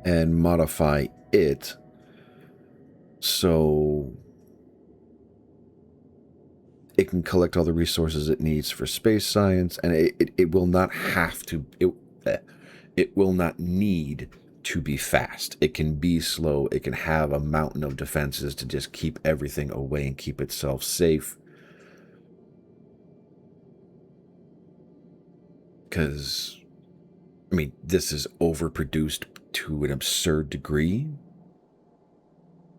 and modify it so it can collect all the resources it needs for space science, and it will not have to, it will not need to be fast. It can be slow. It can have a mountain of defenses to just keep everything away and keep itself safe. Because, I mean, this is overproduced to an absurd degree,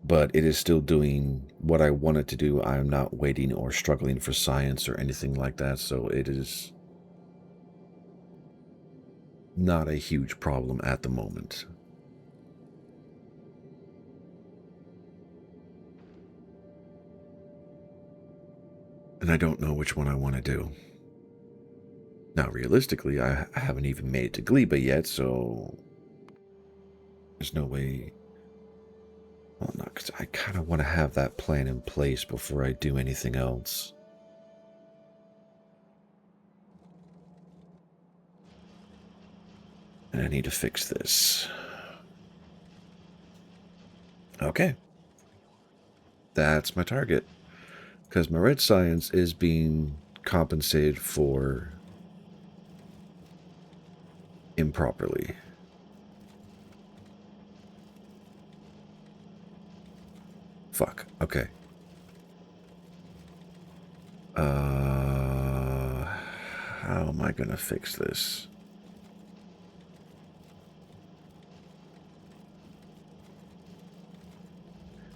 but it is still doing what I want it to do. I'm not waiting or struggling for science or anything like that, so it is not a huge problem at the moment. And I don't know which one I want to do. Now, realistically, I haven't even made it to Gleba yet, so there's no way. Well, no, because I kind of want to have that plan in place before I do anything else. And I need to fix this. Okay. That's my target. Because my red science is being compensated for improperly. Fuck. Okay. How am I gonna fix this?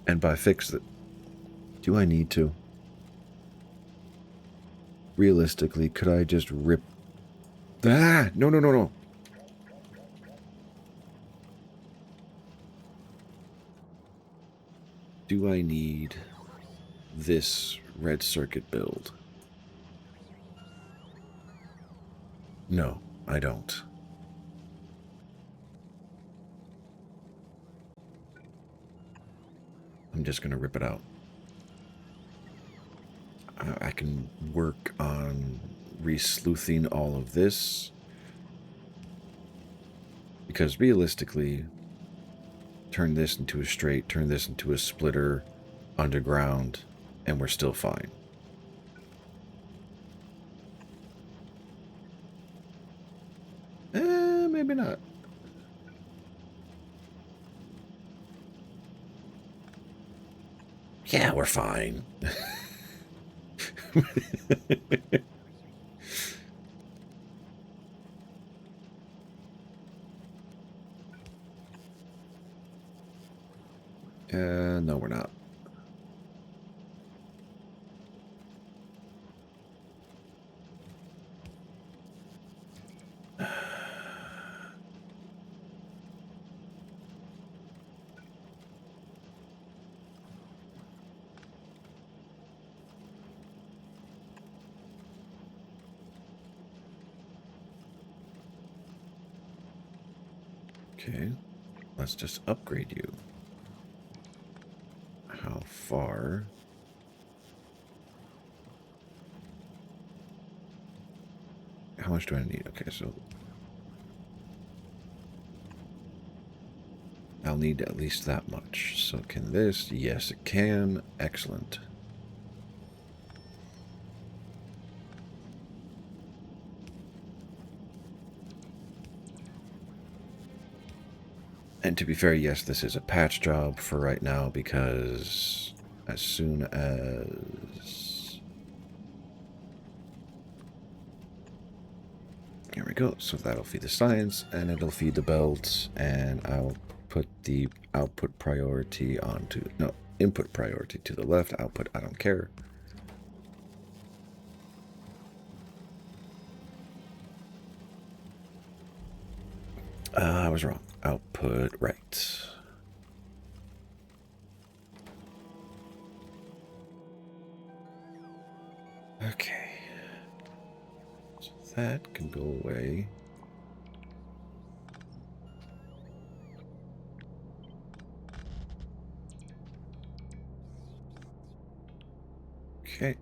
And by fix it, do I need to? Realistically, could I just rip... Ah! No, no, no, no. Do I need this red circuit build? No, I don't. I'm just going to rip it out. I can work on re-sleuthing all of this. Because realistically, turn this into a straight, turn this into a splitter, underground, and we're still fine. Maybe not. Yeah, we're fine. No, we're not. Okay, let's just upgrade you. How far? How much do I need? Okay, so I'll need at least that much. So can this? Yes, it can. Excellent. And to be fair, yes, this is a patch job for right now because as soon as... Here we go. So that'll feed the science and it'll feed the belts, and I'll put the output priority onto... No, input priority to the left. Output, I don't care. I was wrong. Output right. Okay. So that can go away. Okay.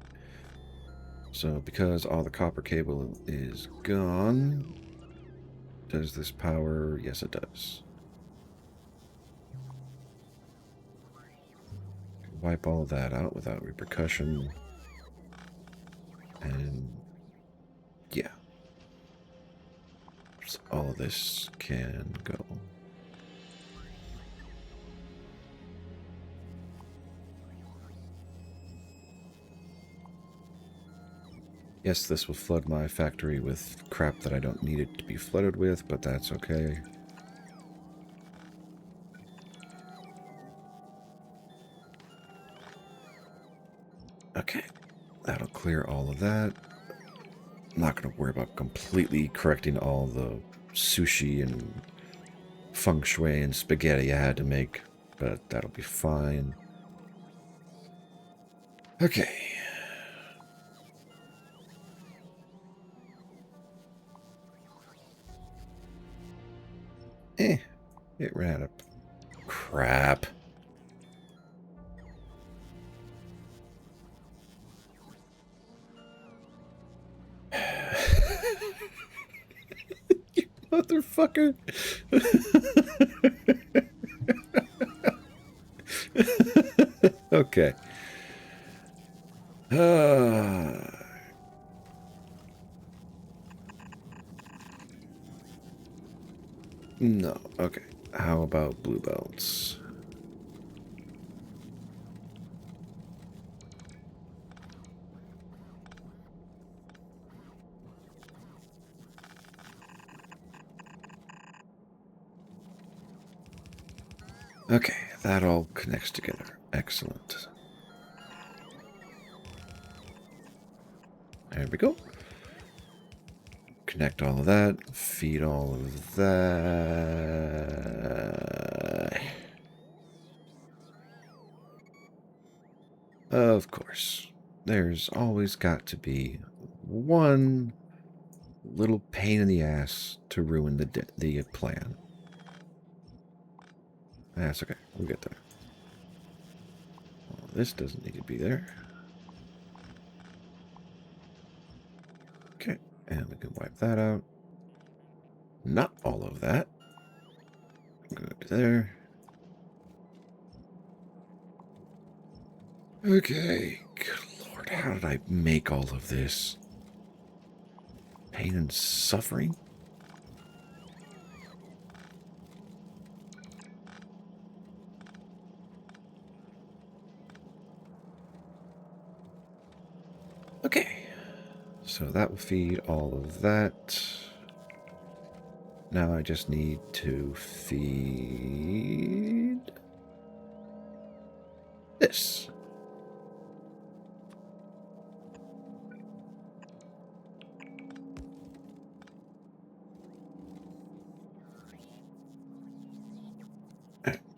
So because all the copper cable is gone, does this power? Yes, it does. Wipe all of that out without repercussion. And yeah. So all of this can go. Yes, this will flood my factory with crap that I don't need it to be flooded with, but that's okay. Okay, that'll clear all of that. I'm not going to worry about completely correcting all the sushi and feng shui and spaghetti I had to make, but that'll be fine. Okay. It ran out of crap. You motherfucker. Okay. No. Okay. How about blue belts? Okay, that all connects together. Excellent. There we go. Connect all of that. Feed all of that. Of course. There's always got to be one little pain in the ass to ruin the plan. That's okay. We'll get there. Well, this doesn't need to be there. Okay, and we can wipe that out. Not all of that. connect there. Okay. Good Lord, how did I make all of this? Pain and suffering? Okay. So that will feed all of that. Now I just need to feed this.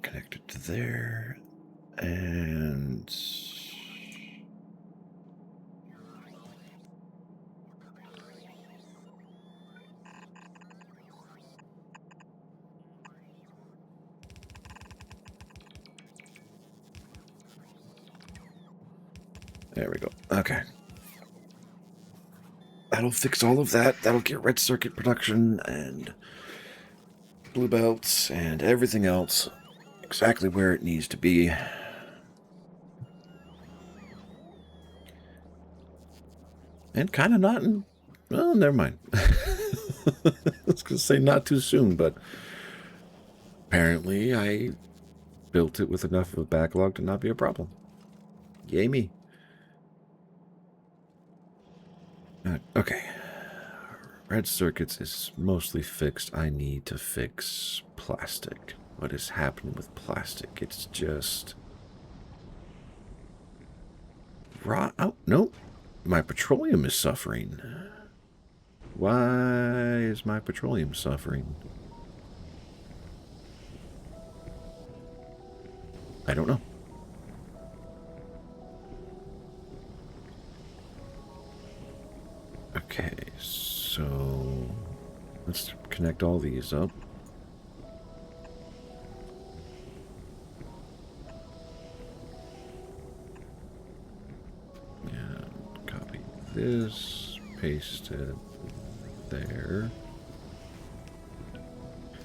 Connected to there. And there we go. Okay. That'll fix all of that. That'll get red circuit production and blue belts and everything else exactly where it needs to be. And kind of not in... Well, never mind. I was going to say not too soon, but apparently I built it with enough of a backlog to not be a problem. Yay me. Okay. Red circuits is mostly fixed. I need to fix plastic. What is happening with plastic? It's just... raw. Oh, no. My petroleum is suffering. Why is my petroleum suffering? I don't know. Okay, so let's connect all these up. And copy this, paste it there.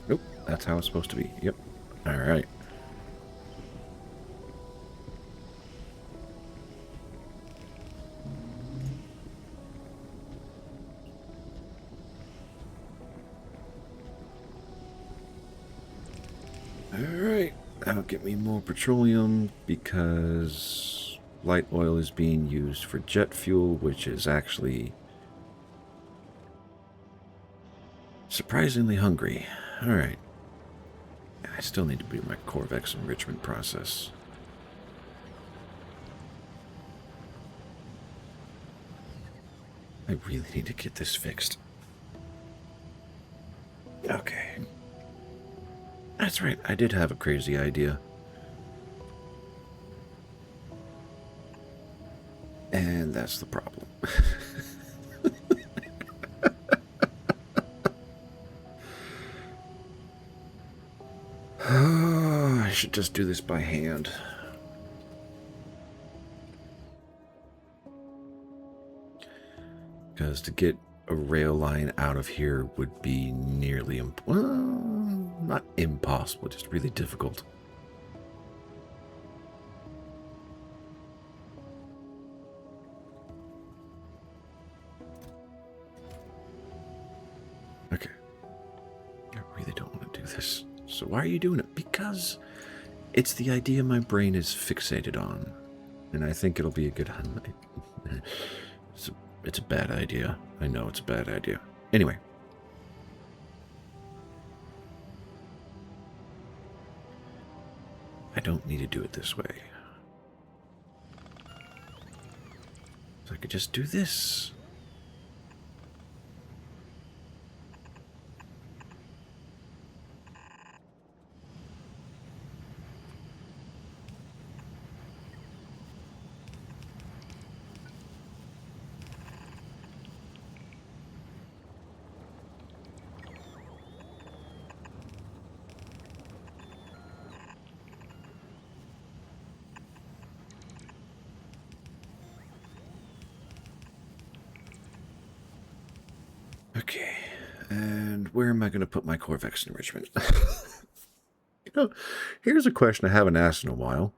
Nope, that's how it's supposed to be. Yep. All right. Alright, that'll get me more petroleum because light oil is being used for jet fuel, which is actually surprisingly hungry. Alright. I still need to do my Corvex enrichment process. I really need to get this fixed. Okay. That's right, I did have a crazy idea. And that's the problem. I should just do this by hand. Because to get a rail line out of here would be nearly, well, not impossible, just really difficult. Okay. I really don't want to do this. So why are you doing it? Because it's the idea my brain is fixated on. And I think it'll be a good... It's a bad idea. I know it's a bad idea. Anyway. I don't need to do it this way. So I could just do this. Okay, and where am I going to put my Corvex enrichment? You know, here's a question I haven't asked in a while.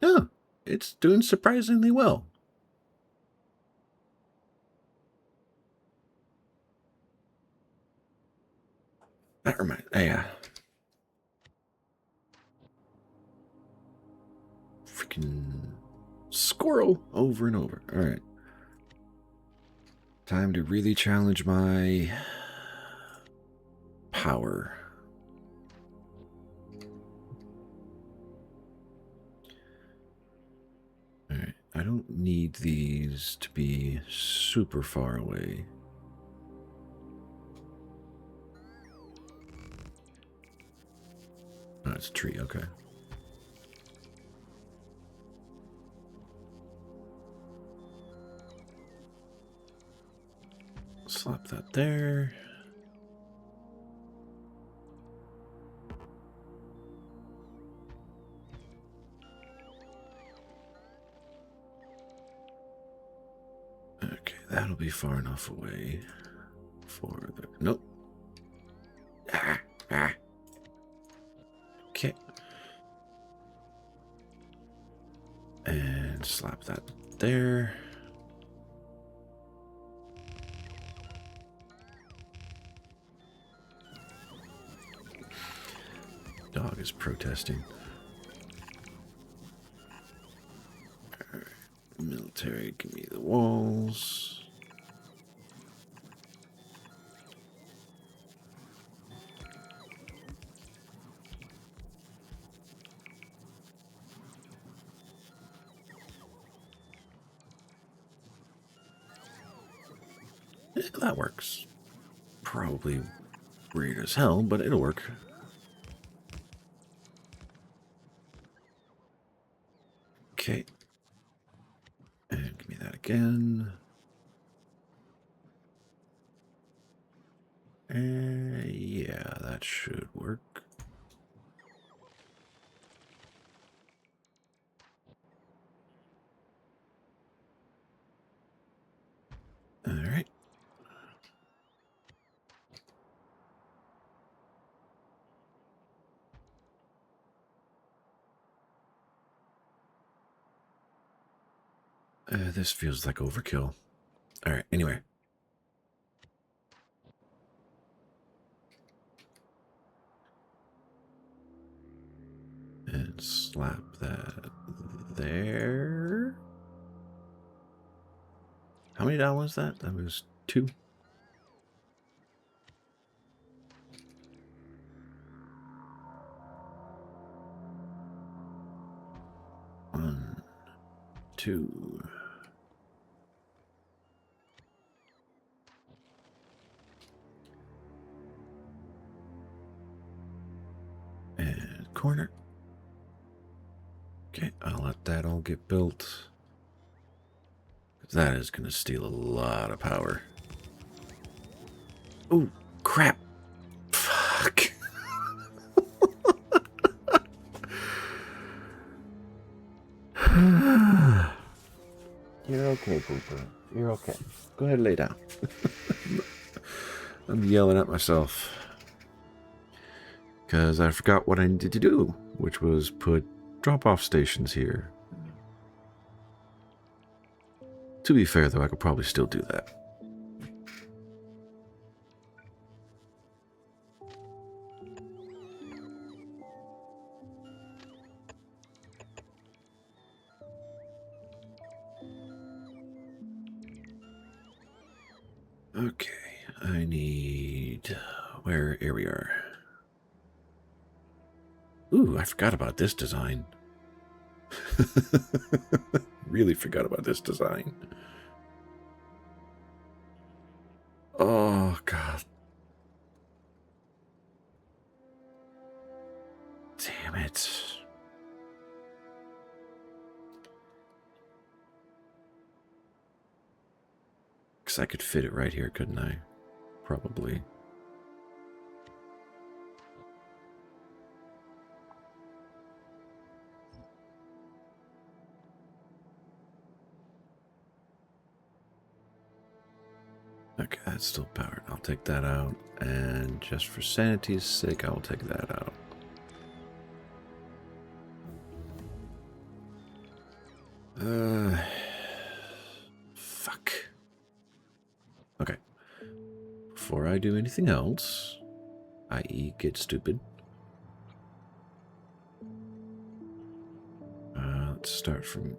Yeah, it's doing surprisingly well. That reminds me. Yeah. Freaking squirrel over and over. All right. Time to really challenge my power. All right. I don't need these to be super far away. Oh, it's a tree. Okay. Slap that there. Okay, that'll be far enough away for the... Nope. Okay. And slap that there. Dog is protesting. Right. Military, give me the walls. That works. Probably weird as hell, but it'll work. Okay. And give me that again. Yeah, that should work. All right. This feels like overkill. All right, anyway. And slap that there. How many down was that? That was 2. One, 2. And corner. Okay, I'll let that all get built. That is going to steal a lot of power. Oh, crap. Fuck. You're okay, Pooper. You're okay. Go ahead and lay down. I'm yelling at myself. Because I forgot what I needed to do, which was put drop-off stations here. To be fair, though, I could probably still do that. Okay, I need... Here we are. Ooh, I forgot about this design. Really forgot about this design. Oh, God. Damn it. Because I could fit it right here, couldn't I? Probably. Okay, that's still powered. I'll take that out. And just for sanity's sake, I will take that out. I do anything else, i.e. get stupid, let's start from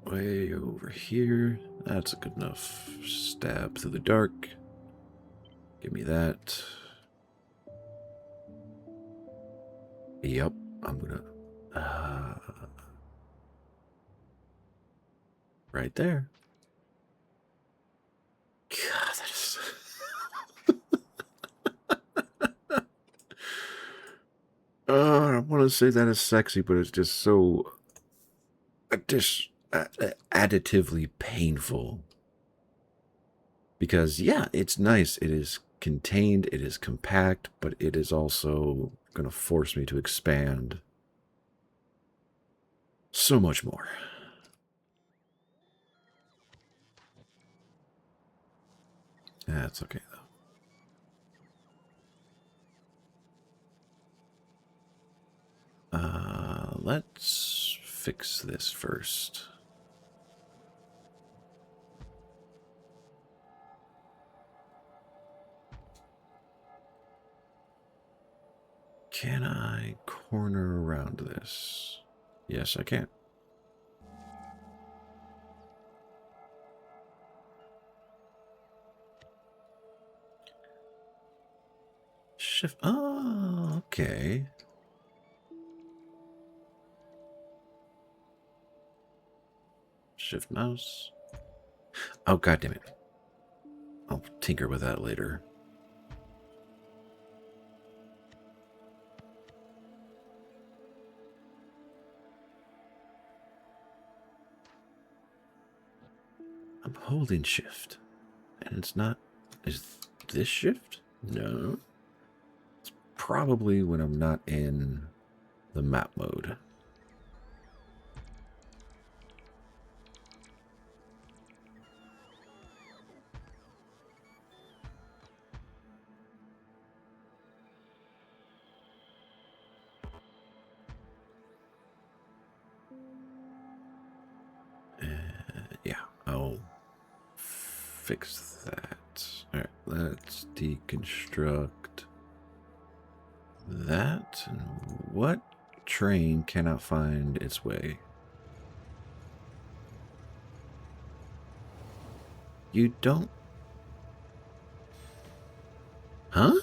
way over here. That's a good enough stab through the dark. Give me that. Yep, I'm gonna... right there. God, that is... I want to say that is sexy, but it's just so... just additively painful. Because, yeah, it's nice. It is contained, it is compact, but it is also going to force me to expand so much more. That's okay, though. Let's fix this first. Can I corner around this? Yes, I can. Shift. Oh, okay. Shift mouse. Oh, God damn it. I'll tinker with that later. I'm holding shift. And it's not... Is this shift? No. It's probably when I'm not in the map mode. Yeah, I'll fix that. All right, let's deconstruct that. And what train cannot find its way? You don't... Huh?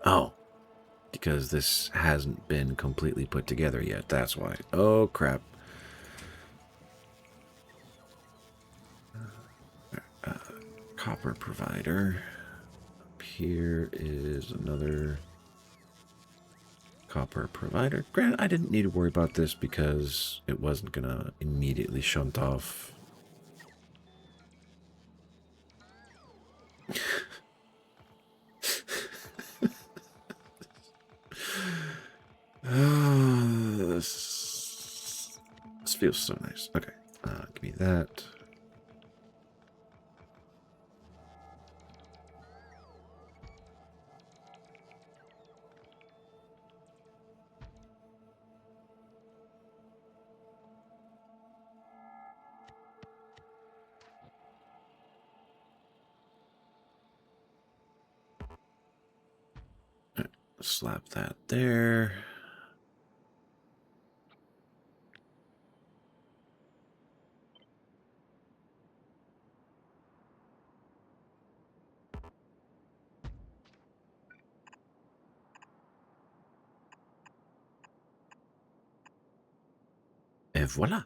Oh. Because this hasn't been completely put together yet. That's why. Oh, crap. Copper provider. Up here is another copper provider. Granted, I didn't need to worry about this because it wasn't going to immediately shunt off. This feels so nice. Okay, give me that. Right, slap that there. And voila.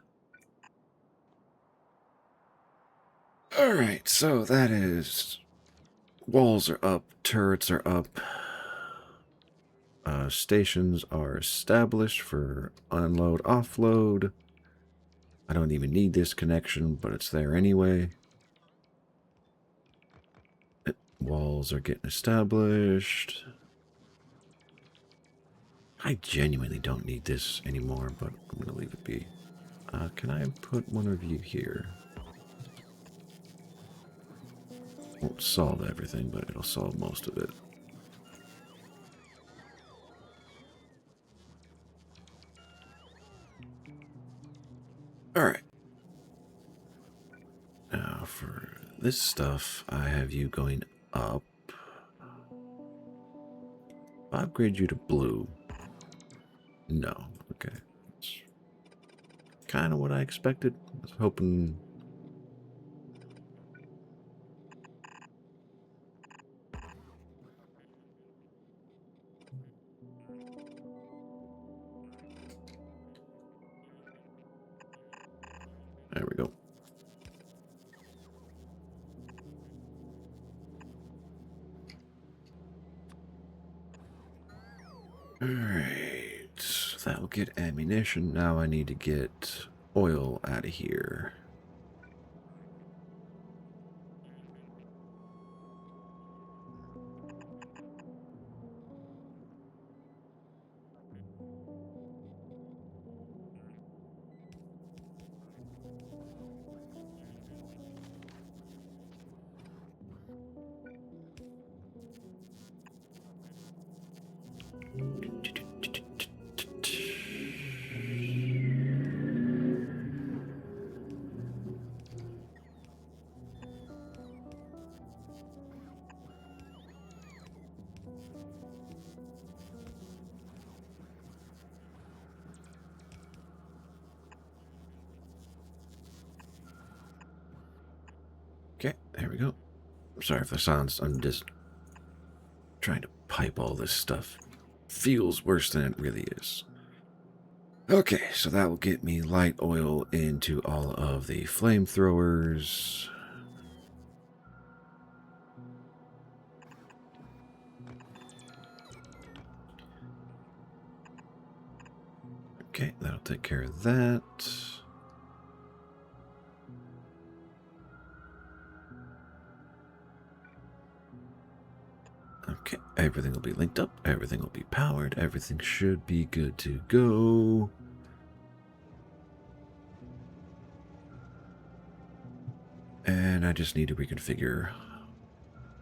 Alright, so that is... Walls are up, turrets are up. Stations are established for unload, offload. I don't even need this connection, but it's there anyway. Walls are getting established. I genuinely don't need this anymore, but I'm going to leave it be. Can I put one of you here? Won't solve everything, but it'll solve most of it. for this stuff, I have you going up. I'll upgrade you to blue. No. Okay. That's kind of what I expected. I was hoping... There we go. Alright. So that'll get ammunition. Now I need to get oil out of here. Okay, there we go. Sorry if the sounds, I'm just trying to pipe all this stuff. Feels worse than it really is. Okay, so that will get me light oil into all of the flamethrowers. Okay, that'll take care of that. Okay, everything will be linked up, everything will be powered, everything should be good to go. And I just need to reconfigure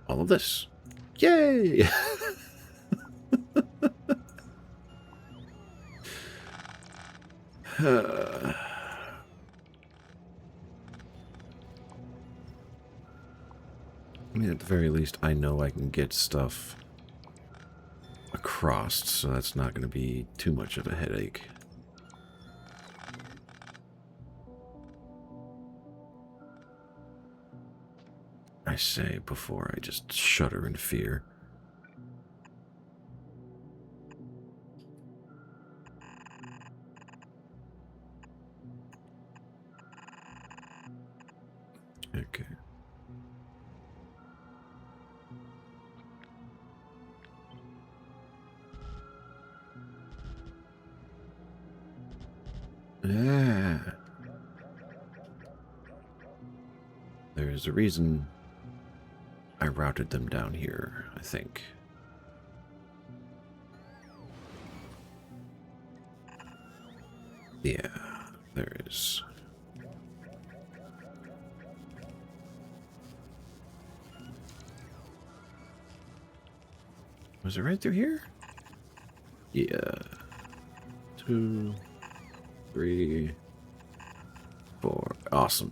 all of this. Yay! I mean, at the very least, I know I can get stuff across, so that's not going to be too much of a headache. I say before I just shudder in fear. Okay. Yeah. There's a reason I routed them down here, I think. Yeah, there is. Was it right through here? Yeah. 2, 3, 4. Awesome.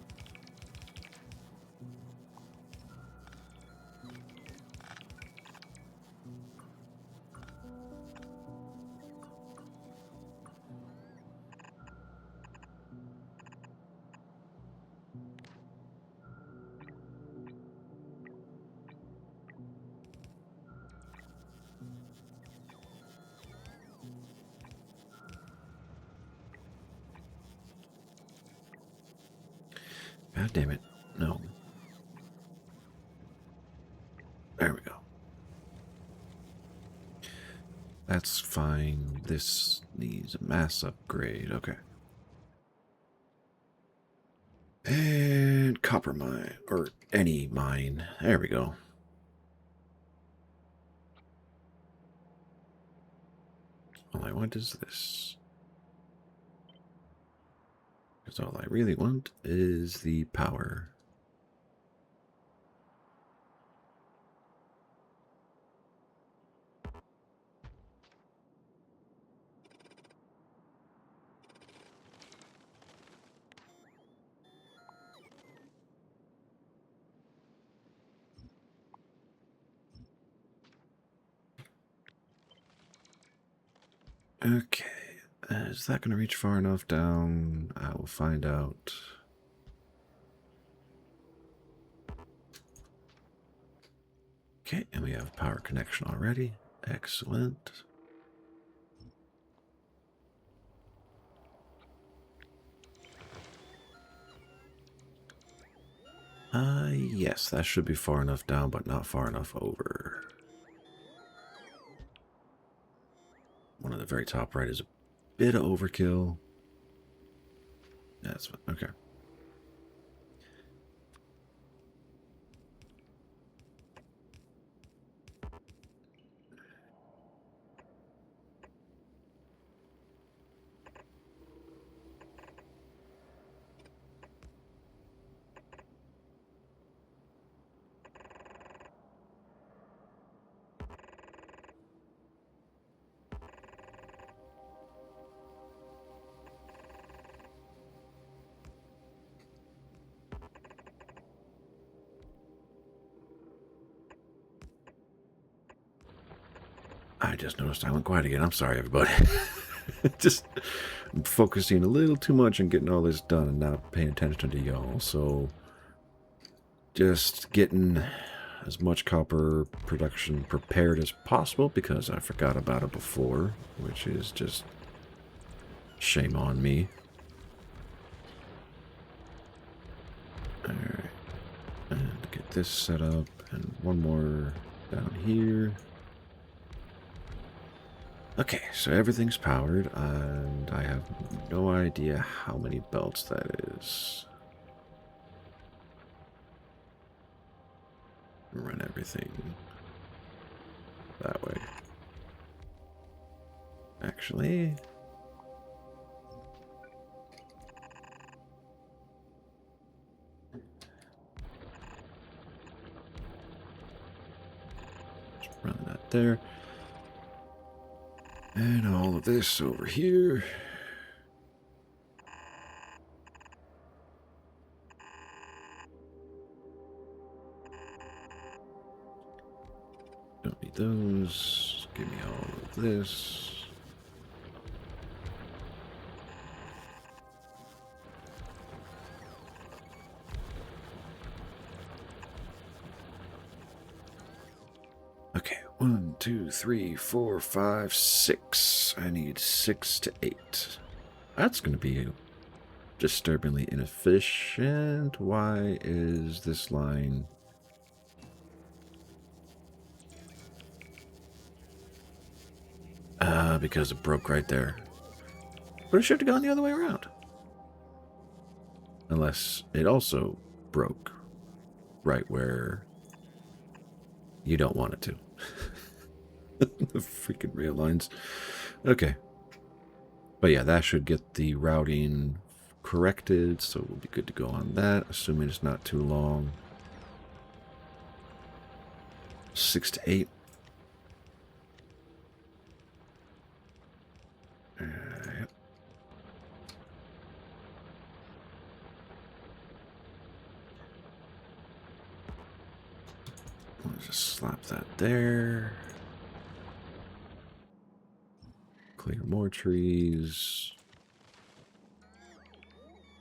God damn it. No. There we go. That's fine. This needs a mass upgrade. Okay. And copper mine. Or any mine. There we go. All I want is this. Because all I really want is the power. Okay. Is that going to reach far enough down? I will find out. Okay, and we have power connection already. Excellent. Yes, that should be far enough down, but not far enough over. One at the very top right is a bit of overkill. That's okay. I just noticed I went quiet again. I'm sorry, everybody. Just focusing a little too much on getting all this done and not paying attention to y'all. So just getting as much copper production prepared as possible because I forgot about it before, which is just shame on me. Alright. And get this set up and one more down here. Okay, so everything's powered, and I have no idea how many belts that is. Run everything that way. Actually, just run that there. And all of this over here. Don't need those. Give me all of this. Okay, 1, 2, 3, 4, 5, 6. I need 6 to 8. That's going to be disturbingly inefficient. Why is this line... because it broke right there. But it should have gone the other way around. Unless it also broke right where you don't want it to. The freaking rail lines. Okay. But yeah, that should get the routing corrected, so we'll be good to go on that, assuming it's not too long. 6 to 8. Yep. Let's just slap that there. Clear more trees.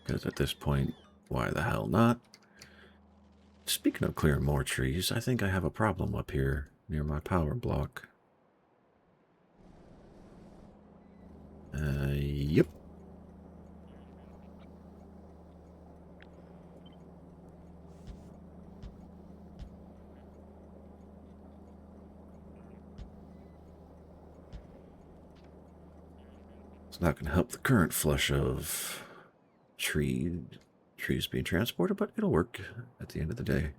Because at this point, why the hell not? Speaking of clearing more trees, I think I have a problem up here near my power block. Yep. It's not going to help the current flush of trees being transported, but it'll work at the end of the day.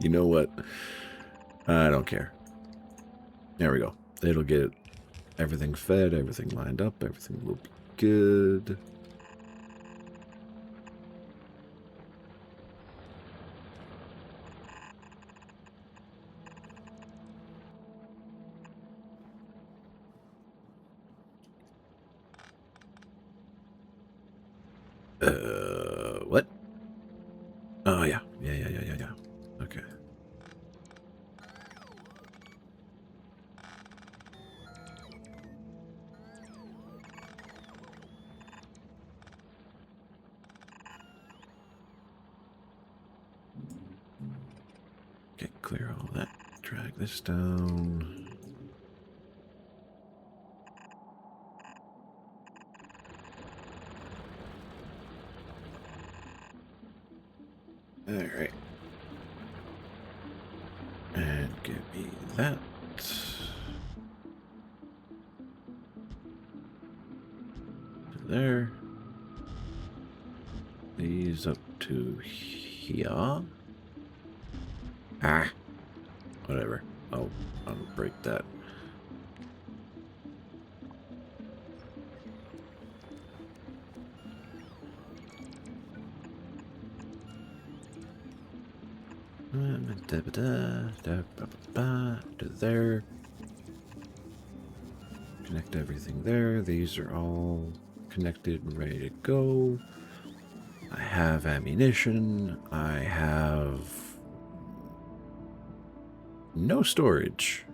You know what? I don't care. There we go. It'll get everything fed, everything lined up, everything will be good. What? Oh, yeah. Yeah. Okay. Okay, clear all that. Drag this down. All right. And give me that. There. These up to here. Ah. Whatever. I'll break that. To there. Connect everything there. These are all connected and ready to go. I have ammunition. I have no storage.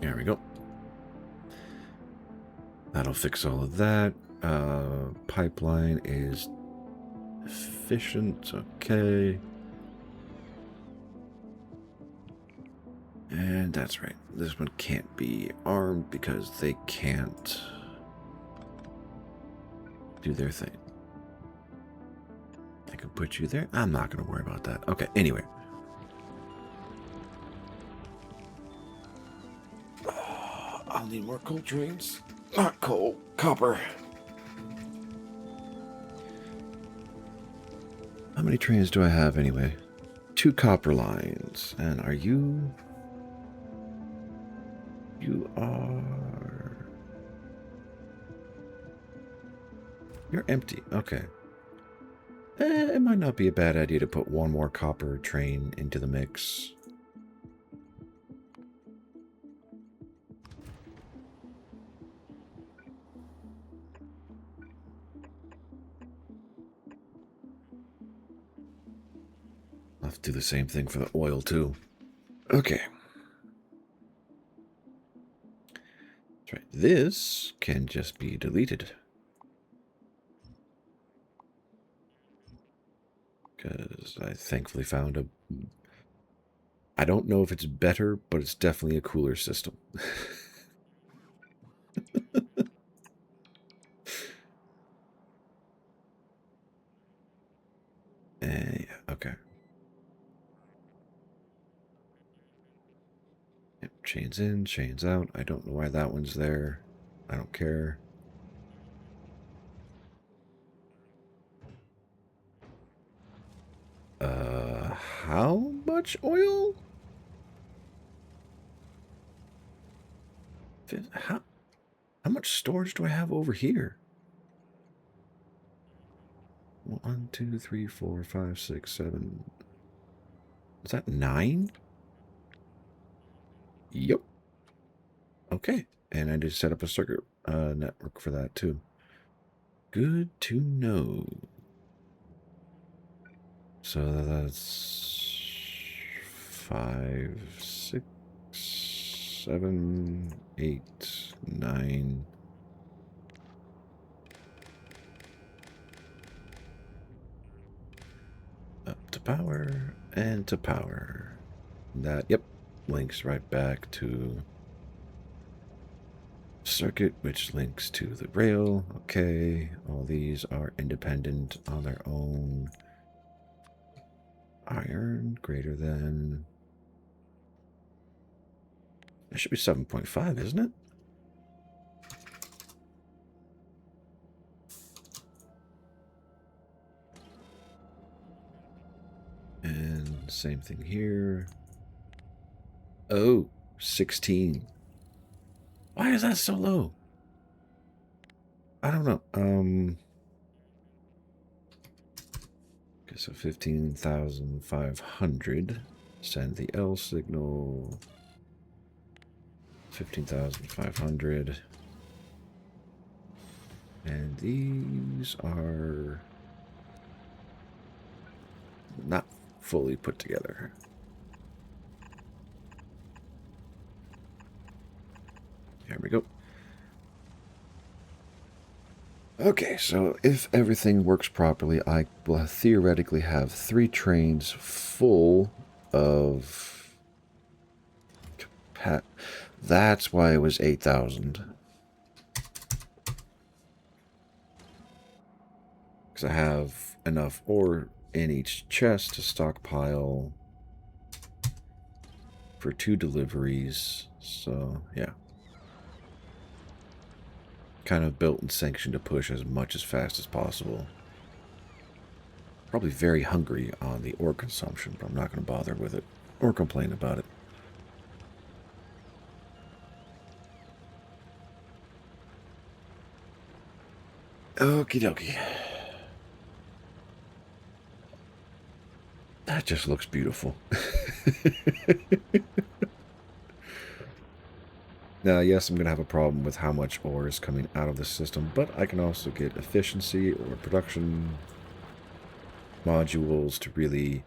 There we go. That'll fix all of that. Pipeline is efficient. Okay. And that's right. This one can't be armed because they can't do their thing. I can put you there. I'm not going to worry about that. Okay, anyway. I'll need more coal trains. Not coal, copper. How many trains do I have anyway? 2 copper lines. And are you... You are... You're empty. Okay. It might not be a bad idea to put one more copper train into the mix. I'll have to do the same thing for the oil too. Okay. That's right. This can just be deleted. Because I thankfully found a... I don't know if it's better, but it's definitely a cooler system. Yeah, okay. Yep, chains in, chains out. I don't know why that one's there. I don't care. How much oil? How much storage do I have over here? 1, 2, 3, 4, 5, 6, 7. Is that 9? Yep. Okay. And I just set up a circuit network for that too. Good to know. So that's 5, 6, 7, 8, 9. Up to power and to power. That, yep, links right back to circuit, which links to the rail. Okay, all these are independent on their own. All right, iron greater than... It should be 7.5, isn't it? And same thing here. Oh, 16. Why is that so low? I don't know. Okay, so 15,500. Send the L signal. 15,500. And these are not fully put together. There we go. Okay, so if everything works properly, I will theoretically have 3 trains full of... That's why it was 8,000. Because I have enough ore in each chest to stockpile for 2 deliveries. So, yeah. Kind of built and sanctioned to push as much as fast as possible. Probably very hungry on the ore consumption, but I'm not going to bother with it or complain about it. Okie dokie. That just looks beautiful. Now, yes, I'm going to have a problem with how much ore is coming out of the system, but I can also get efficiency or production modules to really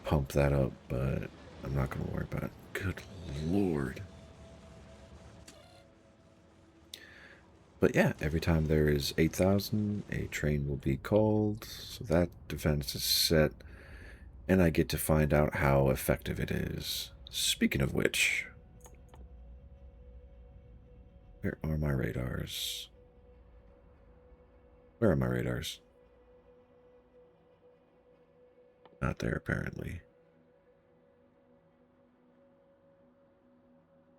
pump that up, but I'm not going to worry about it. Good Lord. But yeah, every time there is 8,000, a train will be called, so that defense is set, and I get to find out how effective it is. Speaking of which... Where are my radars? Where are my radars? Not there, apparently.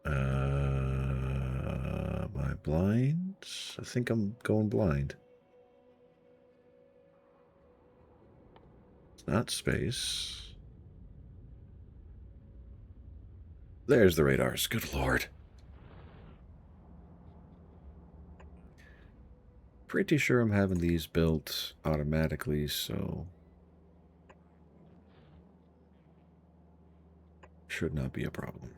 Am I blind? I think I'm going blind. It's not space. There's the radars. Good Lord. Pretty sure I'm having these built automatically, so should not be a problem.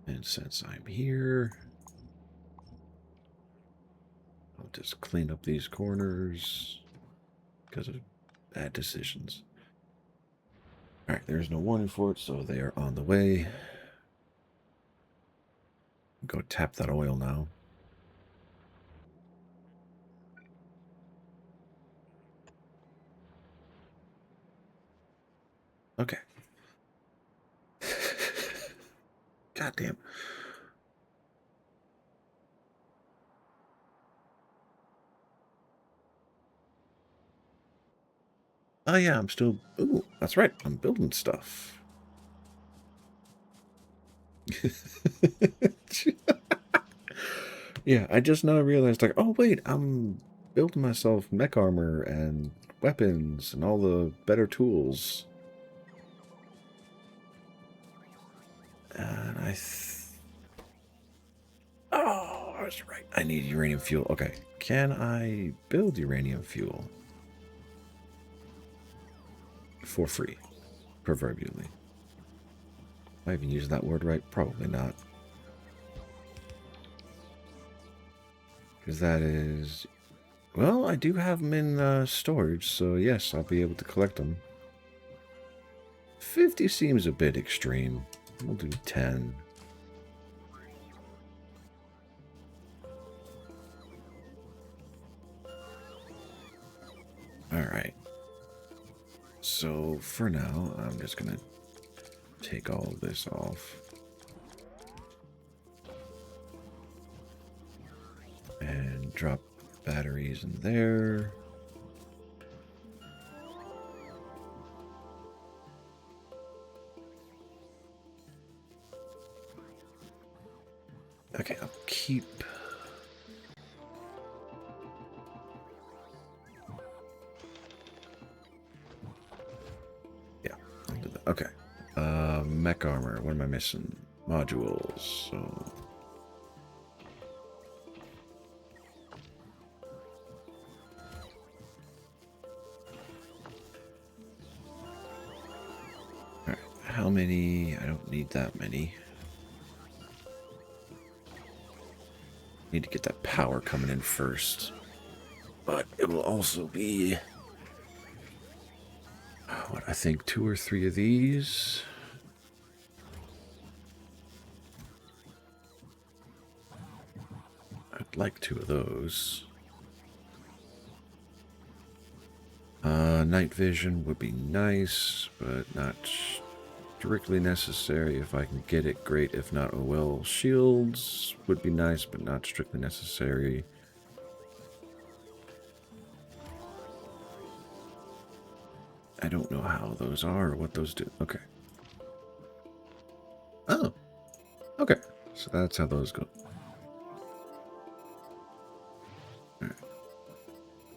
And since I'm here, I'll just clean up these corners because of bad decisions. Alright, there's no warning for it, so they are on the way. Go tap that oil now. Okay. God damn. Oh yeah, I'm still... Ooh, that's right. I'm building stuff. Yeah, I just now realized, like, oh wait, I'm building myself mech armor and weapons and all the better tools. And oh, I was right. I need uranium fuel. Okay, can I build uranium fuel? For free, proverbially. Am I even using that word right? Probably not. Because that is... Well, I do have them in storage, so yes, I'll be able to collect them. 50 seems a bit extreme. We'll do 10. Alright. So, for now, I'm just going to take all of this off. And drop batteries in there. Okay, I'll keep... Yeah, I'll do that. Okay. Mech armor. What am I missing? Modules. So... Alright, how many? I don't need that many. Need to get that power coming in first. But it will also be... what, I think 2 or 3 of these. I'd like 2 of those. Night vision would be nice, but not strictly necessary. If I can get it, great. If not, oh well. Shields would be nice, but not strictly necessary. I don't know how those are or what those do. Okay. Oh. Okay. So that's how those go. Right.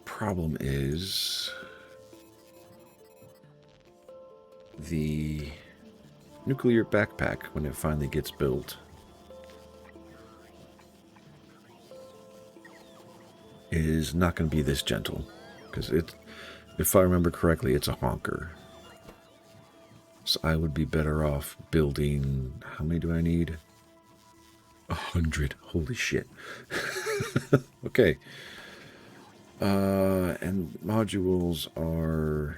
Problem is the nuclear backpack when it finally gets built is not going to be this gentle because it, if I remember correctly, it's a honker. So I would be better off building, how many do I need? 100. Holy shit. Okay. And modules are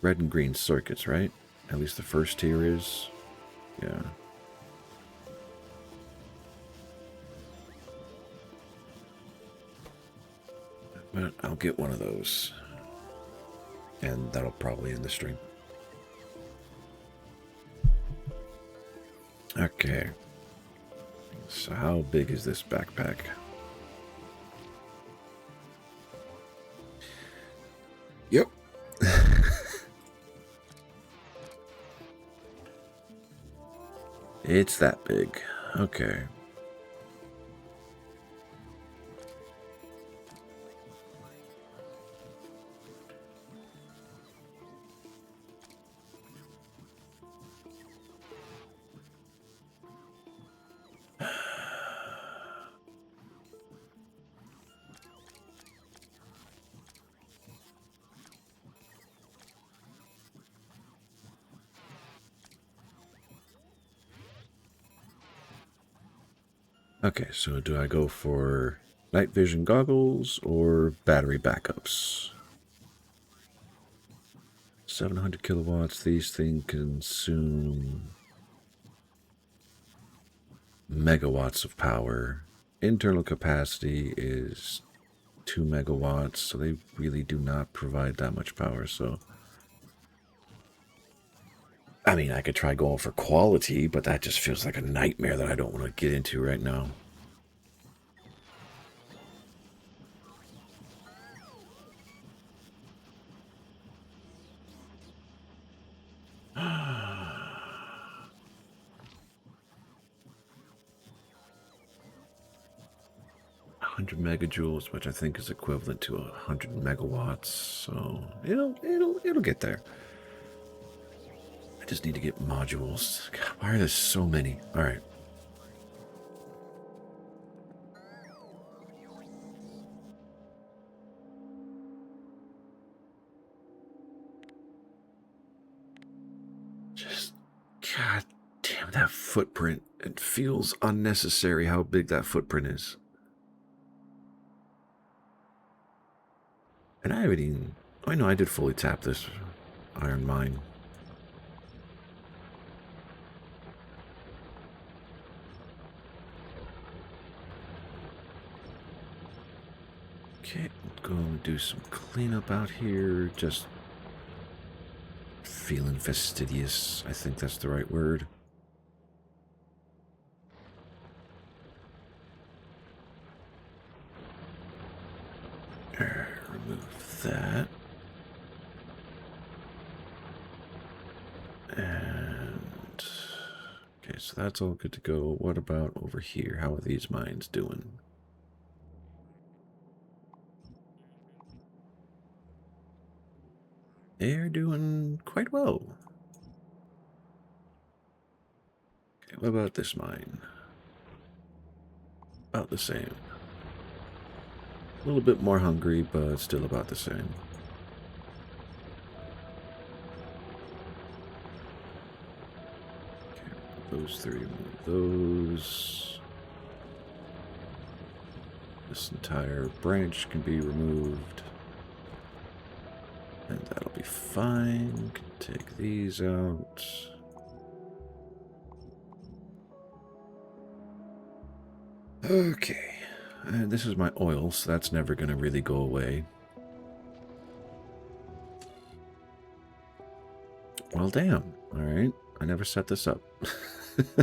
red and green circuits, right? At least the first tier is. Yeah. But I'll get one of those. And that'll probably end the stream. Okay. So how big is this backpack? Yep. It's that big. Okay. Okay, so do I go for night vision goggles or battery backups? 700 kilowatts, these things consume megawatts of power. Internal capacity is 2 megawatts, so they really do not provide that much power, so... I mean, I could try going for quality, but that just feels like a nightmare that I don't want to get into right now. Megajoules, which I think is equivalent to 100 megawatts, so it'll get there. I just need to get modules. God, why are there so many? All right. Just, god damn that footprint. It feels unnecessary how big that footprint is. And I haven't even... I know I did fully tap this iron mine. Okay, go and do some cleanup out here. Just feeling fastidious. I think that's the right word. Remove that. And okay, so that's all good to go. What about over here? How are these mines doing? They're doing quite well. Okay, what about this mine? About the same. A little bit more hungry, but still about the same. Okay, those three, those. This entire branch can be removed. And that'll be fine. Can take these out. Okay. And this is my oil, so that's never going to really go away. Well, damn. All right. I never set this up. All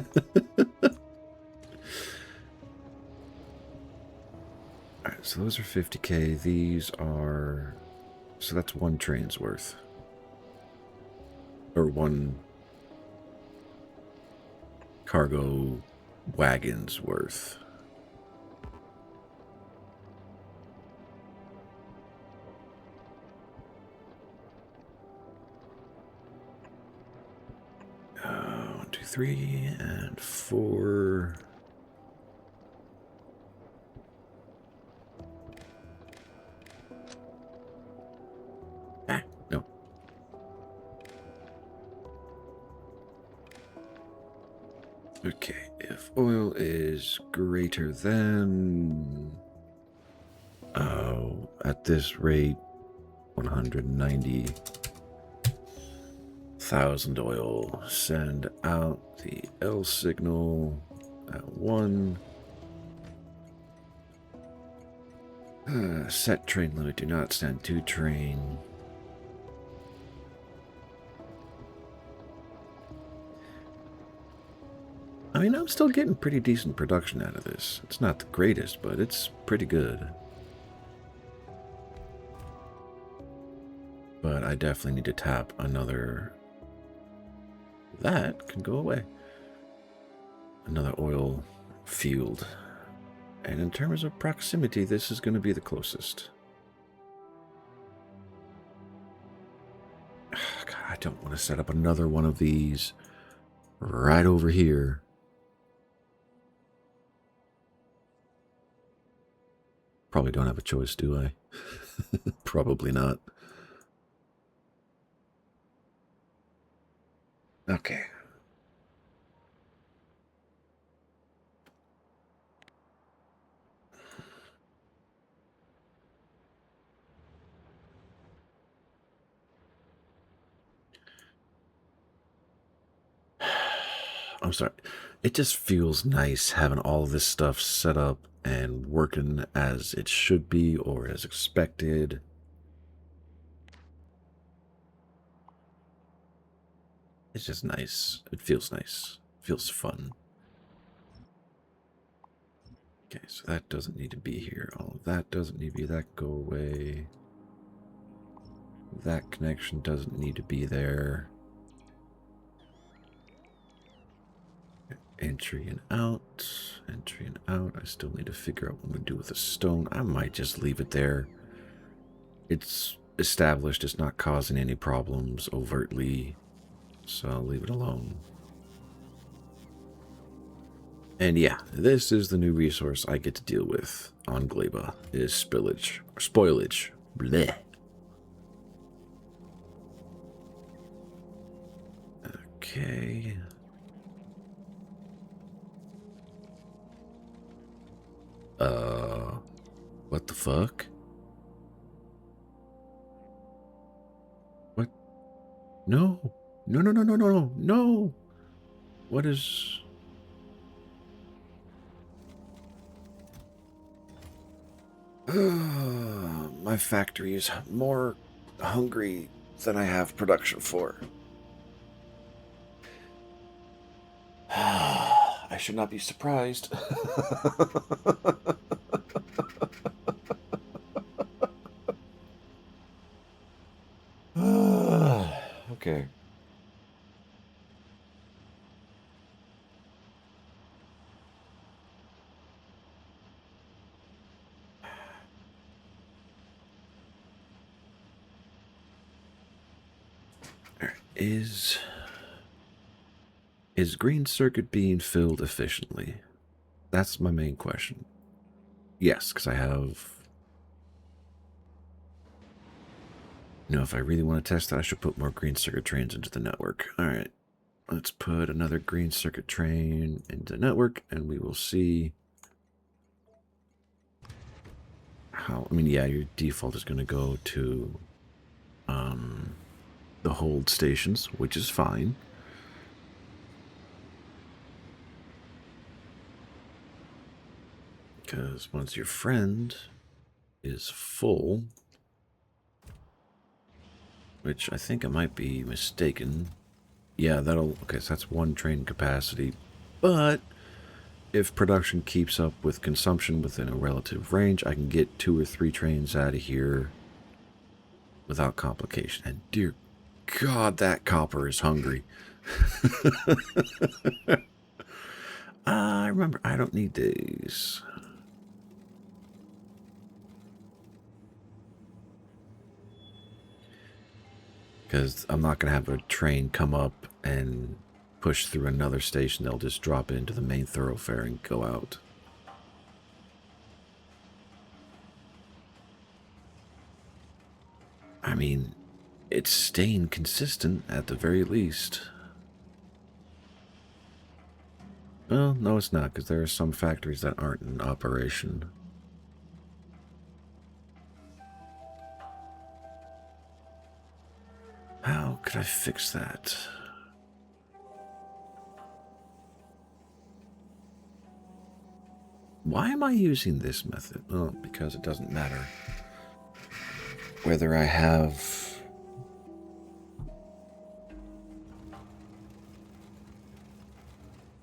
right, so those are 50K. These are... So that's one train's worth. Or one cargo wagon's worth. One, two, 3, and 4. No. Okay, if oil is greater than... Oh, at this rate, 190,000 oil. Send out the L signal at 1. Set train limit. Do not send 2 train. I mean, I'm still getting pretty decent production out of this. It's not the greatest, but it's pretty good. But I definitely need to tap another... That can go away. Another oil field. And in terms of proximity, this is going to be the closest. God, I don't want to set up another one of these right over here. Probably don't have a choice, do I? Probably not. Okay. I'm sorry. It just feels nice having all of this stuff set up and working as it should be or as expected. It's just nice. It feels nice. It feels fun. Okay, so that doesn't need to be here. All of that doesn't need to be. That go away. That connection doesn't need to be there. Entry and out. Entry and out. I still need to figure out what I'm going to do with the stone. I might just leave it there. It's established. It's not causing any problems overtly. So I'll leave it alone. And yeah, this is the new resource I get to deal with on Gleba, is spillage, or spoilage. Bleh. Okay. What the fuck? What? No. No, no, no, no, no, no, no. What is... My factory is more hungry than I have production for. I should not be surprised. Okay. Is green circuit being filled efficiently? That's my main question. Yes, because I have... You know, if I really want to test that, I should put more green circuit trains into the network. All right, let's put another green circuit train into the network, and we will see how... I mean, yeah, your default is going to go to the hold stations, which is fine. Because once your friend is full, which I think I might be mistaken. Yeah, that'll... Okay, so that's one train capacity. But if production keeps up with consumption within a relative range, I can get 2 or 3 trains out of here without complication. And dear God, that copper is hungry. I remember, I don't need these. Because I'm not going to have a train come up and push through another station. They'll just drop into the main thoroughfare and go out. I mean, it's staying consistent at the very least. Well, no, it's not, because there are some factories that aren't in operation. How could I fix that? Why am I using this method? Well, because it doesn't matter whether I have...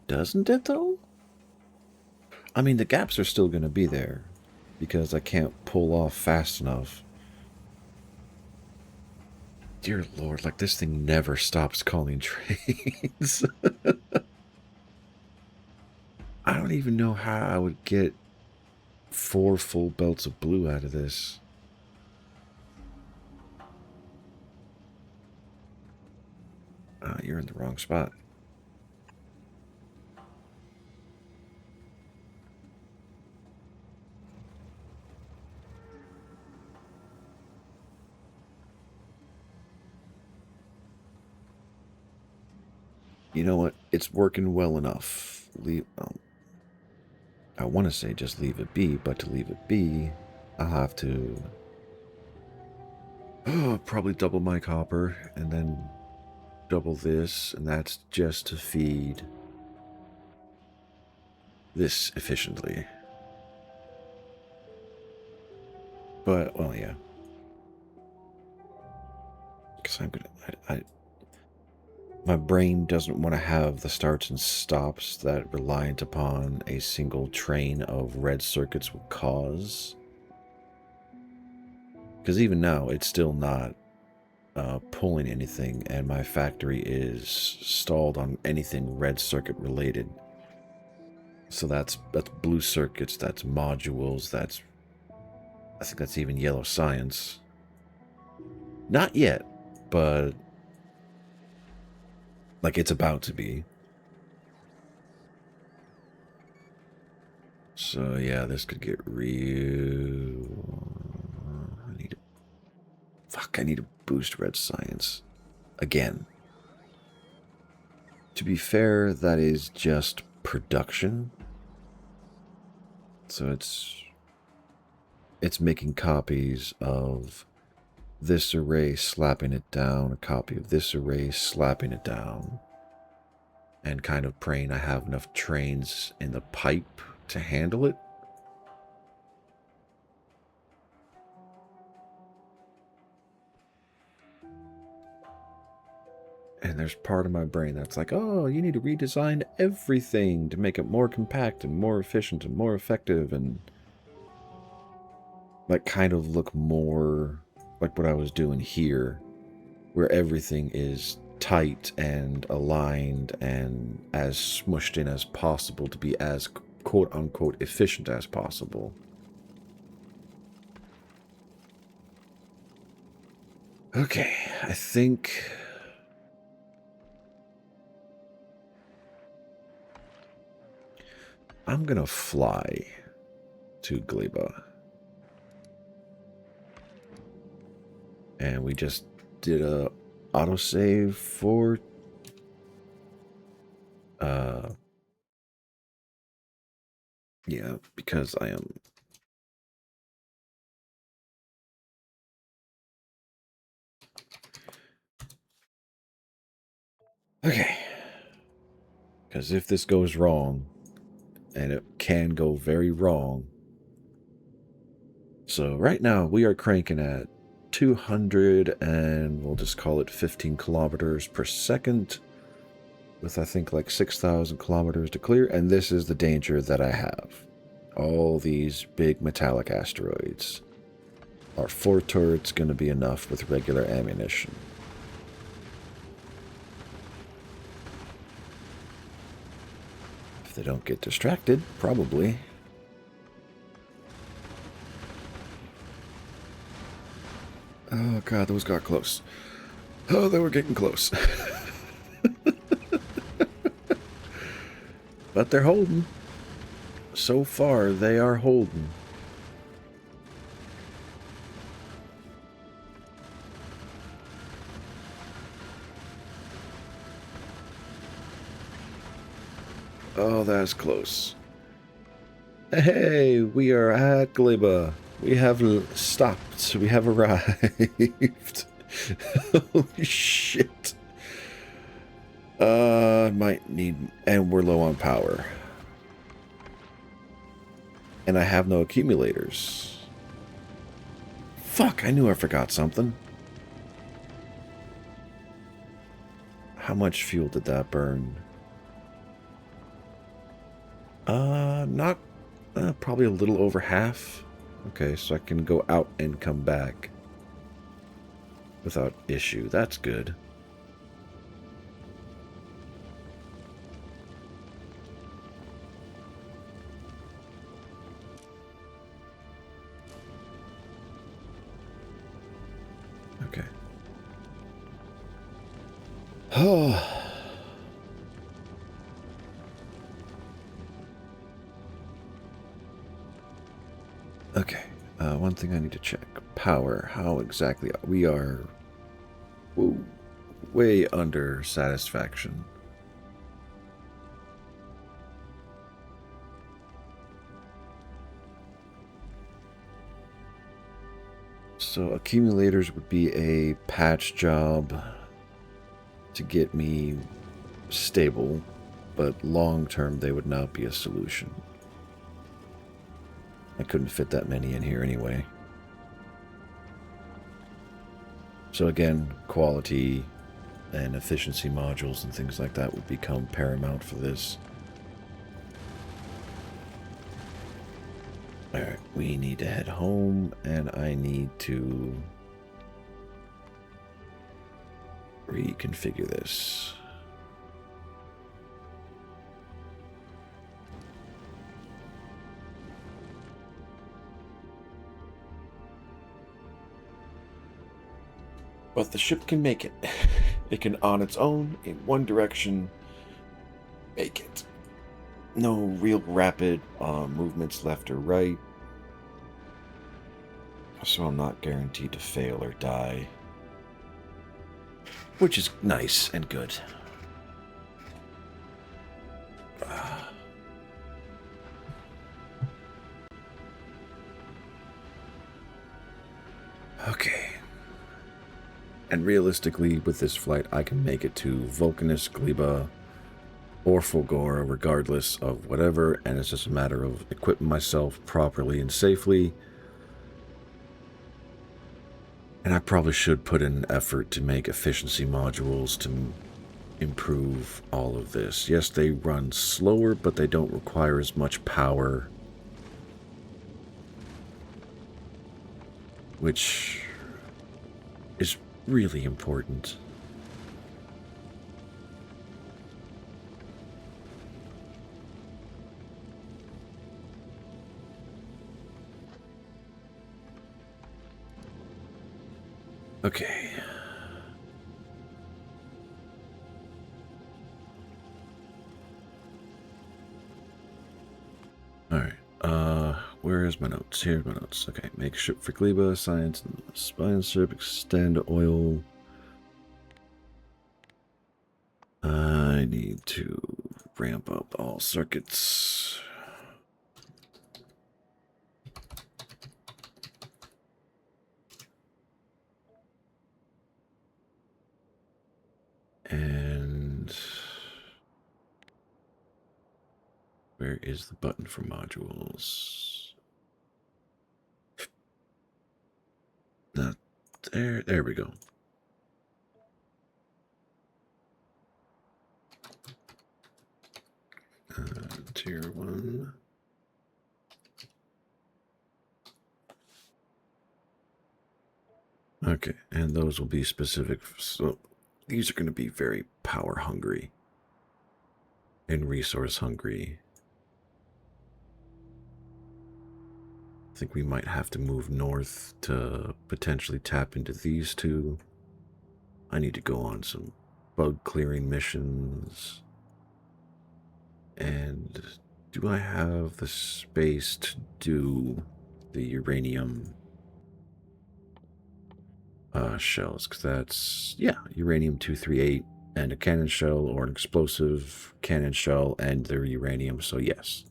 Doesn't it, though? I mean, the gaps are still going to be there because I can't pull off fast enough. Dear Lord, like this thing never stops calling trains. I don't even know how I would get 4 full belts of blue out of this. You're in the wrong spot. You know what? It's working well enough. I want to say just leave it be, but to leave it be, I'll have to probably double my copper and then double this, and that's just to feed this efficiently. But, well, yeah. Because I'm gonna... my brain doesn't want to have the starts and stops that reliant upon a single train of red circuits would cause. Because even now, it's still not pulling anything, and my factory is stalled on anything red circuit related. So that's blue circuits, that's modules, I think that's even yellow science. Not yet, but like it's about to be. So yeah, this could get real... I need to boost red science. Again. To be fair, that is just production. So it's making copies of this array, slapping it down, a copy of this array, slapping it down, and kind of praying I have enough trains in the pipe to handle it. And there's part of my brain that's like, oh, you need to redesign everything to make it more compact and more efficient and more effective and like kind of look more like what I was doing here, where everything is tight and aligned and as smushed in as possible to be as quote-unquote efficient as possible. Okay, I think I'm going to fly to Gleba. And we just did a autosave for yeah, because I am okay. Because if this goes wrong, and it can go very wrong. So right now we are cranking at 200 and we'll just call it 15 kilometers per second with I think like 6,000 kilometers to clear. And this is the danger that I have. All these big metallic asteroids. Our 4 turrets going to be enough with regular ammunition. If they don't get distracted, probably. Oh god, those got close. Oh, they were getting close. But they're holding. So far, they are holding. Oh, that's close. Hey, we are at Gleba. We have stopped. We have arrived. Holy shit. Might need... And we're low on power. And I have no accumulators. Fuck, I knew I forgot something. How much fuel did that burn? Not... probably a little over half. Okay, so I can go out and come back without issue. That's good. Okay. Oh. Okay. One thing I need to check. Power. How exactly... We are... Whoa, way under satisfaction. So accumulators would be a patch job to get me stable, but long term they would not be a solution. I couldn't fit that many in here anyway. So again, quality and efficiency modules and things like that would become paramount for this. Alright, we need to head home, and I need to reconfigure this. But the ship can make it. It can, on its own, in one direction, make it. No real rapid movements left or right. So I'm not guaranteed to fail or die. Which is nice and good. Okay. And realistically, with this flight, I can make it to Vulcanus, Gleba, or Fulgora, regardless of whatever, and it's just a matter of equipping myself properly and safely. And I probably should put in an effort to make efficiency modules to improve all of this. Yes, they run slower, but they don't require as much power, which is really important. Okay. Where's my notes? Here's my notes. Okay, make ship for Gleba, science, and spine syrup, extend oil. I need to ramp up all circuits. And where is the button for modules? Not there. There we go. Tier 1. Okay, and those will be specific. So these are going to be very power hungry and resource hungry. I think we might have to move north to potentially tap into these two. I need to go on some bug clearing missions. And do I have the space to do the uranium shells? Because that's, yeah, uranium-238 and a cannon shell or an explosive cannon shell and their uranium, so yes.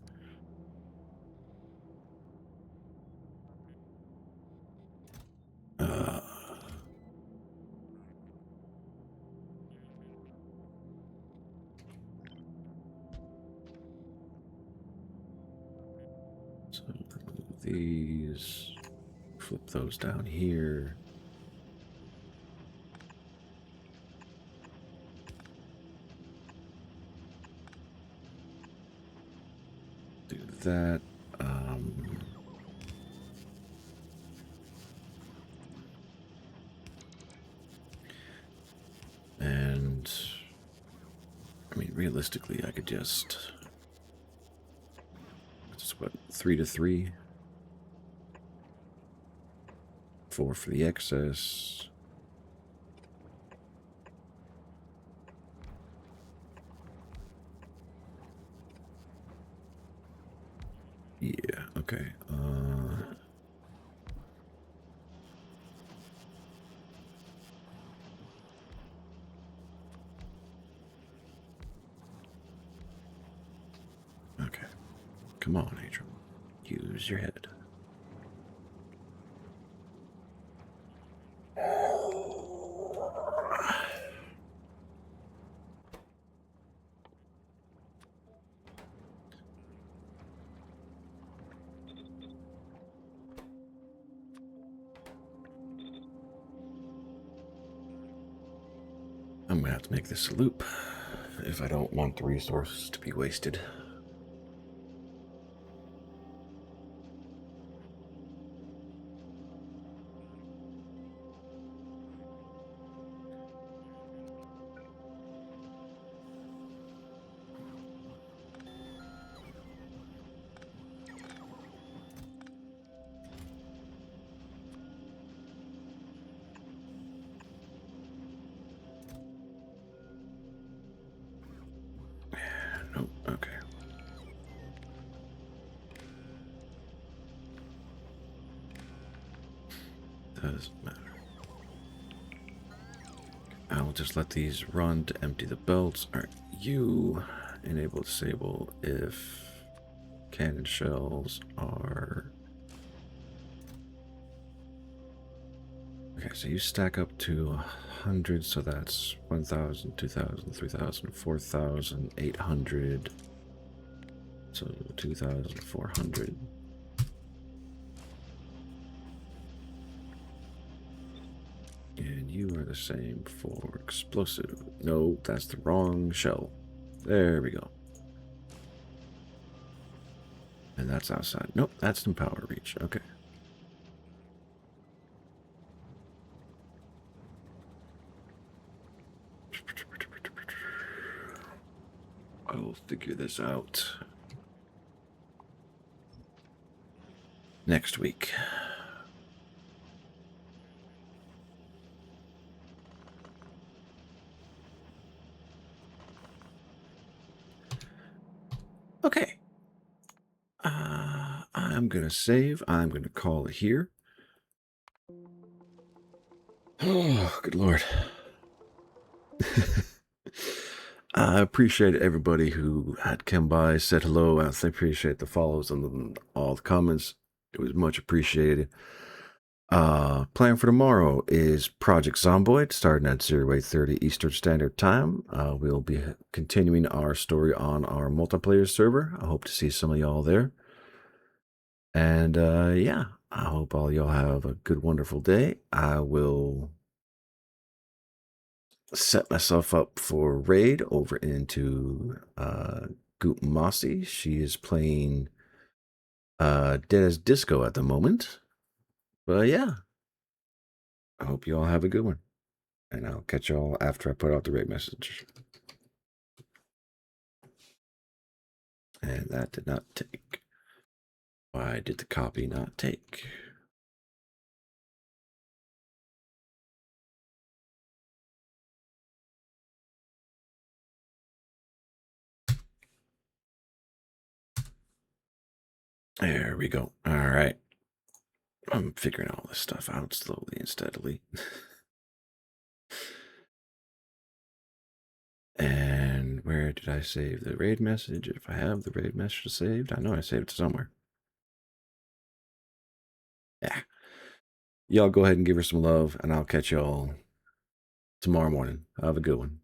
So remove these, flip those down here. Do that. And I mean, realistically, I could just what, 3 to 3, 4 for the excess. Yeah, okay. Okay. Come on, Atrum. Use your head. I'm gonna have to make this a loop if I don't want the resources to be wasted. Nope, okay. Doesn't matter. I'll just let these run to empty the belts. Alright, you enable disable if cannon shells are... Okay, so you stack up to 100, so that's 1,000, 2,000, 3,000, 4,800. So 2,400. And you are the same for explosive. No, that's the wrong shell. There we go. And that's outside. Nope, that's in power reach. Okay. I will figure this out next week. Okay. I'm I'm going to save. I'm going to call it here. Oh, good Lord. I appreciate everybody who had come by, said hello. I appreciate the follows and all the comments. It was much appreciated. Plan for tomorrow is Project Zomboid, starting at 0830 Eastern Standard Time. We'll be continuing our story on our multiplayer server. I hope to see some of y'all there. And yeah, I hope all y'all have a good, wonderful day. I will set myself up for raid over into Goop Mossy. She is playing Dead as Disco at the moment. But yeah, I hope you all have a good one. And I'll catch y'all after I put out the raid message. And that did not take. Why did the copy not take? There we go. All right. I'm figuring all this stuff out slowly and steadily. And where did I save the raid message? If I have the raid message saved, I know I saved it somewhere. Yeah. Y'all go ahead and give her some love, and I'll catch y'all tomorrow morning. Have a good one.